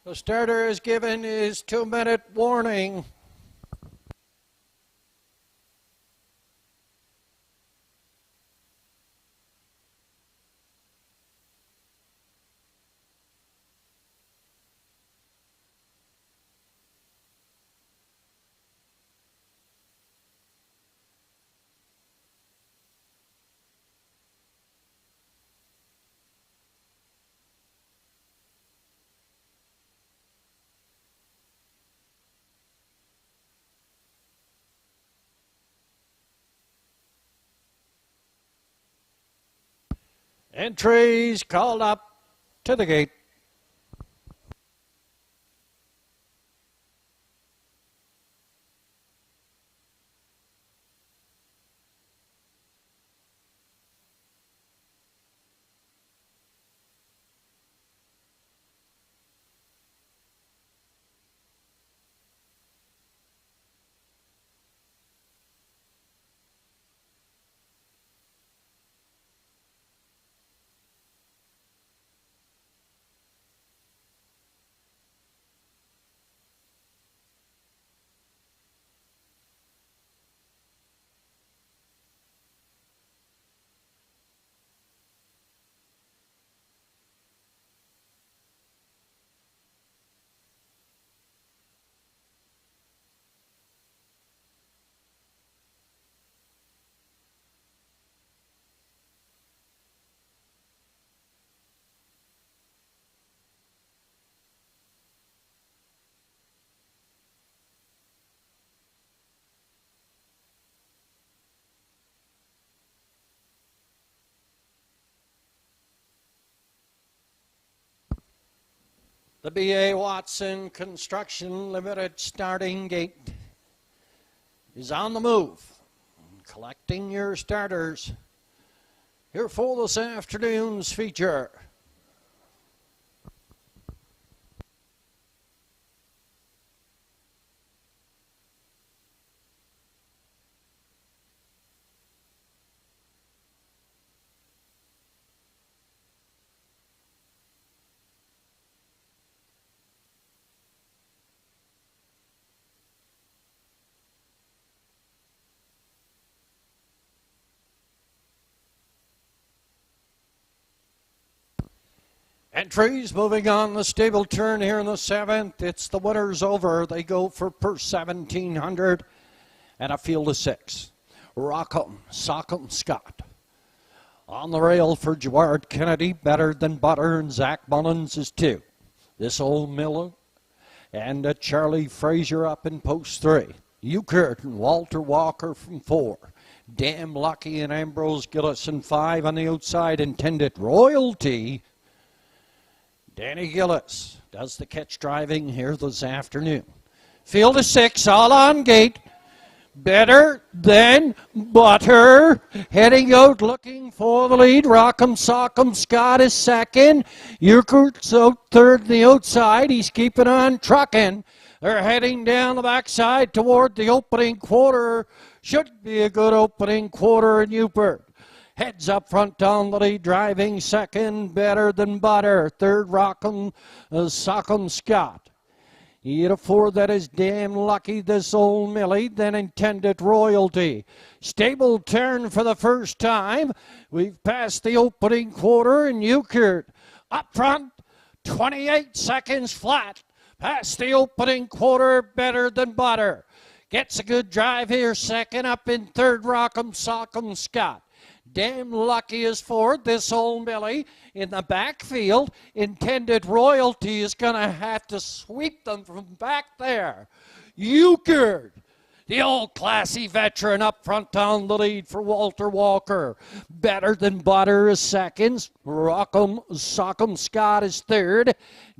The starter is given his 2-minute warning. Entries called up to the gate. The B.A. Watson Construction Limited starting gate is on the move, collecting your starters here for this afternoon's feature. Entries moving on the stable turn here in the 7th. It's the winners over. They go for per 1,700 and a field of 6. Rock'em, Sock'em, Scott. On the rail for Gerard Kennedy, Better Than Butter, and Zach Mullins is 2. This Old Miller and Charlie Frazier up in post 3. Euchert and Walter Walker from 4. Damn Lucky and Ambrose Gillis in 5 on the outside. Intended Royalty. Danny Gillis does the catch driving here this afternoon. Field of 6, all on gate. Better Than Butter. Heading out looking for the lead. Rock'em Sock'em Scott is second. Euchert's out third the outside. He's keeping on trucking. They're heading down the backside toward the opening quarter. Should be a good opening quarter in Euchert. Heads up front down the lead, driving second, Better Than Butter. Third, Rock'em Sock'em Scott. He had a 4 that is Damn Lucky, This Old Millie, then Intended Royalty. Stable turn for the first time. We've passed the opening quarter, and Euchert up front, 28 seconds flat. Past the opening quarter, Better Than Butter. Gets a good drive here, second up in third, Rock'em Sock'em Scott. Damn Lucky is forward. This Old Millie in the backfield. Intended Royalty is going to have to sweep them from back there. Euchert, the old classy veteran up front down the lead for Walter Walker. Better Than Butter is second. Rock'em Sock'em Scott is third.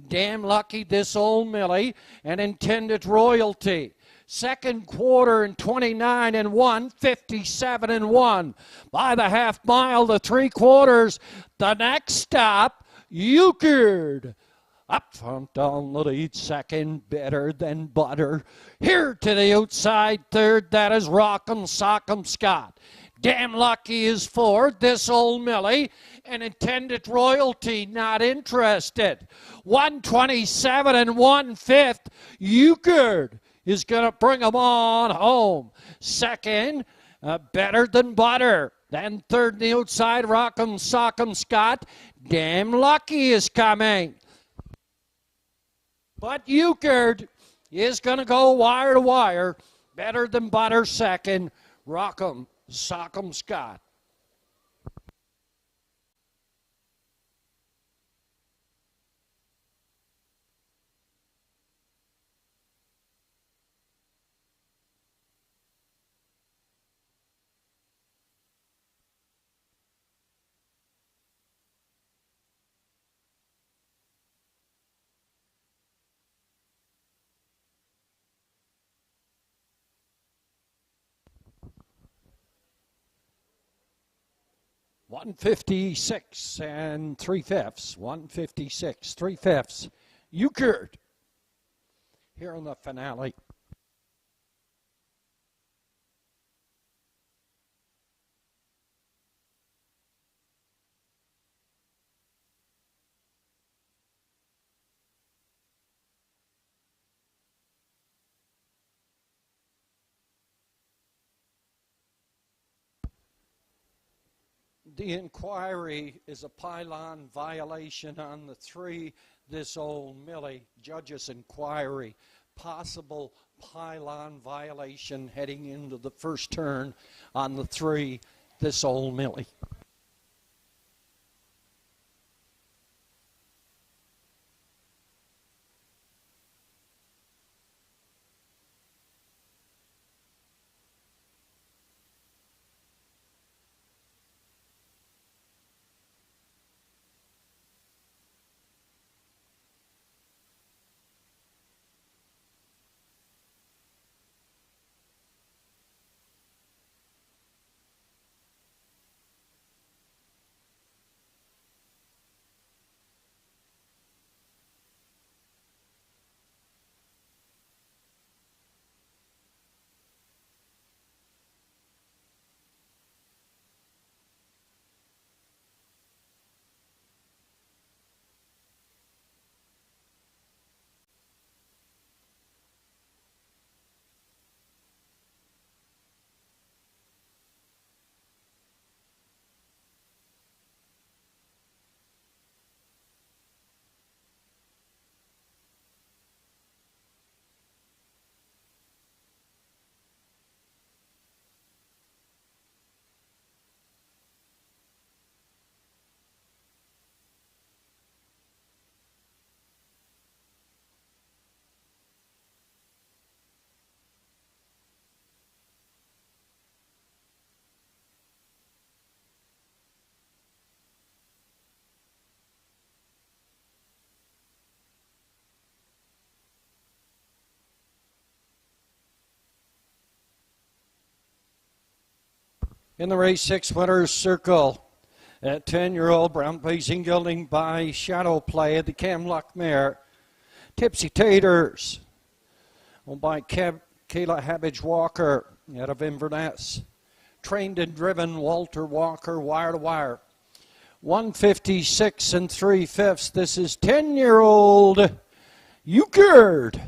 Damn Lucky, This Old Millie, and Intended Royalty. Second quarter in 29 and 1, 57 and 1. By the half mile, the 3 quarters. The next stop, Euchert. Up front on the lead, second, Better Than Butter. Here to the outside, third, that is Rock'em Sock'em Scott. Damn Lucky is fourth, This Old Millie, and Intended Royalty not interested. 127 and 1/5, Euchert is going to bring them on home. Second, Better Than Butter. Then third, the outside, Rock'em Sock'em Scott. Damn Lucky is coming. But Euchert is going to go wire to wire. Better Than Butter second, Rock'em Sock'em Scott. $156 and 3/5. 156, 3/5. Euchert here in the finale. The inquiry is a pylon violation on the 3, This Old Millie. Judge's inquiry, possible pylon violation heading into the first turn on the 3, This Old Millie. In the race 6 winners circle, at 10-year-old brown facing gelding by Shadow Play, the Camluck mare. Tipsy Taters, owned by Kayla Habbage Walker out of Inverness. Trained and driven Walter Walker, wire to wire. 156 3/5. This is 10-year-old Euchard.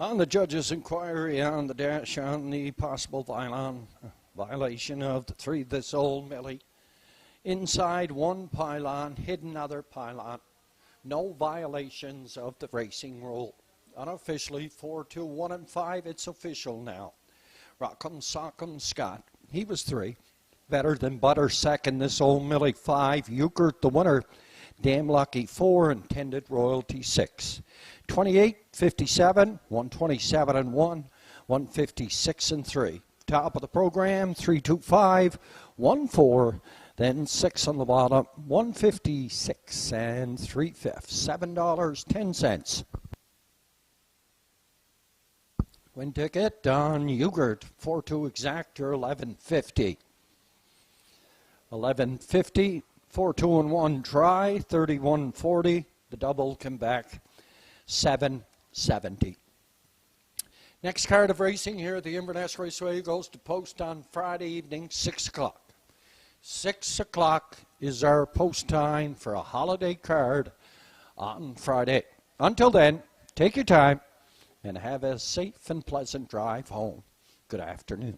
On the judge's inquiry on the dash on the possible violation of the 3 this old Millie. Inside one pylon, hidden other pylon. No violations of the racing rule. Unofficially 4, 2, 1, and 5. It's official now. Rock'em Sock'em Scott. He was 3. Better than Butter second. This old Millie 5. Euchard the winner. Damn Lucky 4. Intended Royalty 6. 28, 57, 127 and 1, 156 and 3. Top of the program, 325, 14, then 6 on the bottom, 156 and 3/5, $7.10. Win ticket on Euchard, 4-2 exactor, 1150. 1150, 4-2 and 1 try, 3140. The double come back. 770. Next card of racing here at the Inverness Raceway goes to post on Friday evening, 6 o'clock. 6 o'clock is our post time for a holiday card on Friday. Until then, take your time and have a safe and pleasant drive home. Good afternoon.